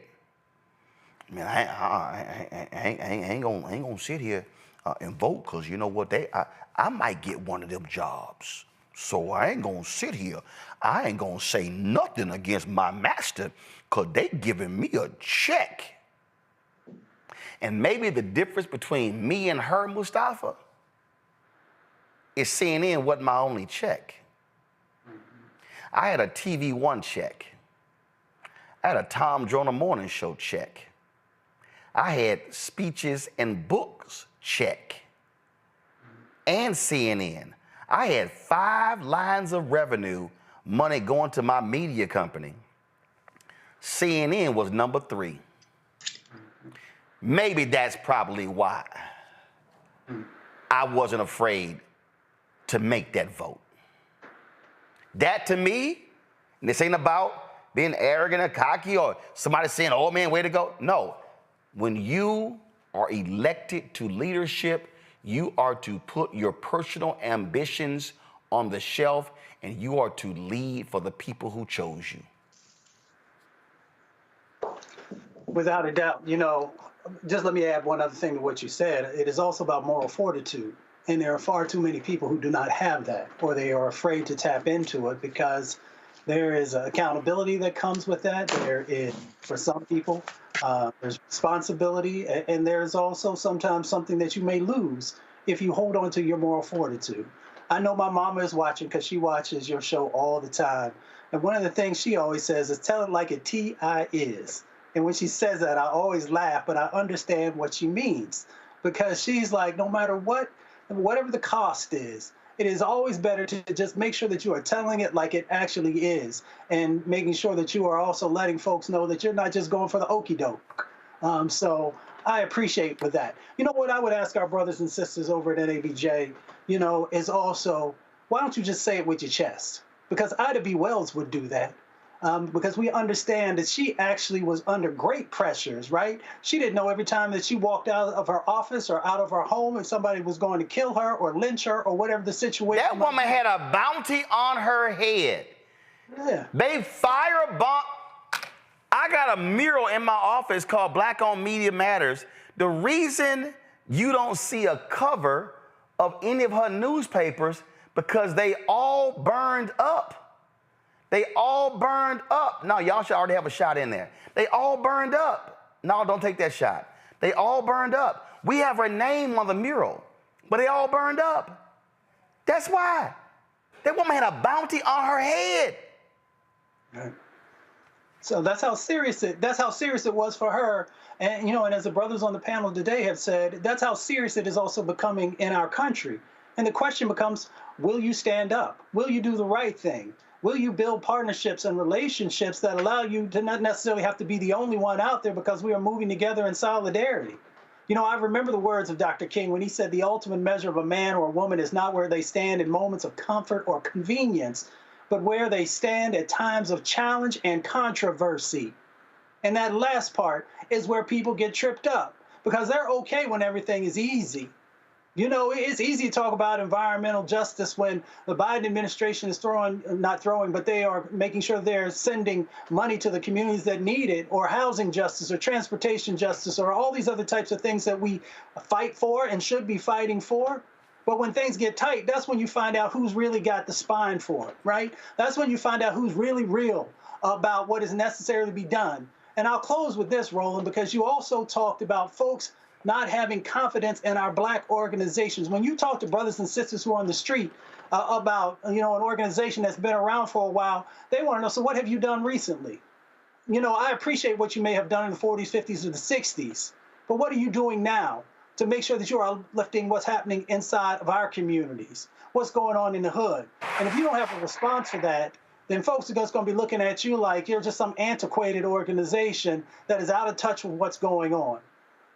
man, I ain't gonna sit here and vote, because you know what, I might get one of them jobs. So I ain't gonna sit here. I ain't gonna say nothing against my master, because they giving me a check. And maybe the difference between me and her, Mustafa, is CNN wasn't my only check. I had a TV One check. I had a Tom Joyner Morning Show check. I had speeches and books check. And CNN. I had 5 lines of revenue, money going to my media company. CNN was number 3. Maybe that's probably why I wasn't afraid to make that vote. That to me, and this ain't about being arrogant or cocky or somebody saying, oh man, way to go. No, when you are elected to leadership, you are to put your personal ambitions on the shelf, and you are to lead for the people who chose you. Without a doubt, just let me add one other thing to what you said. It is also about moral fortitude. And there are far too many people who do not have that, or they are afraid to tap into it, because there is accountability that comes with that. There is, for some people, there's responsibility, and there's also sometimes something that you may lose if you hold on to your moral fortitude. I know my mama is watching, because she watches your show all the time. And one of the things she always says is, tell it like it T.I. is. And when she says that, I always laugh, but I understand what she means, because she's like, no matter whatever the cost is, it is always better to just make sure that you are telling it like it actually is, and making sure that you are also letting folks know that you're not just going for the okie doke. So I appreciate with that. You know what I would ask our brothers and sisters over at NABJ, is also, why don't you just say it with your chest? Because Ida B. Wells would do that. Because we understand that she actually was under great pressures, right? She didn't know every time that she walked out of her office or out of her home if somebody was going to kill her or lynch her or whatever the situation. That woman had a bounty on her head. Yeah. They fire bomb. I got a mural in my office called Black on Media Matters. The reason you don't see a cover of any of her newspapers, because they all burned up. They all burned up. No, y'all should already have a shot in there. They all burned up. No, don't take that shot. They all burned up. We have her name on the mural, but they all burned up. That's why. That woman had a bounty on her head. Right. So that's how serious it was for her. And and as the brothers on the panel today have said, that's how serious it is also becoming in our country. And the question becomes, will you stand up? Will you do the right thing? Will you build partnerships and relationships that allow you to not necessarily have to be the only one out there, because we are moving together in solidarity? I remember the words of Dr. King when he said the ultimate measure of a man or a woman is not where they stand in moments of comfort or convenience, but where they stand at times of challenge and controversy. And that last part is where people get tripped up, because they're okay when everything is easy. It's easy to talk about environmental justice when the Biden administration is but they are making sure they're sending money to the communities that need it, or housing justice or transportation justice, or all these other types of things that we fight for and should be fighting for. But when things get tight, that's when you find out who's really got the spine for it, right? That's when you find out who's really real about what is necessary to be done. And I'll close with this, Roland, because you also talked about folks not having confidence in our Black organizations. When you talk to brothers and sisters who are on the street about, an organization that's been around for a while, they want to know, so what have you done recently? I appreciate what you may have done in the 40s, 50s, or the 60s, but what are you doing now to make sure that you are lifting what's happening inside of our communities, what's going on in the hood? And if you don't have a response for that, then folks are just going to be looking at you like you're just some antiquated organization that is out of touch with what's going on.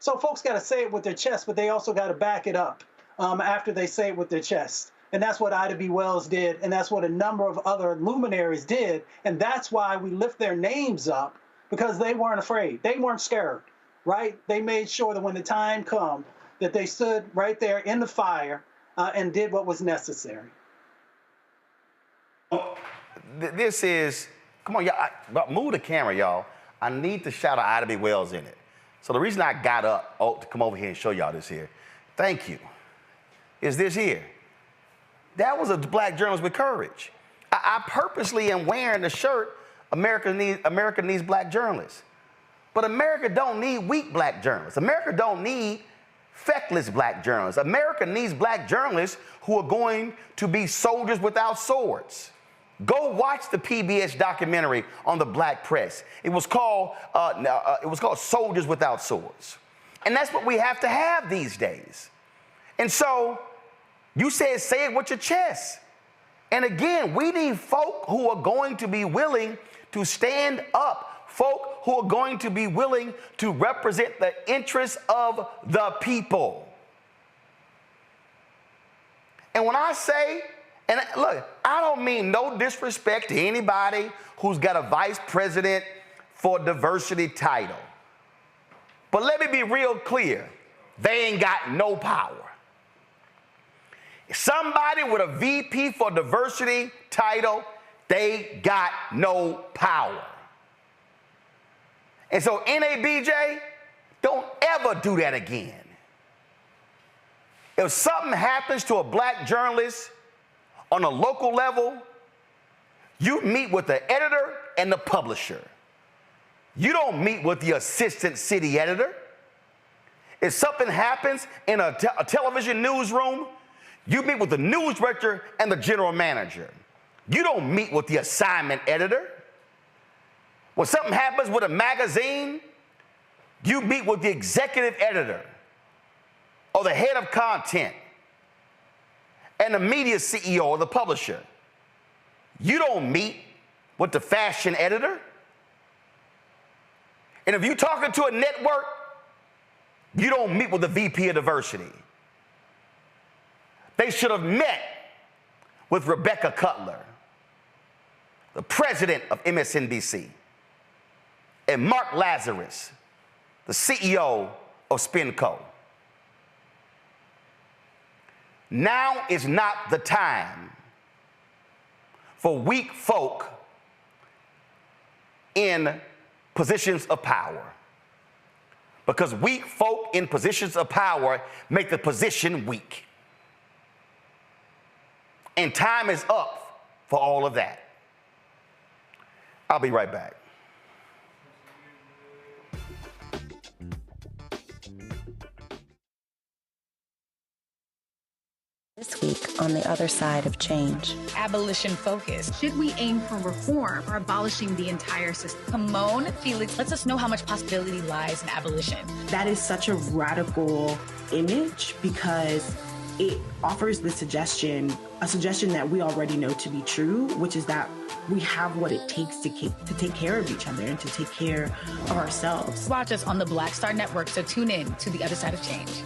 So folks got to say it with their chest, but they also got to back it up after they say it with their chest. And that's what Ida B. Wells did, and that's what a number of other luminaries did. And that's why we lift their names up, because they weren't afraid. They weren't scared, right? They made sure that when the time come, that they stood right there in the fire and did what was necessary. This is, come on, y'all, move the camera, y'all. I need to shout out Ida B. Wells in it. So the reason I got up to come over here and show y'all this here, thank you, is this here. That was a black journalist with courage. I purposely am wearing the shirt, America needs black journalists. But America don't need weak black journalists. America don't need feckless black journalists. America needs black journalists who are going to be soldiers without swords. Go watch the PBS documentary on the black press. It was called Soldiers Without Swords. And that's what we have to have these days. And so you said, say it with your chest. And again, we need folk who are going to be willing to stand up, folk who are going to be willing to represent the interests of the people. And when I say, and look, I don't mean no disrespect to anybody who's got a vice president for diversity title. But let me be real clear. They ain't got no power. Somebody with a VP for diversity title, they got no power. And so NABJ, don't ever do that again. If something happens to a black journalist on a local level, you meet with the editor and the publisher. You don't meet with the assistant city editor. If something happens in a television newsroom, you meet with the news director and the general manager. You don't meet with the assignment editor. When something happens with a magazine, you meet with the executive editor or the head of content and the media CEO or the publisher. You don't meet with the fashion editor. And if you're talking to a network, you don't meet with the VP of diversity. They should have met with Rebecca Cutler, the president of MSNBC, and Mark Lazarus, the CEO of SpinCo. Now is not the time for weak folk in positions of power, because weak folk in positions of power make the position weak. And time is up for all of that. I'll be right back. This week on the other side of change. Abolition focus. Should we aim for reform or abolishing the entire system? Kimon Felix lets us know how much possibility lies in abolition. That is such a radical image because it offers the suggestion, a suggestion that we already know to be true, which is that we have what it takes to take care of each other and to take care of ourselves. Watch us on the Black Star Network, so tune in to the other side of change.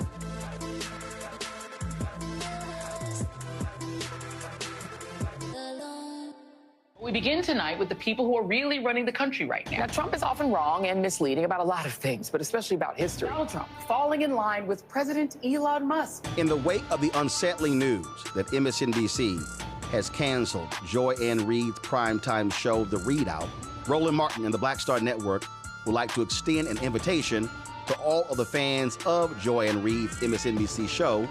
We begin tonight with the people who are really running the country right now. Now, Trump is often wrong and misleading about a lot of things, but especially about history. Donald Trump falling in line with President Elon Musk. In the wake of the unsettling news that MSNBC has canceled Joy Ann Reid's primetime show, The Readout, Roland Martin and the Black Star Network would like to extend an invitation to all of the fans of Joy Ann Reid's MSNBC show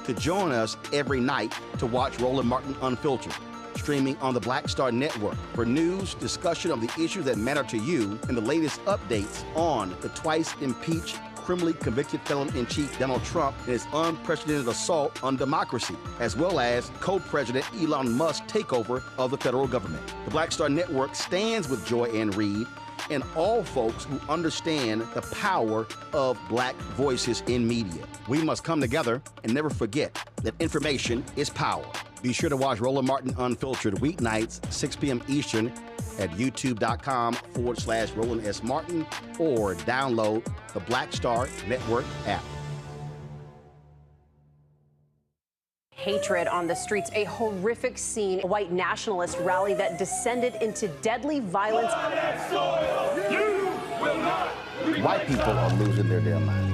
to join us every night to watch Roland Martin Unfiltered, streaming on the Black Star Network for news, discussion of the issues that matter to you, and the latest updates on the twice impeached, criminally convicted felon-in-chief Donald Trump and his unprecedented assault on democracy, as well as co-president Elon Musk's takeover of the federal government. The Black Star Network stands with Joy Ann Reid and all folks who understand the power of black voices in media. We must come together and never forget that information is power. Be sure to watch Roland Martin Unfiltered weeknights, 6 p.m. Eastern at youtube.com/Roland S. Martin or download the Black Star Network app. Hatred on the streets, a horrific scene, a white nationalist rally that descended into deadly violence. White people are losing their damn minds.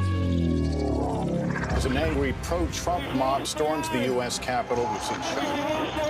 as an angry pro-Trump mob storms the U.S. Capitol.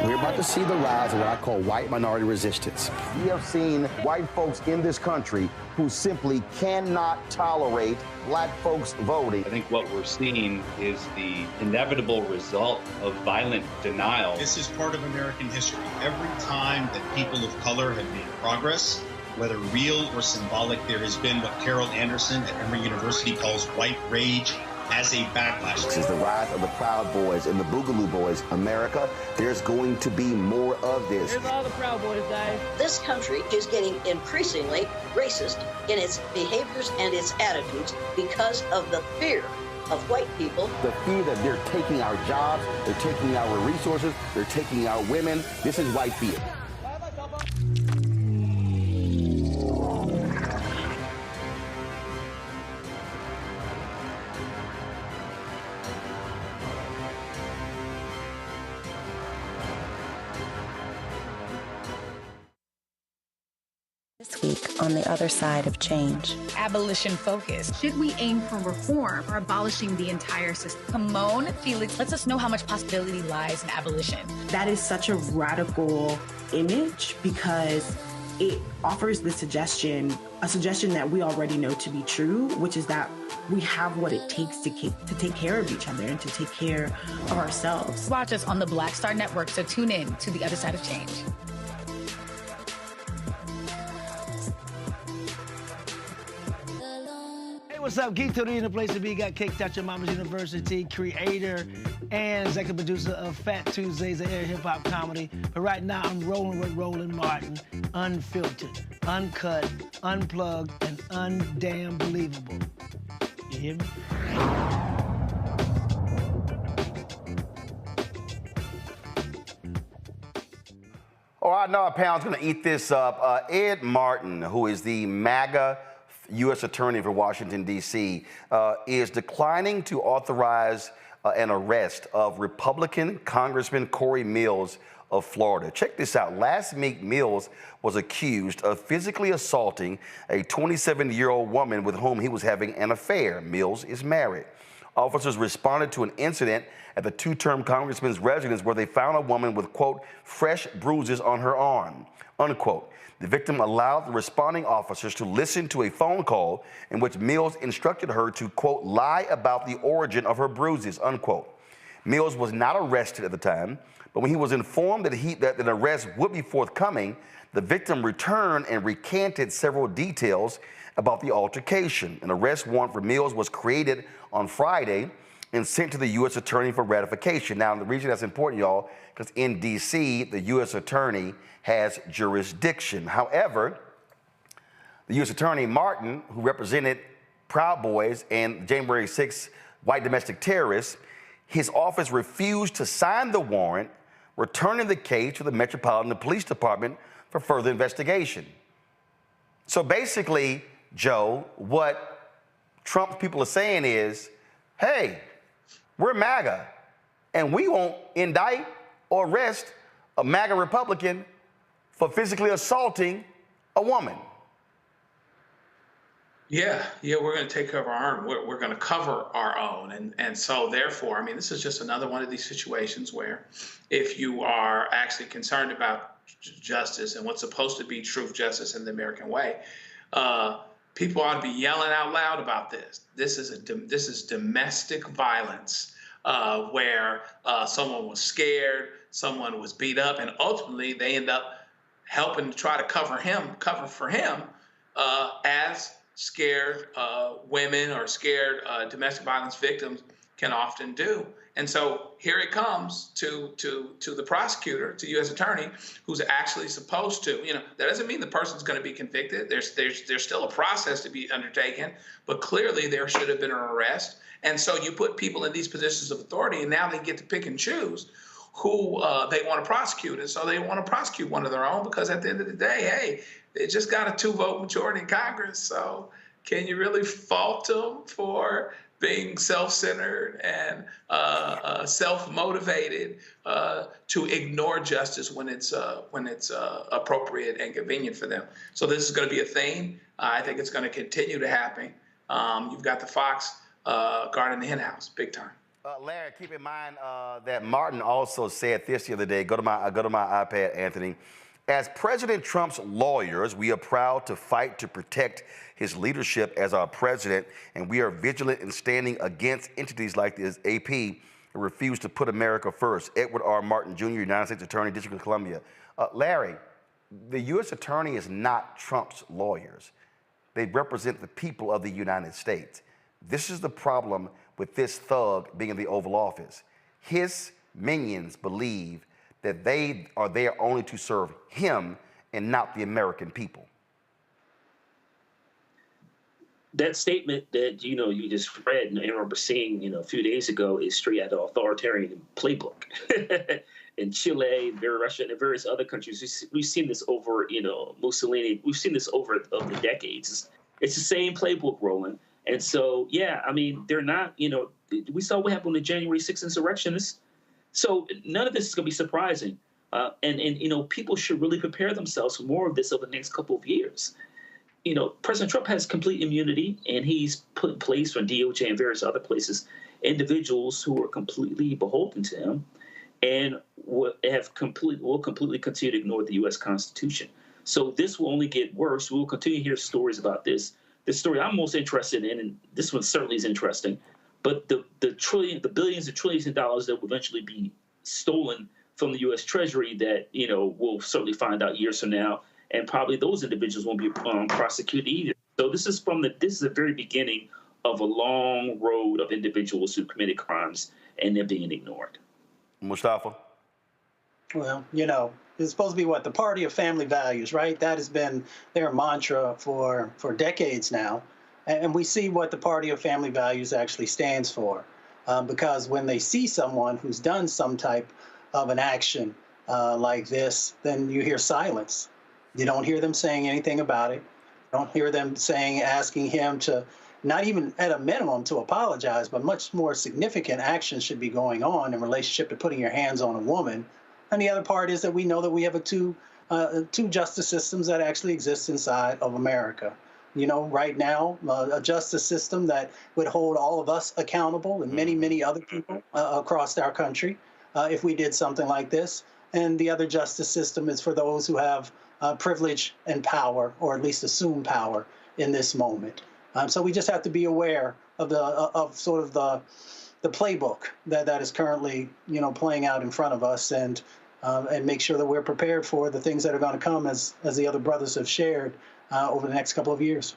We're about to see the rise of what I call white minority resistance. We have seen white folks in this country who simply cannot tolerate black folks voting. I think what we're seeing is the inevitable result of violent denial. This is part of American history. Every time that people of color have made progress, whether real or symbolic, there has been what Carol Anderson at Emory University calls white rage as a backlash. This is the rise of the Proud Boys and the Boogaloo Boys. America, there's going to be more of this. Here's all the Proud Boys, guys. This country is getting increasingly racist in its behaviors and its attitudes because of the fear of white people. The fear that they're taking our jobs, they're taking our resources, they're taking our women. This is white fear. This week on the other side of change. Abolition focus. Should we aim for reform or abolishing the entire system? Simone Felix lets us know how much possibility lies in abolition. That is such a radical image because it offers the suggestion, a suggestion that we already know to be true, which is that we have what it takes to take care of each other and to take care of ourselves. Watch us on the Black Star Network, so tune in to the other side of change. What's up, Geek Today in the place to be. Got Kicked Out Your Mama's University, creator and executive producer of Fat Tuesdays, a air hip-hop comedy. But right now, I'm rolling with Roland Martin, unfiltered, uncut, unplugged, and undamn believable. You hear me? Oh, I know a pound's gonna eat this up. Ed Martin, who is the MAGA U.S. Attorney for Washington, D.C., is declining to authorize an arrest of Republican Congressman Corey Mills of Florida. Check this out. Last week, Mills was accused of physically assaulting a 27-year-old woman with whom he was having an affair. Mills is married. Officers responded to an incident at the two-term congressman's residence where they found a woman with, quote, fresh bruises on her arm, unquote. The victim allowed the responding officers to listen to a phone call in which Mills instructed her to, quote, lie about the origin of her bruises, unquote. Mills was not arrested at the time, but when he was informed that an arrest would be forthcoming, the victim returned and recanted several details about the altercation. An arrest warrant for Mills was created on Friday and sent to the U.S. Attorney for ratification. Now, the reason that's important, y'all, because in D.C., the U.S. Attorney has jurisdiction. However, the U.S. Attorney Martin, who represented Proud Boys and January 6 white domestic terrorists, his office refused to sign the warrant, returning the case to the Metropolitan Police Department for further investigation. So basically, Joe, what Trump's people are saying is, hey, we're MAGA, and we won't indict or arrest a MAGA Republican for physically assaulting a woman. Yeah, we're going to take care of our own. We're going to cover our own. And so therefore, I mean, this is just another one of these situations where if you are actually concerned about justice and what's supposed to be truth, justice, in the American way, people ought to be yelling out loud about this. This is domestic violence where someone was scared, someone was beat up, and ultimately they end up helping to try to cover for him as scared women or scared domestic violence victims can often do. And so here it comes to the prosecutor, to U.S. Attorney, who's actually supposed to, that doesn't mean the person's going to be convicted. There's still a process to be undertaken, but clearly there should have been an arrest. And so you put people in these positions of authority, and now they get to pick and choose who they want to prosecute. And so they want to prosecute one of their own because at the end of the day, hey, they just got a 2-vote majority in Congress. So can you really fault them for being self-centered and self-motivated to ignore justice when it's appropriate and convenient for them? So this is going to be a theme. I think it's going to continue to happen. You've got the fox guarding the hen house, big time. Larry, keep in mind that Martin also said this the other day. Go to my iPad, Anthony. As President Trump's lawyers, we are proud to fight to protect his leadership as our president, and we are vigilant in standing against entities like this AP who refuse to put America first. Edward R. Martin, Jr., United States Attorney, District of Columbia. Larry, the U.S. Attorney is not Trump's lawyers. They represent the people of the United States. This is the problem with this thug being in the Oval Office. His minions believe that they are there only to serve him and not the American people. That statement that, you just read and I remember seeing, a few days ago is straight out of the authoritarian playbook. In Chile, Russia, and various other countries, we've seen this over, Mussolini. We've seen this over the decades. It's the same playbook, Roland. And so, yeah, I mean, they're not, we saw what happened with the January 6th insurrectionists. So none of this is going to be surprising. And people should really prepare themselves for more of this over the next couple of years. President Trump has complete immunity, and he's put in place from DOJ and various other places individuals who are completely beholden to him and will completely continue to ignore the U.S. Constitution. So this will only get worse. We'll continue to hear stories about this. The story I'm most interested in, and this one certainly is interesting, but the billions and trillions of dollars that will eventually be stolen from the U.S. Treasury that, we'll certainly find out years from now, and probably those individuals won't be prosecuted either. So this is the very beginning of a long road of individuals who committed crimes, and they're being ignored. Mustafa? Well, it's supposed to be the party of family values, right? That has been their mantra for decades now. And we see what the party of family values actually stands for. Because when they see someone who's done some type of an action like this, then you hear silence. You don't hear them saying anything about it. You don't hear them asking him to, not even at a minimum to apologize, but much more significant action should be going on in relationship to putting your hands on a woman. And the other part is that we know that we have two justice systems that actually exist inside of America. Right now, a justice system that would hold all of us accountable and many, many other people across our country if we did something like this. And the other justice system is for those who have privilege and power, or at least assume power in this moment. So we just have to be aware of the playbook that is currently playing out in front of us, and make sure that we're prepared for the things that are going to come, as the other brothers have shared over the next couple of years.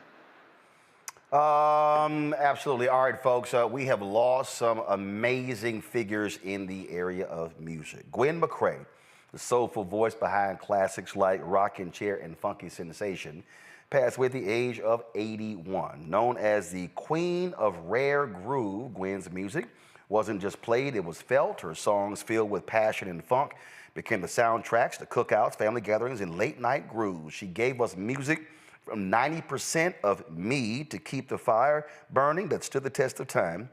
Absolutely. All right, folks, we have lost some amazing figures in the area of music. Gwen McCrae, the soulful voice behind classics like Rockin' Chair and Funky Sensation, passed away at the age of 81. Known as the Queen of Rare Groove, Gwen's music wasn't just played, it was felt. Her songs filled with passion and funk became the soundtracks to cookouts, family gatherings, and late-night grooves. She gave us music from 90% of Me to Keep the Fire Burning that stood the test of time.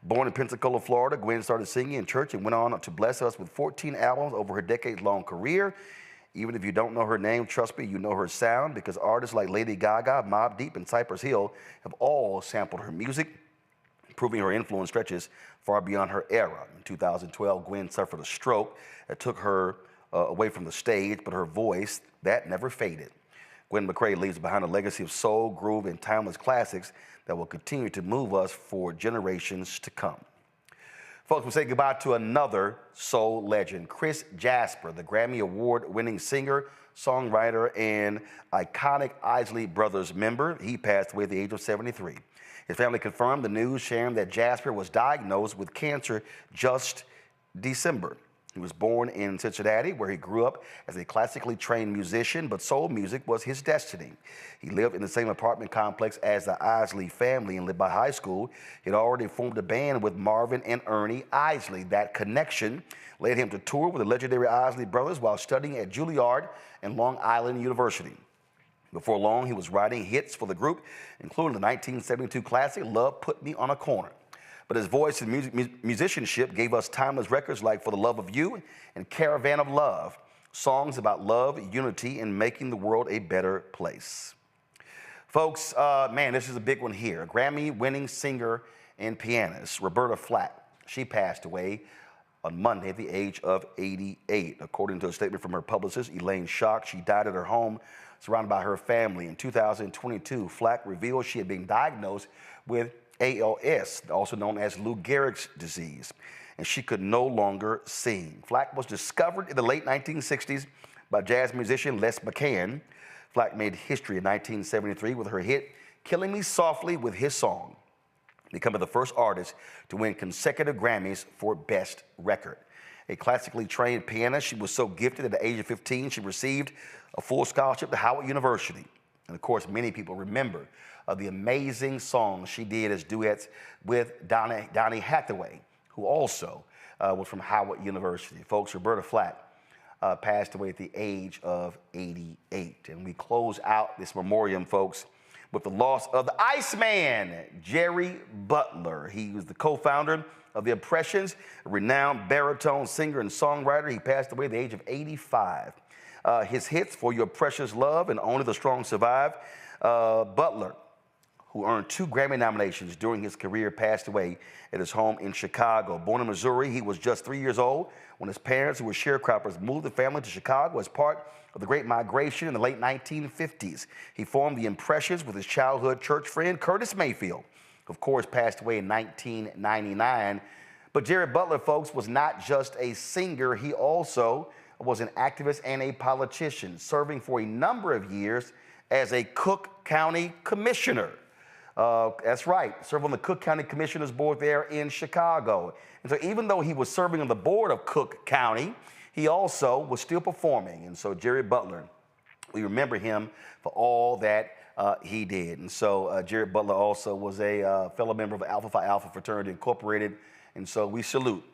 Born in Pensacola, Florida, Gwen started singing in church and went on to bless us with 14 albums over her decades-long career. Even if you don't know her name, trust me, you know her sound, because artists like Lady Gaga, Mobb Deep, and Cypress Hill have all sampled her music, proving her influence stretches far beyond her era. In 2012, Gwen suffered a stroke that took her away from the stage, but her voice, that never faded. Gwen McCrae leaves behind a legacy of soul, groove, and timeless classics that will continue to move us for generations to come. Folks, we'll say goodbye to another soul legend, Chris Jasper, the Grammy Award-winning singer, songwriter, and iconic Isley Brothers member. He passed away at the age of 73. His family confirmed the news, sharing that Jasper was diagnosed with cancer just December. He was born in Cincinnati, where he grew up as a classically trained musician, but soul music was his destiny. He lived in the same apartment complex as the Isley family, and by high school, he'd already formed a band with Marvin and Ernie Isley. That connection led him to tour with the legendary Isley Brothers while studying at Juilliard and Long Island University. Before long, he was writing hits for the group, including the 1972 classic, Love Put Me on a Corner. But his voice and musicianship gave us timeless records like For the Love of You and Caravan of Love, songs about love, unity, and making the world a better place. Folks, man, this is a big one here. Grammy-winning singer and pianist Roberta Flack She passed away on Monday at the age of 88. According to a statement from her publicist, Elaine Schock, she died at her home surrounded by her family. In 2022, Flack revealed she had been diagnosed with ALS, also known as Lou Gehrig's disease, and she could no longer sing. Flack was discovered in the late 1960s by jazz musician Les McCann. Flack made history in 1973 with her hit Killing Me Softly with his song, becoming the first artist to win consecutive Grammys for Best Record. A classically trained pianist, she was so gifted at the age of 15, she received a full scholarship to Howard University. And of course, many people remember the amazing songs she did as duets with Donny Hathaway, who also was from Howard University. Folks, Roberta Flack passed away at the age of 88. And we close out this memoriam, folks, with the loss of the Iceman, Jerry Butler. He was the co-founder of The Impressions, a renowned baritone singer and songwriter. He passed away at the age of 85. His hits, For Your Precious Love and Only the Strong Survive. Butler, who earned 2 Grammy nominations during his career, passed away at his home in Chicago. Born in Missouri, he was just 3 years old when his parents, who were sharecroppers, moved the family to Chicago as part of the Great Migration in the late 1950s. He formed The Impressions with his childhood church friend, Curtis Mayfield, who of course passed away in 1999. But Jerry Butler, folks, was not just a singer. He also was an activist and a politician, serving for a number of years as a Cook County commissioner. That's right, served on the Cook County Commissioners Board there in Chicago. And so even though he was serving on the board of Cook County, he also was still performing. And so Jerry Butler, we remember him for all that he did. And so Jerry Butler also was a fellow member of Alpha Phi Alpha Fraternity Incorporated. And so we salute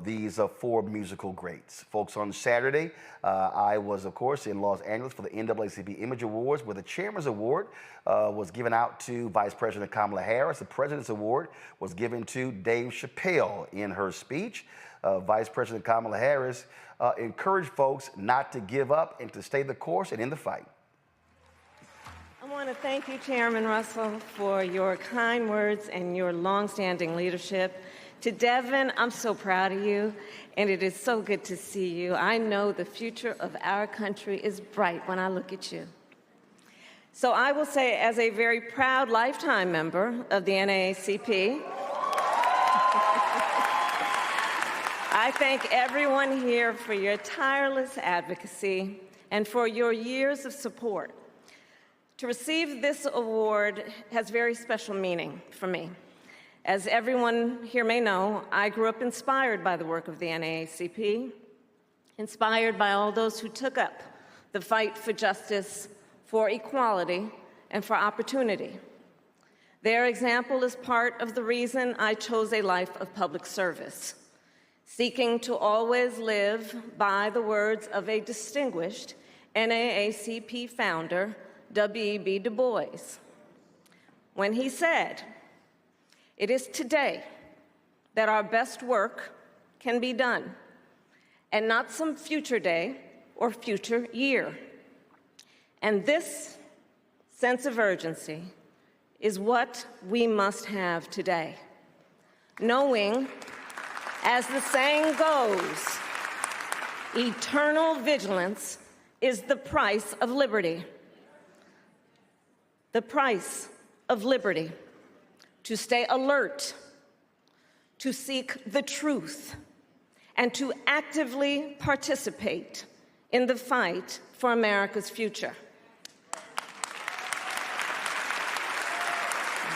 these 4 musical greats. Folks, on Saturday, I was, of course, in Los Angeles for the NAACP Image Awards, where the Chairman's Award was given out to Vice President Kamala Harris. The President's Award was given to Dave Chappelle. In her speech, Vice President Kamala Harris encouraged folks not to give up and to stay the course and in the fight. I want to thank you, Chairman Russell, for your kind words and your longstanding leadership. To Devin, I'm so proud of you, and it is so good to see you. I know the future of our country is bright when I look at you. So I will say, as a very proud lifetime member of the NAACP, I thank everyone here for your tireless advocacy and for your years of support. To receive this award has very special meaning for me. As everyone here may know, I grew up inspired by the work of the NAACP, inspired by all those who took up the fight for justice, for equality, and for opportunity. Their example is part of the reason I chose a life of public service, seeking to always live by the words of a distinguished NAACP founder, W.E.B. Du Bois, when he said, "It is today that our best work can be done, and not some future day or future year." And this sense of urgency is what we must have today, knowing, as the saying goes, eternal vigilance is the price of liberty. The price of liberty. To stay alert, to seek the truth, and to actively participate in the fight for America's future.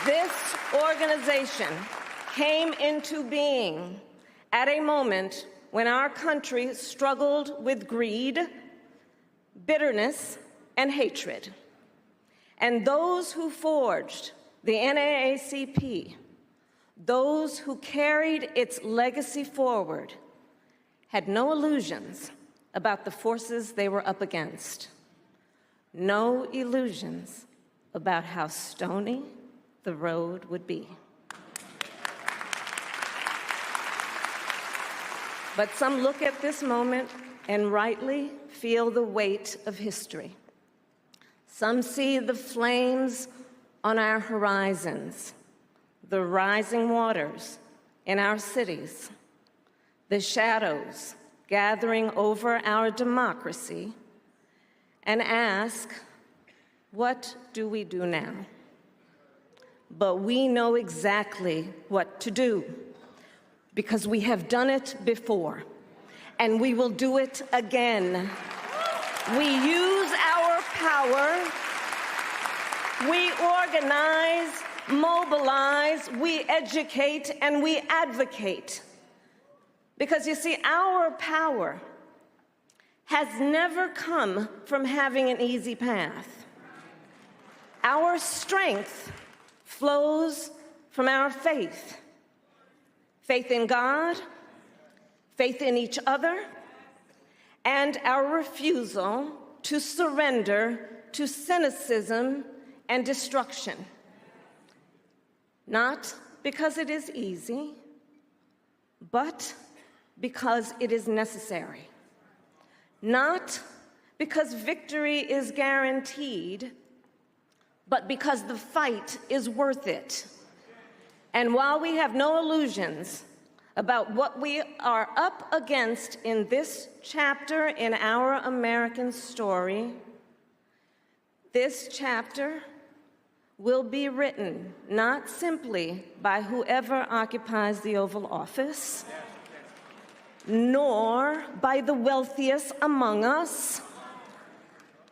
This organization came into being at a moment when our country struggled with greed, bitterness, and hatred. And those who forged the NAACP, those who carried its legacy forward, had no illusions about the forces they were up against. No illusions about how stony the road would be. But some look at this moment and rightly feel the weight of history. Some see the flames on our horizons, the rising waters in our cities, the shadows gathering over our democracy, and ask, what do we do now? But we know exactly what to do because we have done it before, and we will do it again. We use our power, we organize, mobilize, we educate, and we advocate. Because you see, our power has never come from having an easy path. Our strength flows from our faith. Faith in God, faith in each other, and our refusal to surrender to cynicism and destruction. Not because it is easy, but because it is necessary. Not because victory is guaranteed, but because the fight is worth it. And while we have no illusions about what we are up against in this chapter in our American story, this chapter will be written not simply by whoever occupies the Oval Office, nor by the wealthiest among us.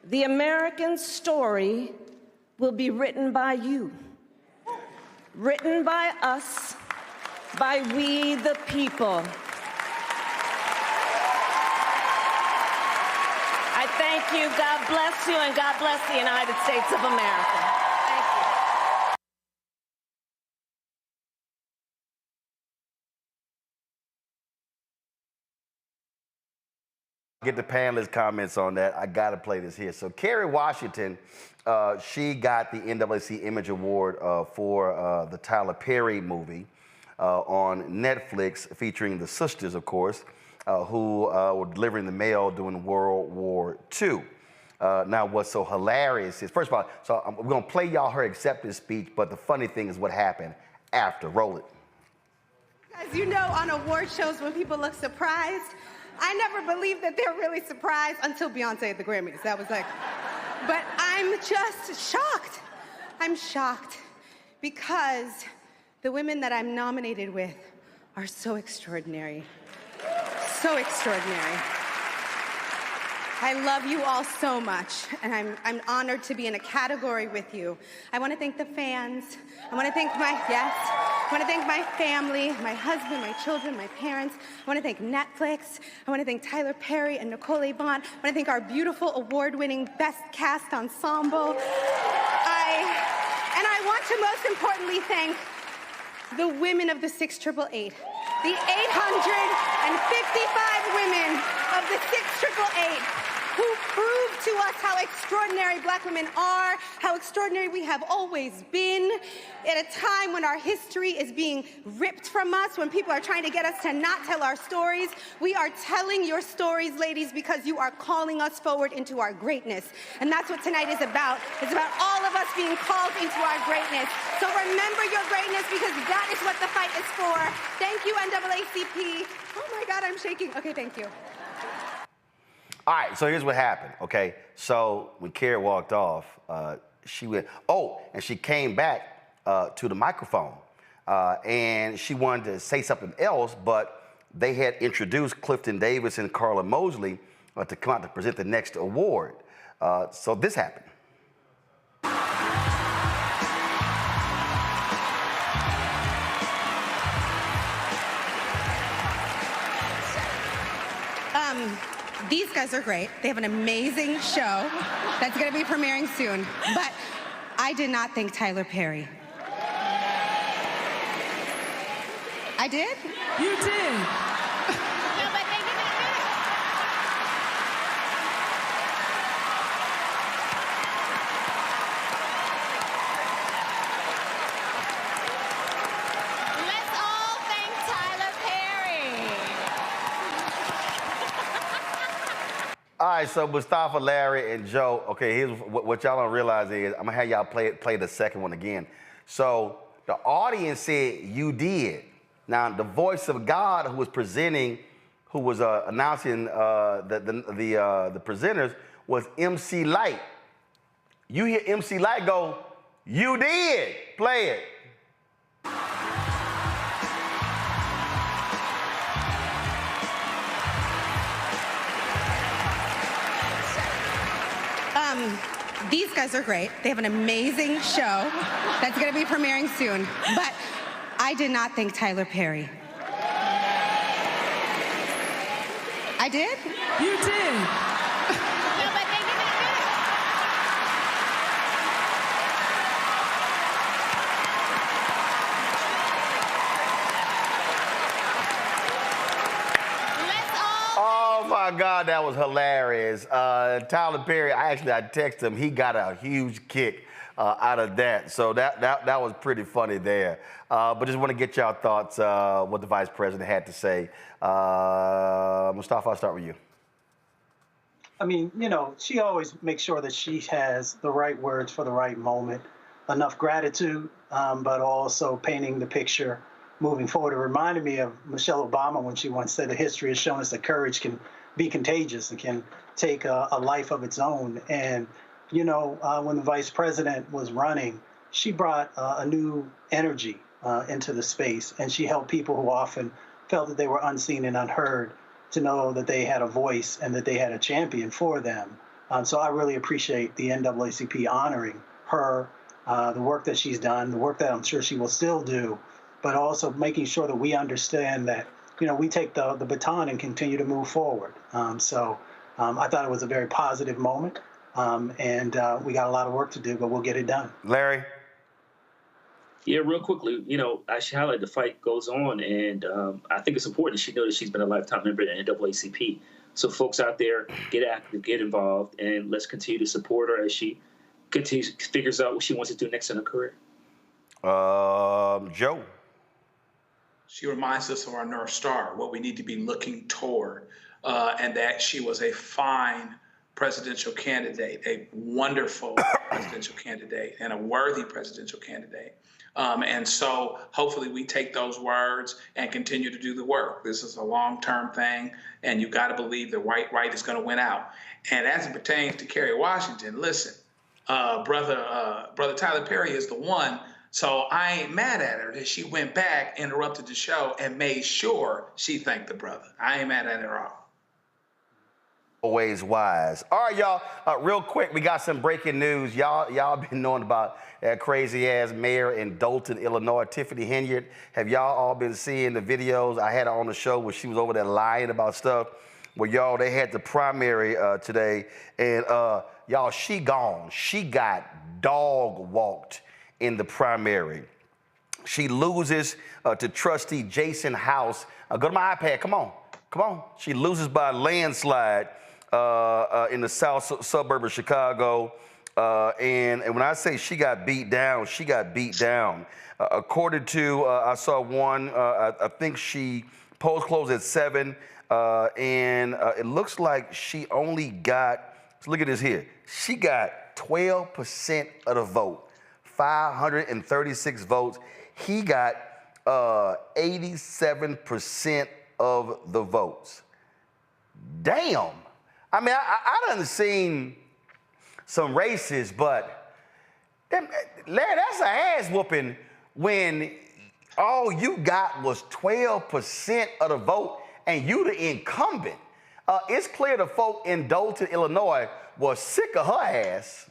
The American story will be written by you, written by us, by we the people. I thank you, God bless you, and God bless the United States of America. Thank you. Get the panelists' comments on that. I gotta play this here. So Kerry Washington, she got the NAACP Image Award for the Tyler Perry movie on Netflix, featuring the sisters, of course, who were delivering the mail during World War II. Now, what's so hilarious is, first of all, so we're gonna play y'all her acceptance speech, but the funny thing is what happened after. Roll it. As you know, on award shows, when people look surprised, I never believed that they're really surprised until Beyonce at the Grammys. That was like, but I'm just shocked. I'm shocked because the women that I'm nominated with are so extraordinary. So extraordinary. I love you all so much, and I'm honored to be in a category with you. I want to thank the fans. I want to thank I want to thank my family, my husband, my children, my parents. I want to thank Netflix. I want to thank Tyler Perry and Nicole Avon. I want to thank our beautiful award-winning Best Cast Ensemble. And I want to most importantly thank the women of the 688, the 855 women of the 688 who proved to us how extraordinary Black women are, how extraordinary we have always been. At a time when our history is being ripped from us, when people are trying to get us to not tell our stories, we are telling your stories, ladies, because you are calling us forward into our greatness. And that's what tonight is about. It's about all of us being called into our greatness. So remember your greatness, because that is what the fight is for. Thank you, NAACP. Oh my God, I'm shaking. Okay, thank you. All right, so here's what happened, okay? So when Kerry walked off, she went, and she came back to the microphone, and she wanted to say something else, but they had introduced Clifton Davis and Carla Mosley to come out to present the next award. So this happened. These guys are great. They have an amazing show that's going to be premiering soon. But I did not thank Tyler Perry. I did? You did. All right, so Mustafa, Larry, and Joe, okay, here's what y'all don't realize is, I'm gonna have y'all play the second one again. So the audience said you did, Now, the voice of God who was presenting, who was announcing the presenters was MC Light. You hear MC Light go, "You did." Play it. These guys are great. They have an amazing show that's going to be premiering soon. But I did not think Tyler Perry. I did? You did. No, but they didn't. Oh my God, that was hilarious. Tyler Perry, I texted him. He got a huge kick out of that. So that was pretty funny there. But just want to get y'all thoughts, what the vice president had to say. Mustafa, I'll start with you. I mean, you know, she always makes sure that she has the right words for the right moment, enough gratitude, but also painting the picture moving forward. It reminded me of Michelle Obama when she once said, "The history has shown us that courage can be contagious and can take a life of its own." And, you know, when the vice president was running, she brought a new energy into the space, and she helped people who often felt that they were unseen and unheard to know that they had a voice and that they had a champion for them. So I really appreciate the NAACP honoring her, the work that she's done, the work that I'm sure she will still do, but also making sure that we understand that, you know, we take the baton and continue to move forward. So I thought it was a very positive moment, and we got a lot of work to do, but we'll get it done. Larry? Yeah, real quickly, you know, I should highlight the fight goes on, and I think it's important she knows that she's been a lifetime member of the NAACP. So folks out there, get active, get involved, and let's continue to support her as she figures out what she wants to do next in her career. Joe? She reminds us of our North Star, what we need to be looking toward, and that she was a fine presidential candidate, a wonderful presidential candidate, and a worthy presidential candidate. And so hopefully we take those words and continue to do the work. This is a long-term thing, and you've got to believe the right is going to win out. And as it pertains to Kerry Washington, listen, brother Tyler Perry is the one. So I ain't mad at her that she went back, interrupted the show, and made sure she thanked the brother. I ain't mad at her at all. Always wise. All right, y'all, real quick, we got some breaking news. Y'all been knowing about that crazy-ass mayor in Dolton, Illinois, Tiffany Henyard. Have y'all all been seeing the videos? I had her on the show where she was over there lying about stuff. Well, y'all, they had the primary today, and y'all, she gone. She got dog-walked in the primary. She loses to trustee Jason House. Go to my iPad, come on. She loses by a landslide in the south suburb of Chicago. And when I say she got beat down, she got beat down. According to, I saw one, I think she polls closed at 7, and it looks like she only got, look at this here, she got 12% of the vote. 536 votes. He got 87% of the votes. Damn. I mean, I done seen some races, but Larry, that's an ass whooping when all you got was 12% of the vote and you the incumbent. It's clear the folk in Dolton, Illinois was sick of her ass.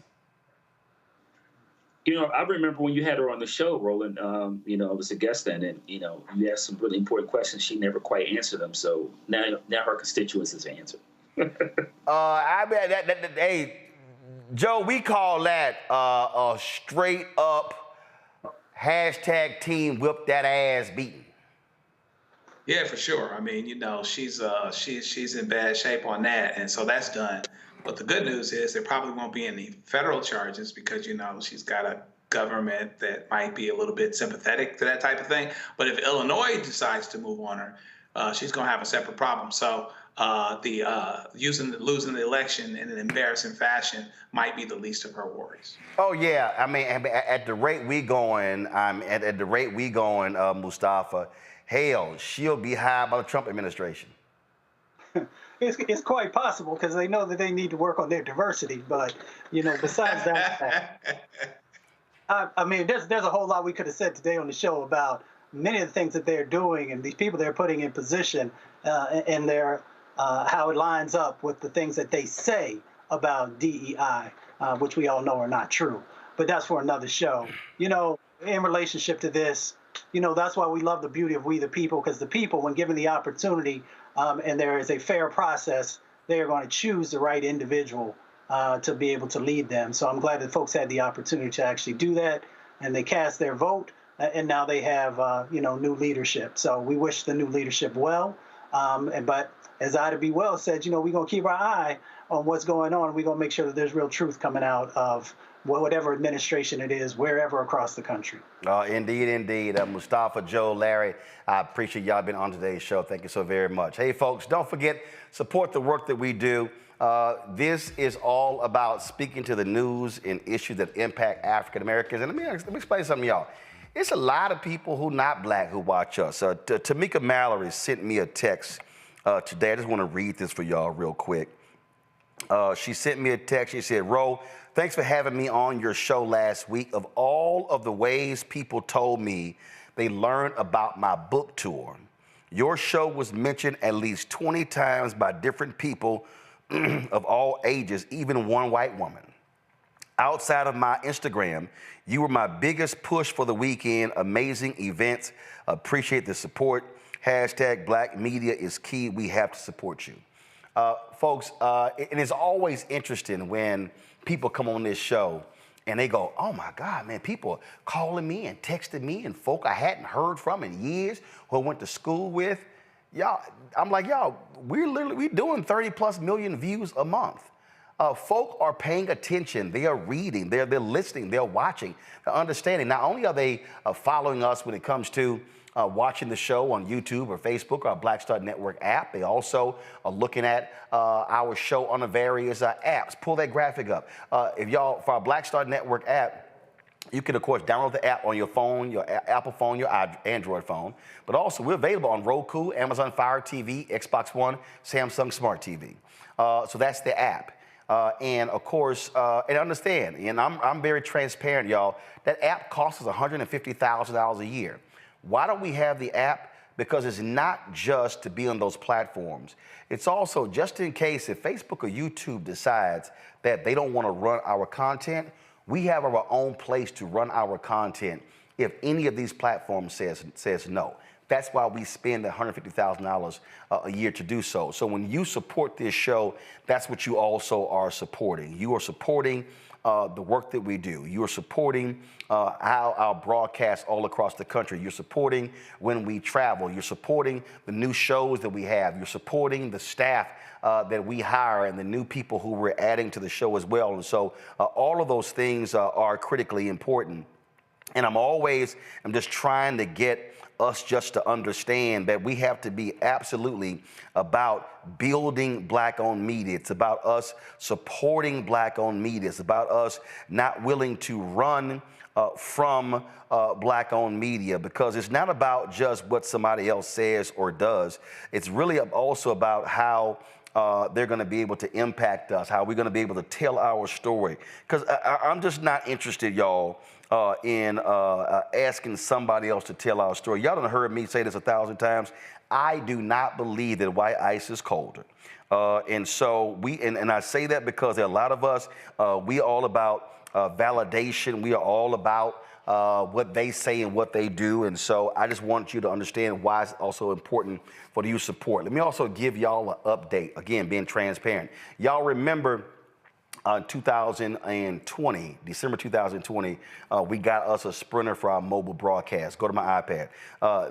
You know, I remember when you had her on the show, Roland, you know, I was a guest then, and, you know, you asked some really important questions. She never quite answered them. So now her constituents has answered. I mean, hey, Joe, we call that a straight up hashtag team whip that ass beating. Yeah, for sure. I mean, you know, she's in bad shape on that, and so that's done. But the good news is there probably won't be any federal charges because, you know, she's got a government that might be a little bit sympathetic to that type of thing. But if Illinois decides to move on her, she's going to have a separate problem. So losing the election in an embarrassing fashion might be the least of her worries. Oh yeah, I mean, at the rate we going, Mustafa, hell, she'll be hired by the Trump administration? It's quite possible because they know that they need to work on their diversity. But, besides that, I mean, there's a whole lot we could have said today on the show about many of the things that they're doing and these people they're putting in position and their how it lines up with the things that they say about DEI, which we all know are not true. But that's for another show. In relationship to this, that's why we love the beauty of We the People, because the people, when given the opportunity and there is a fair process, they are going to choose the right individual to be able to lead them. So I'm glad that folks had the opportunity to actually do that, and they cast their vote, and now they have, new leadership. So we wish the new leadership well. But as Ida B. Wells said, we're going to keep our eye on what's going on. We're going to make sure that there's real truth coming out of whatever administration it is, wherever across the country. Indeed, indeed. Mustafa, Joe, Larry, I appreciate y'all being on today's show. Thank you so very much. Hey, folks, don't forget, support the work that we do. This is all about speaking to the news and issues that impact African Americans. And let me explain something to y'all. It's a lot of people who not black who watch us. Tamika Mallory sent me a text today. I just want to read this for y'all real quick. She sent me a text. She said, Ro, thanks for having me on your show last week. Of all of the ways people told me they learned about my book tour, your show was mentioned at least 20 times by different people of all ages, even one white woman. Outside of my Instagram, you were my biggest push for the weekend. Amazing events. Appreciate the support. Hashtag Black media is key. We have to support you. Folks, it is always interesting when people come on this show and they go, oh my God, man, people calling me and texting me and folk I hadn't heard from in years who I went to school with. Y'all, I'm like, y'all, we're doing 30+ million views a month. Folk are paying attention. They are reading. They're listening. They're watching. They're understanding. Not only are they following us when it comes to watching the show on YouTube or Facebook or our Black Star Network app, they also are looking at our show on the various apps. Pull that graphic up. If y'all, for our Black Star Network app, you can, of course, download the app on your phone, your Apple phone, your Android phone. But also, we're available on Roku, Amazon Fire TV, Xbox One, Samsung Smart TV. So that's the app. And of course, and understand, and I'm very transparent, y'all, that app costs us $150,000 a year. Why don't we have the app? Because it's not just to be on those platforms. It's also just in case if Facebook or YouTube decides that they don't want to run our content, we have our own place to run our content if any of these platforms says no. That's why we spend $150,000 a year to do so. So when you support this show, that's what you also are supporting. You are supporting the work that we do. You are supporting our broadcasts all across the country. You're supporting when we travel. You're supporting the new shows that we have. You're supporting the staff that we hire and the new people who we're adding to the show as well. And so all of those things are critically important. And I'm just trying to get us just to understand that we have to be absolutely about building Black-owned media. It's about us supporting Black-owned media. It's about us not willing to run from Black-owned media, because it's not about just what somebody else says or does. It's really also about how they're going to be able to impact us, how we're going to be able to tell our story. Because I'm just not interested, y'all, in asking somebody else to tell our story. Y'all done heard me say this 1,000 times. I do not believe that white ice is colder. And so and I say that because there are a lot of us, we are all about validation. We are all about what they say and what they do. And so I just want you to understand why it's also important for you to support. Let me also give y'all an update, again, being transparent. Y'all remember 2020, December 2020, we got us a Sprinter for our mobile broadcast. Go to my iPad.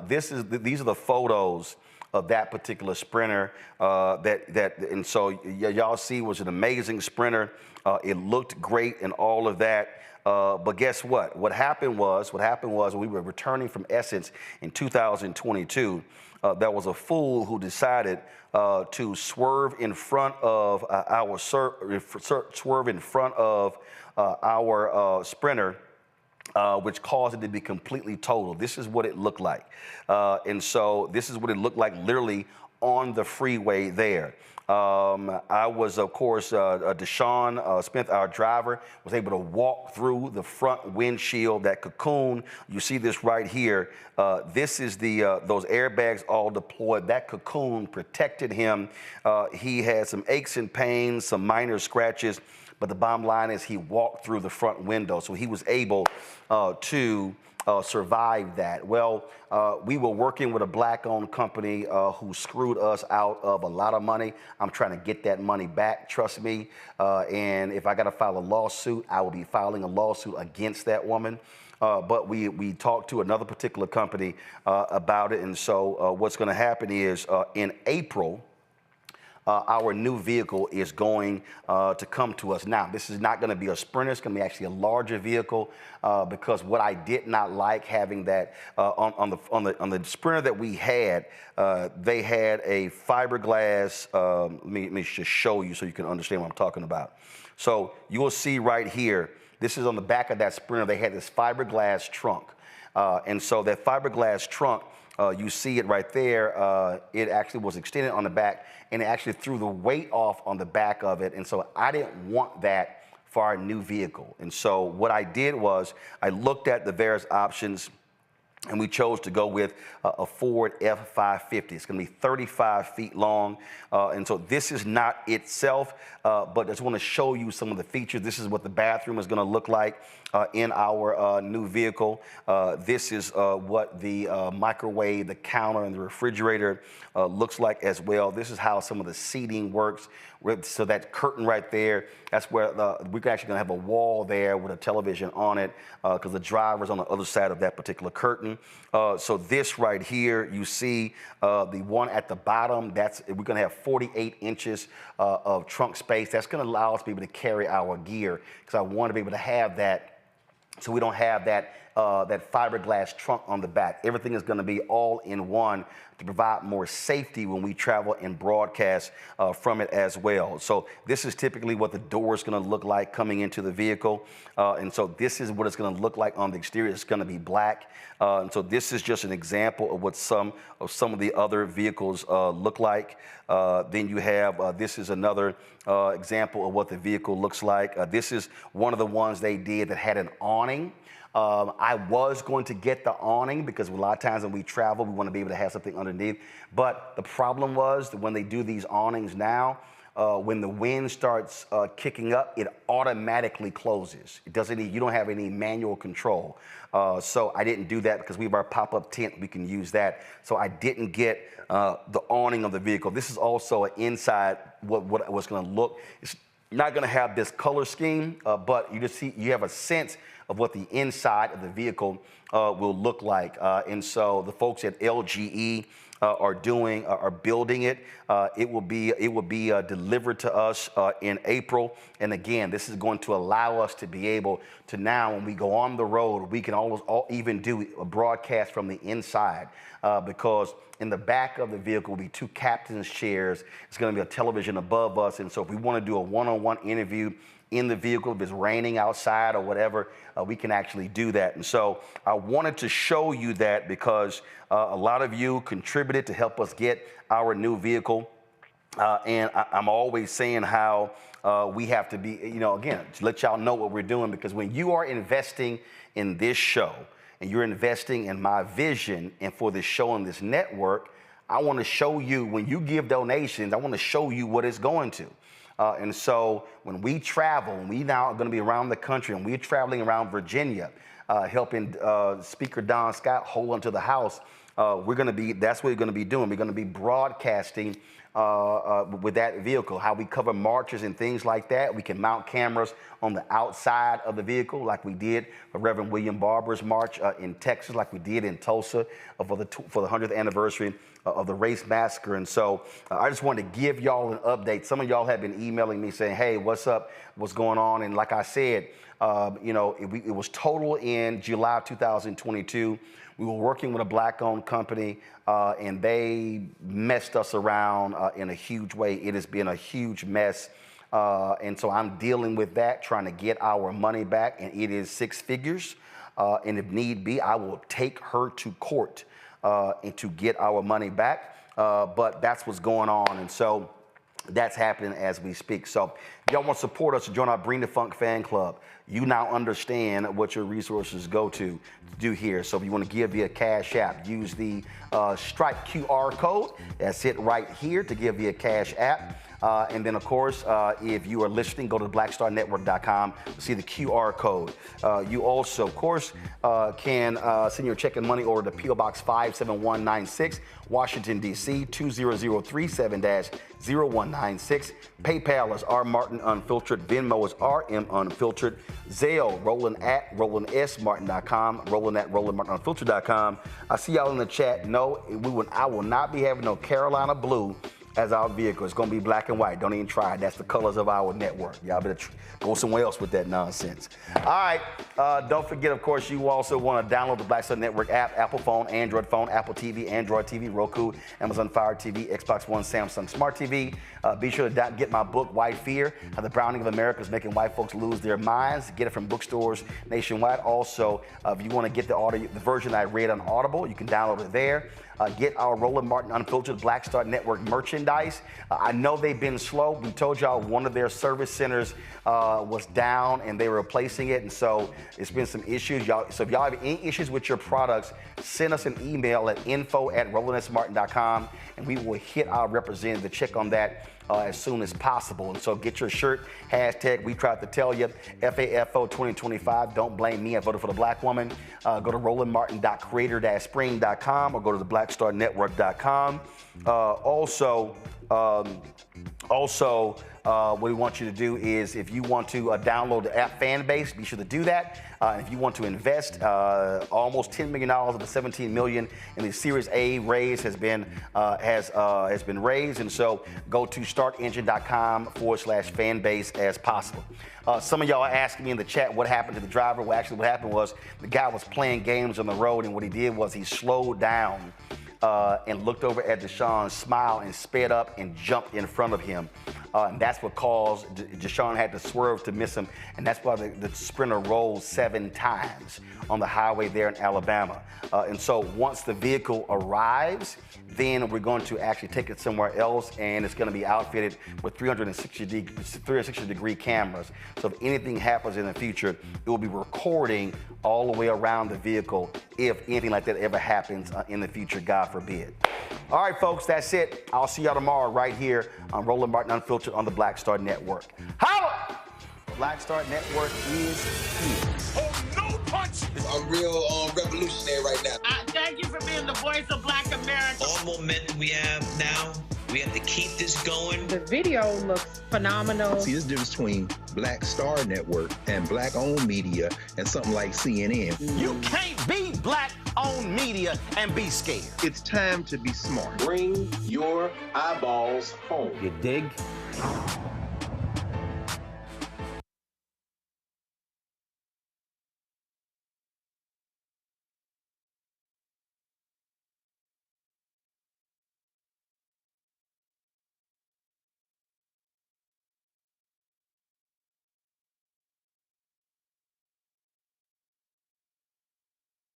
These are the photos of that particular Sprinter. And so y'all see was an amazing Sprinter. It looked great and all of that. But guess what? What happened was when we were returning from Essence in 2022, there was a fool who decided to swerve in front of our Sprinter which caused it to be completely totaled. This is what it looked like. And so this is what it looked like literally on the freeway there. I was, of course, Deshaun Smith, our driver, was able to walk through the front windshield, that cocoon. You see this right here. This is those airbags all deployed. That cocoon protected him. He had some aches and pains, some minor scratches, but the bottom line is he walked through the front window, so he was able to survive that. Well, we were working with a black-owned company who screwed us out of a lot of money. I'm trying to get that money back, trust me. And if I got to file a lawsuit, I will be filing a lawsuit against that woman. But we talked to another particular company about it. And so what's going to happen is in April, our new vehicle is going to come to us. Now, this is not going to be a Sprinter. It's going to be actually a larger vehicle because what I did not like having that on the Sprinter that we had, they had a fiberglass. Let me just show you so you can understand what I'm talking about. So you will see right here, this is on the back of that Sprinter. They had this fiberglass trunk. And so that fiberglass trunk, you see it right there. It actually was extended on the back, and it actually threw the weight off on the back of it. And so I didn't want that for our new vehicle. And so what I did was I looked at the various options, and we chose to go with a Ford F550. It's going to be 35 feet long. And so this is not itself, but I just want to show you some of the features. This is what the bathroom is going to look like in our new vehicle. This is what the microwave, the counter, and the refrigerator looks like as well. This is how some of the seating works. So that curtain right there, that's where we're actually going to have a wall there with a television on it because the driver's on the other side of that particular curtain. So this right here, you see the one at the bottom, we're going to have 48 inches of trunk space. That's going to allow us to be able to carry our gear because I want to be able to have that so we don't have that fiberglass trunk on the back. Everything is going to be all in one to provide more safety when we travel and broadcast from it as well. So this is typically what the door is going to look like coming into the vehicle. And so this is what it's going to look like on the exterior. It's going to be black. And so this is just an example of what some of the other vehicles look like. Then you have, this is another example of what the vehicle looks like. This is one of the ones they did that had an awning. I was going to get the awning because a lot of times when we travel, we want to be able to have something underneath. But the problem was that when they do these awnings now, when the wind starts kicking up, it automatically closes. It doesn't. You don't have any manual control. So I didn't do that because we have our pop-up tent. We can use that. So I didn't get the awning of the vehicle. This is also an inside what was going to look. It's not going to have this color scheme, but you have a sense of what the inside of the vehicle will look like. And so the folks at LGE are building it. It will be delivered to us in April. And again, this is going to allow us to be able to now, when we go on the road, we can even do a broadcast from the inside because in the back of the vehicle will be two captain's chairs. It's going to be a television above us. And so if we want to do a one-on-one interview in the vehicle, if it's raining outside or whatever, we can actually do that. And so I wanted to show you that because a lot of you contributed to help us get our new vehicle. And I'm always saying how we have to be, again, to let y'all know what we're doing, because when you are investing in this show and you're investing in my vision and for this show and this network, I want to show you, when you give donations, I want to show you what it's going to. And so when we travel, and we now are going to be around the country, and we're traveling around Virginia, helping Speaker Don Scott hold onto the House, that's what we're going to be doing. We're going to be broadcasting with that vehicle, how we cover marches and things like that. We can mount cameras on the outside of the vehicle like we did for Reverend William Barber's march in Texas, like we did in Tulsa for the 100th anniversary of the race massacre. And so I just wanted to give y'all an update. Some of y'all have been emailing me saying, hey, what's up? What's going on? And like I said, it was total in July of 2022. We were working with a black-owned company, and they messed us around in a huge way. It has been a huge mess. And so I'm dealing with that, trying to get our money back, and it is six figures. And if need be, I will take her to court and to get our money back. But that's what's going on. And so that's happening as we speak. So if y'all want to support us, join our Bring the Funk fan club. You now understand what your resources go to do here. So if you want to give via Cash App, use the Stripe QR code. That's it right here to give via Cash App. And then, of course, if you are listening, go to blackstarnetwork.com to see the QR code. You also, of course, can send your check and money order to P.O. Box 57196, Washington, D.C., 20037-0196. PayPal is R Martin Unfiltered. Venmo is RM Unfiltered. Zelle, Roland at RolandSMartin.com, Roland at RolandMartinUnfiltered.com. I see y'all in the chat. No, I will not be having no Carolina blue as our vehicle. It's going to be black and white. Don't even try it. That's the colors of our network. Y'all better go somewhere else with that nonsense. All right. Don't forget, of course, you also want to download the Black Star Network app, Apple phone, Android phone, Apple TV, Android TV, Roku, Amazon Fire TV, Xbox One, Samsung Smart TV. Be sure to get my book, White Fear, How the Browning of America is Making White Folks Lose Their Minds. Get it from bookstores nationwide. Also, if you want to get the version I read on Audible, you can download it there. Get our Roland Martin Unfiltered Black Star Network merchandise. I know they've been slow. We told y'all one of their service centers was down and they were replacing it. And so it's been some issues. So if y'all have any issues with your products, send us an email at info@rolandsmartin.com and we will hit our representative to check on that as soon as possible. And so get your shirt, hashtag we tried to tell you, FAFO 2025. Don't blame me, I voted for the black woman. Go to rolandmartin.creator-spring.com or go to the blackstarnetwork.com. What we want you to do is if you want to download the app Fanbase, be sure to do that. If you want to invest, almost $10 million of the $17 million in the Series A raise has been raised, and so go to startengine.com/fanbase as possible. Some of y'all are asking me in the chat what happened to the driver. Well, actually, what happened was the guy was playing games on the road, and what he did was he slowed down and looked over at Deshaun, smiled, and sped up and jumped in front of him. And that's what caused Deshaun had to swerve to miss him. And that's why the sprinter rolled 7 times on the highway there in Alabama. And so once the vehicle arrives, then we're going to actually take it somewhere else, and it's going to be outfitted with 360-degree cameras. So if anything happens in the future, it will be recording all the way around the vehicle if anything like that ever happens in the future, God forbid. All right, folks, that's it. I'll see y'all tomorrow right here on Roland Martin Unfiltered on the Black Star Network. Holla! The Black Star Network is here. Oh, no punch! I'm real revolutionary right now. Thank you for being the voice of Black America. All momentum we have now, we have to keep this going. The video looks phenomenal. See, there's a difference between Black Star Network and black-owned media and something like CNN. You can't be black-owned media and be scared. It's time to be smart. Bring your eyeballs home. You dig?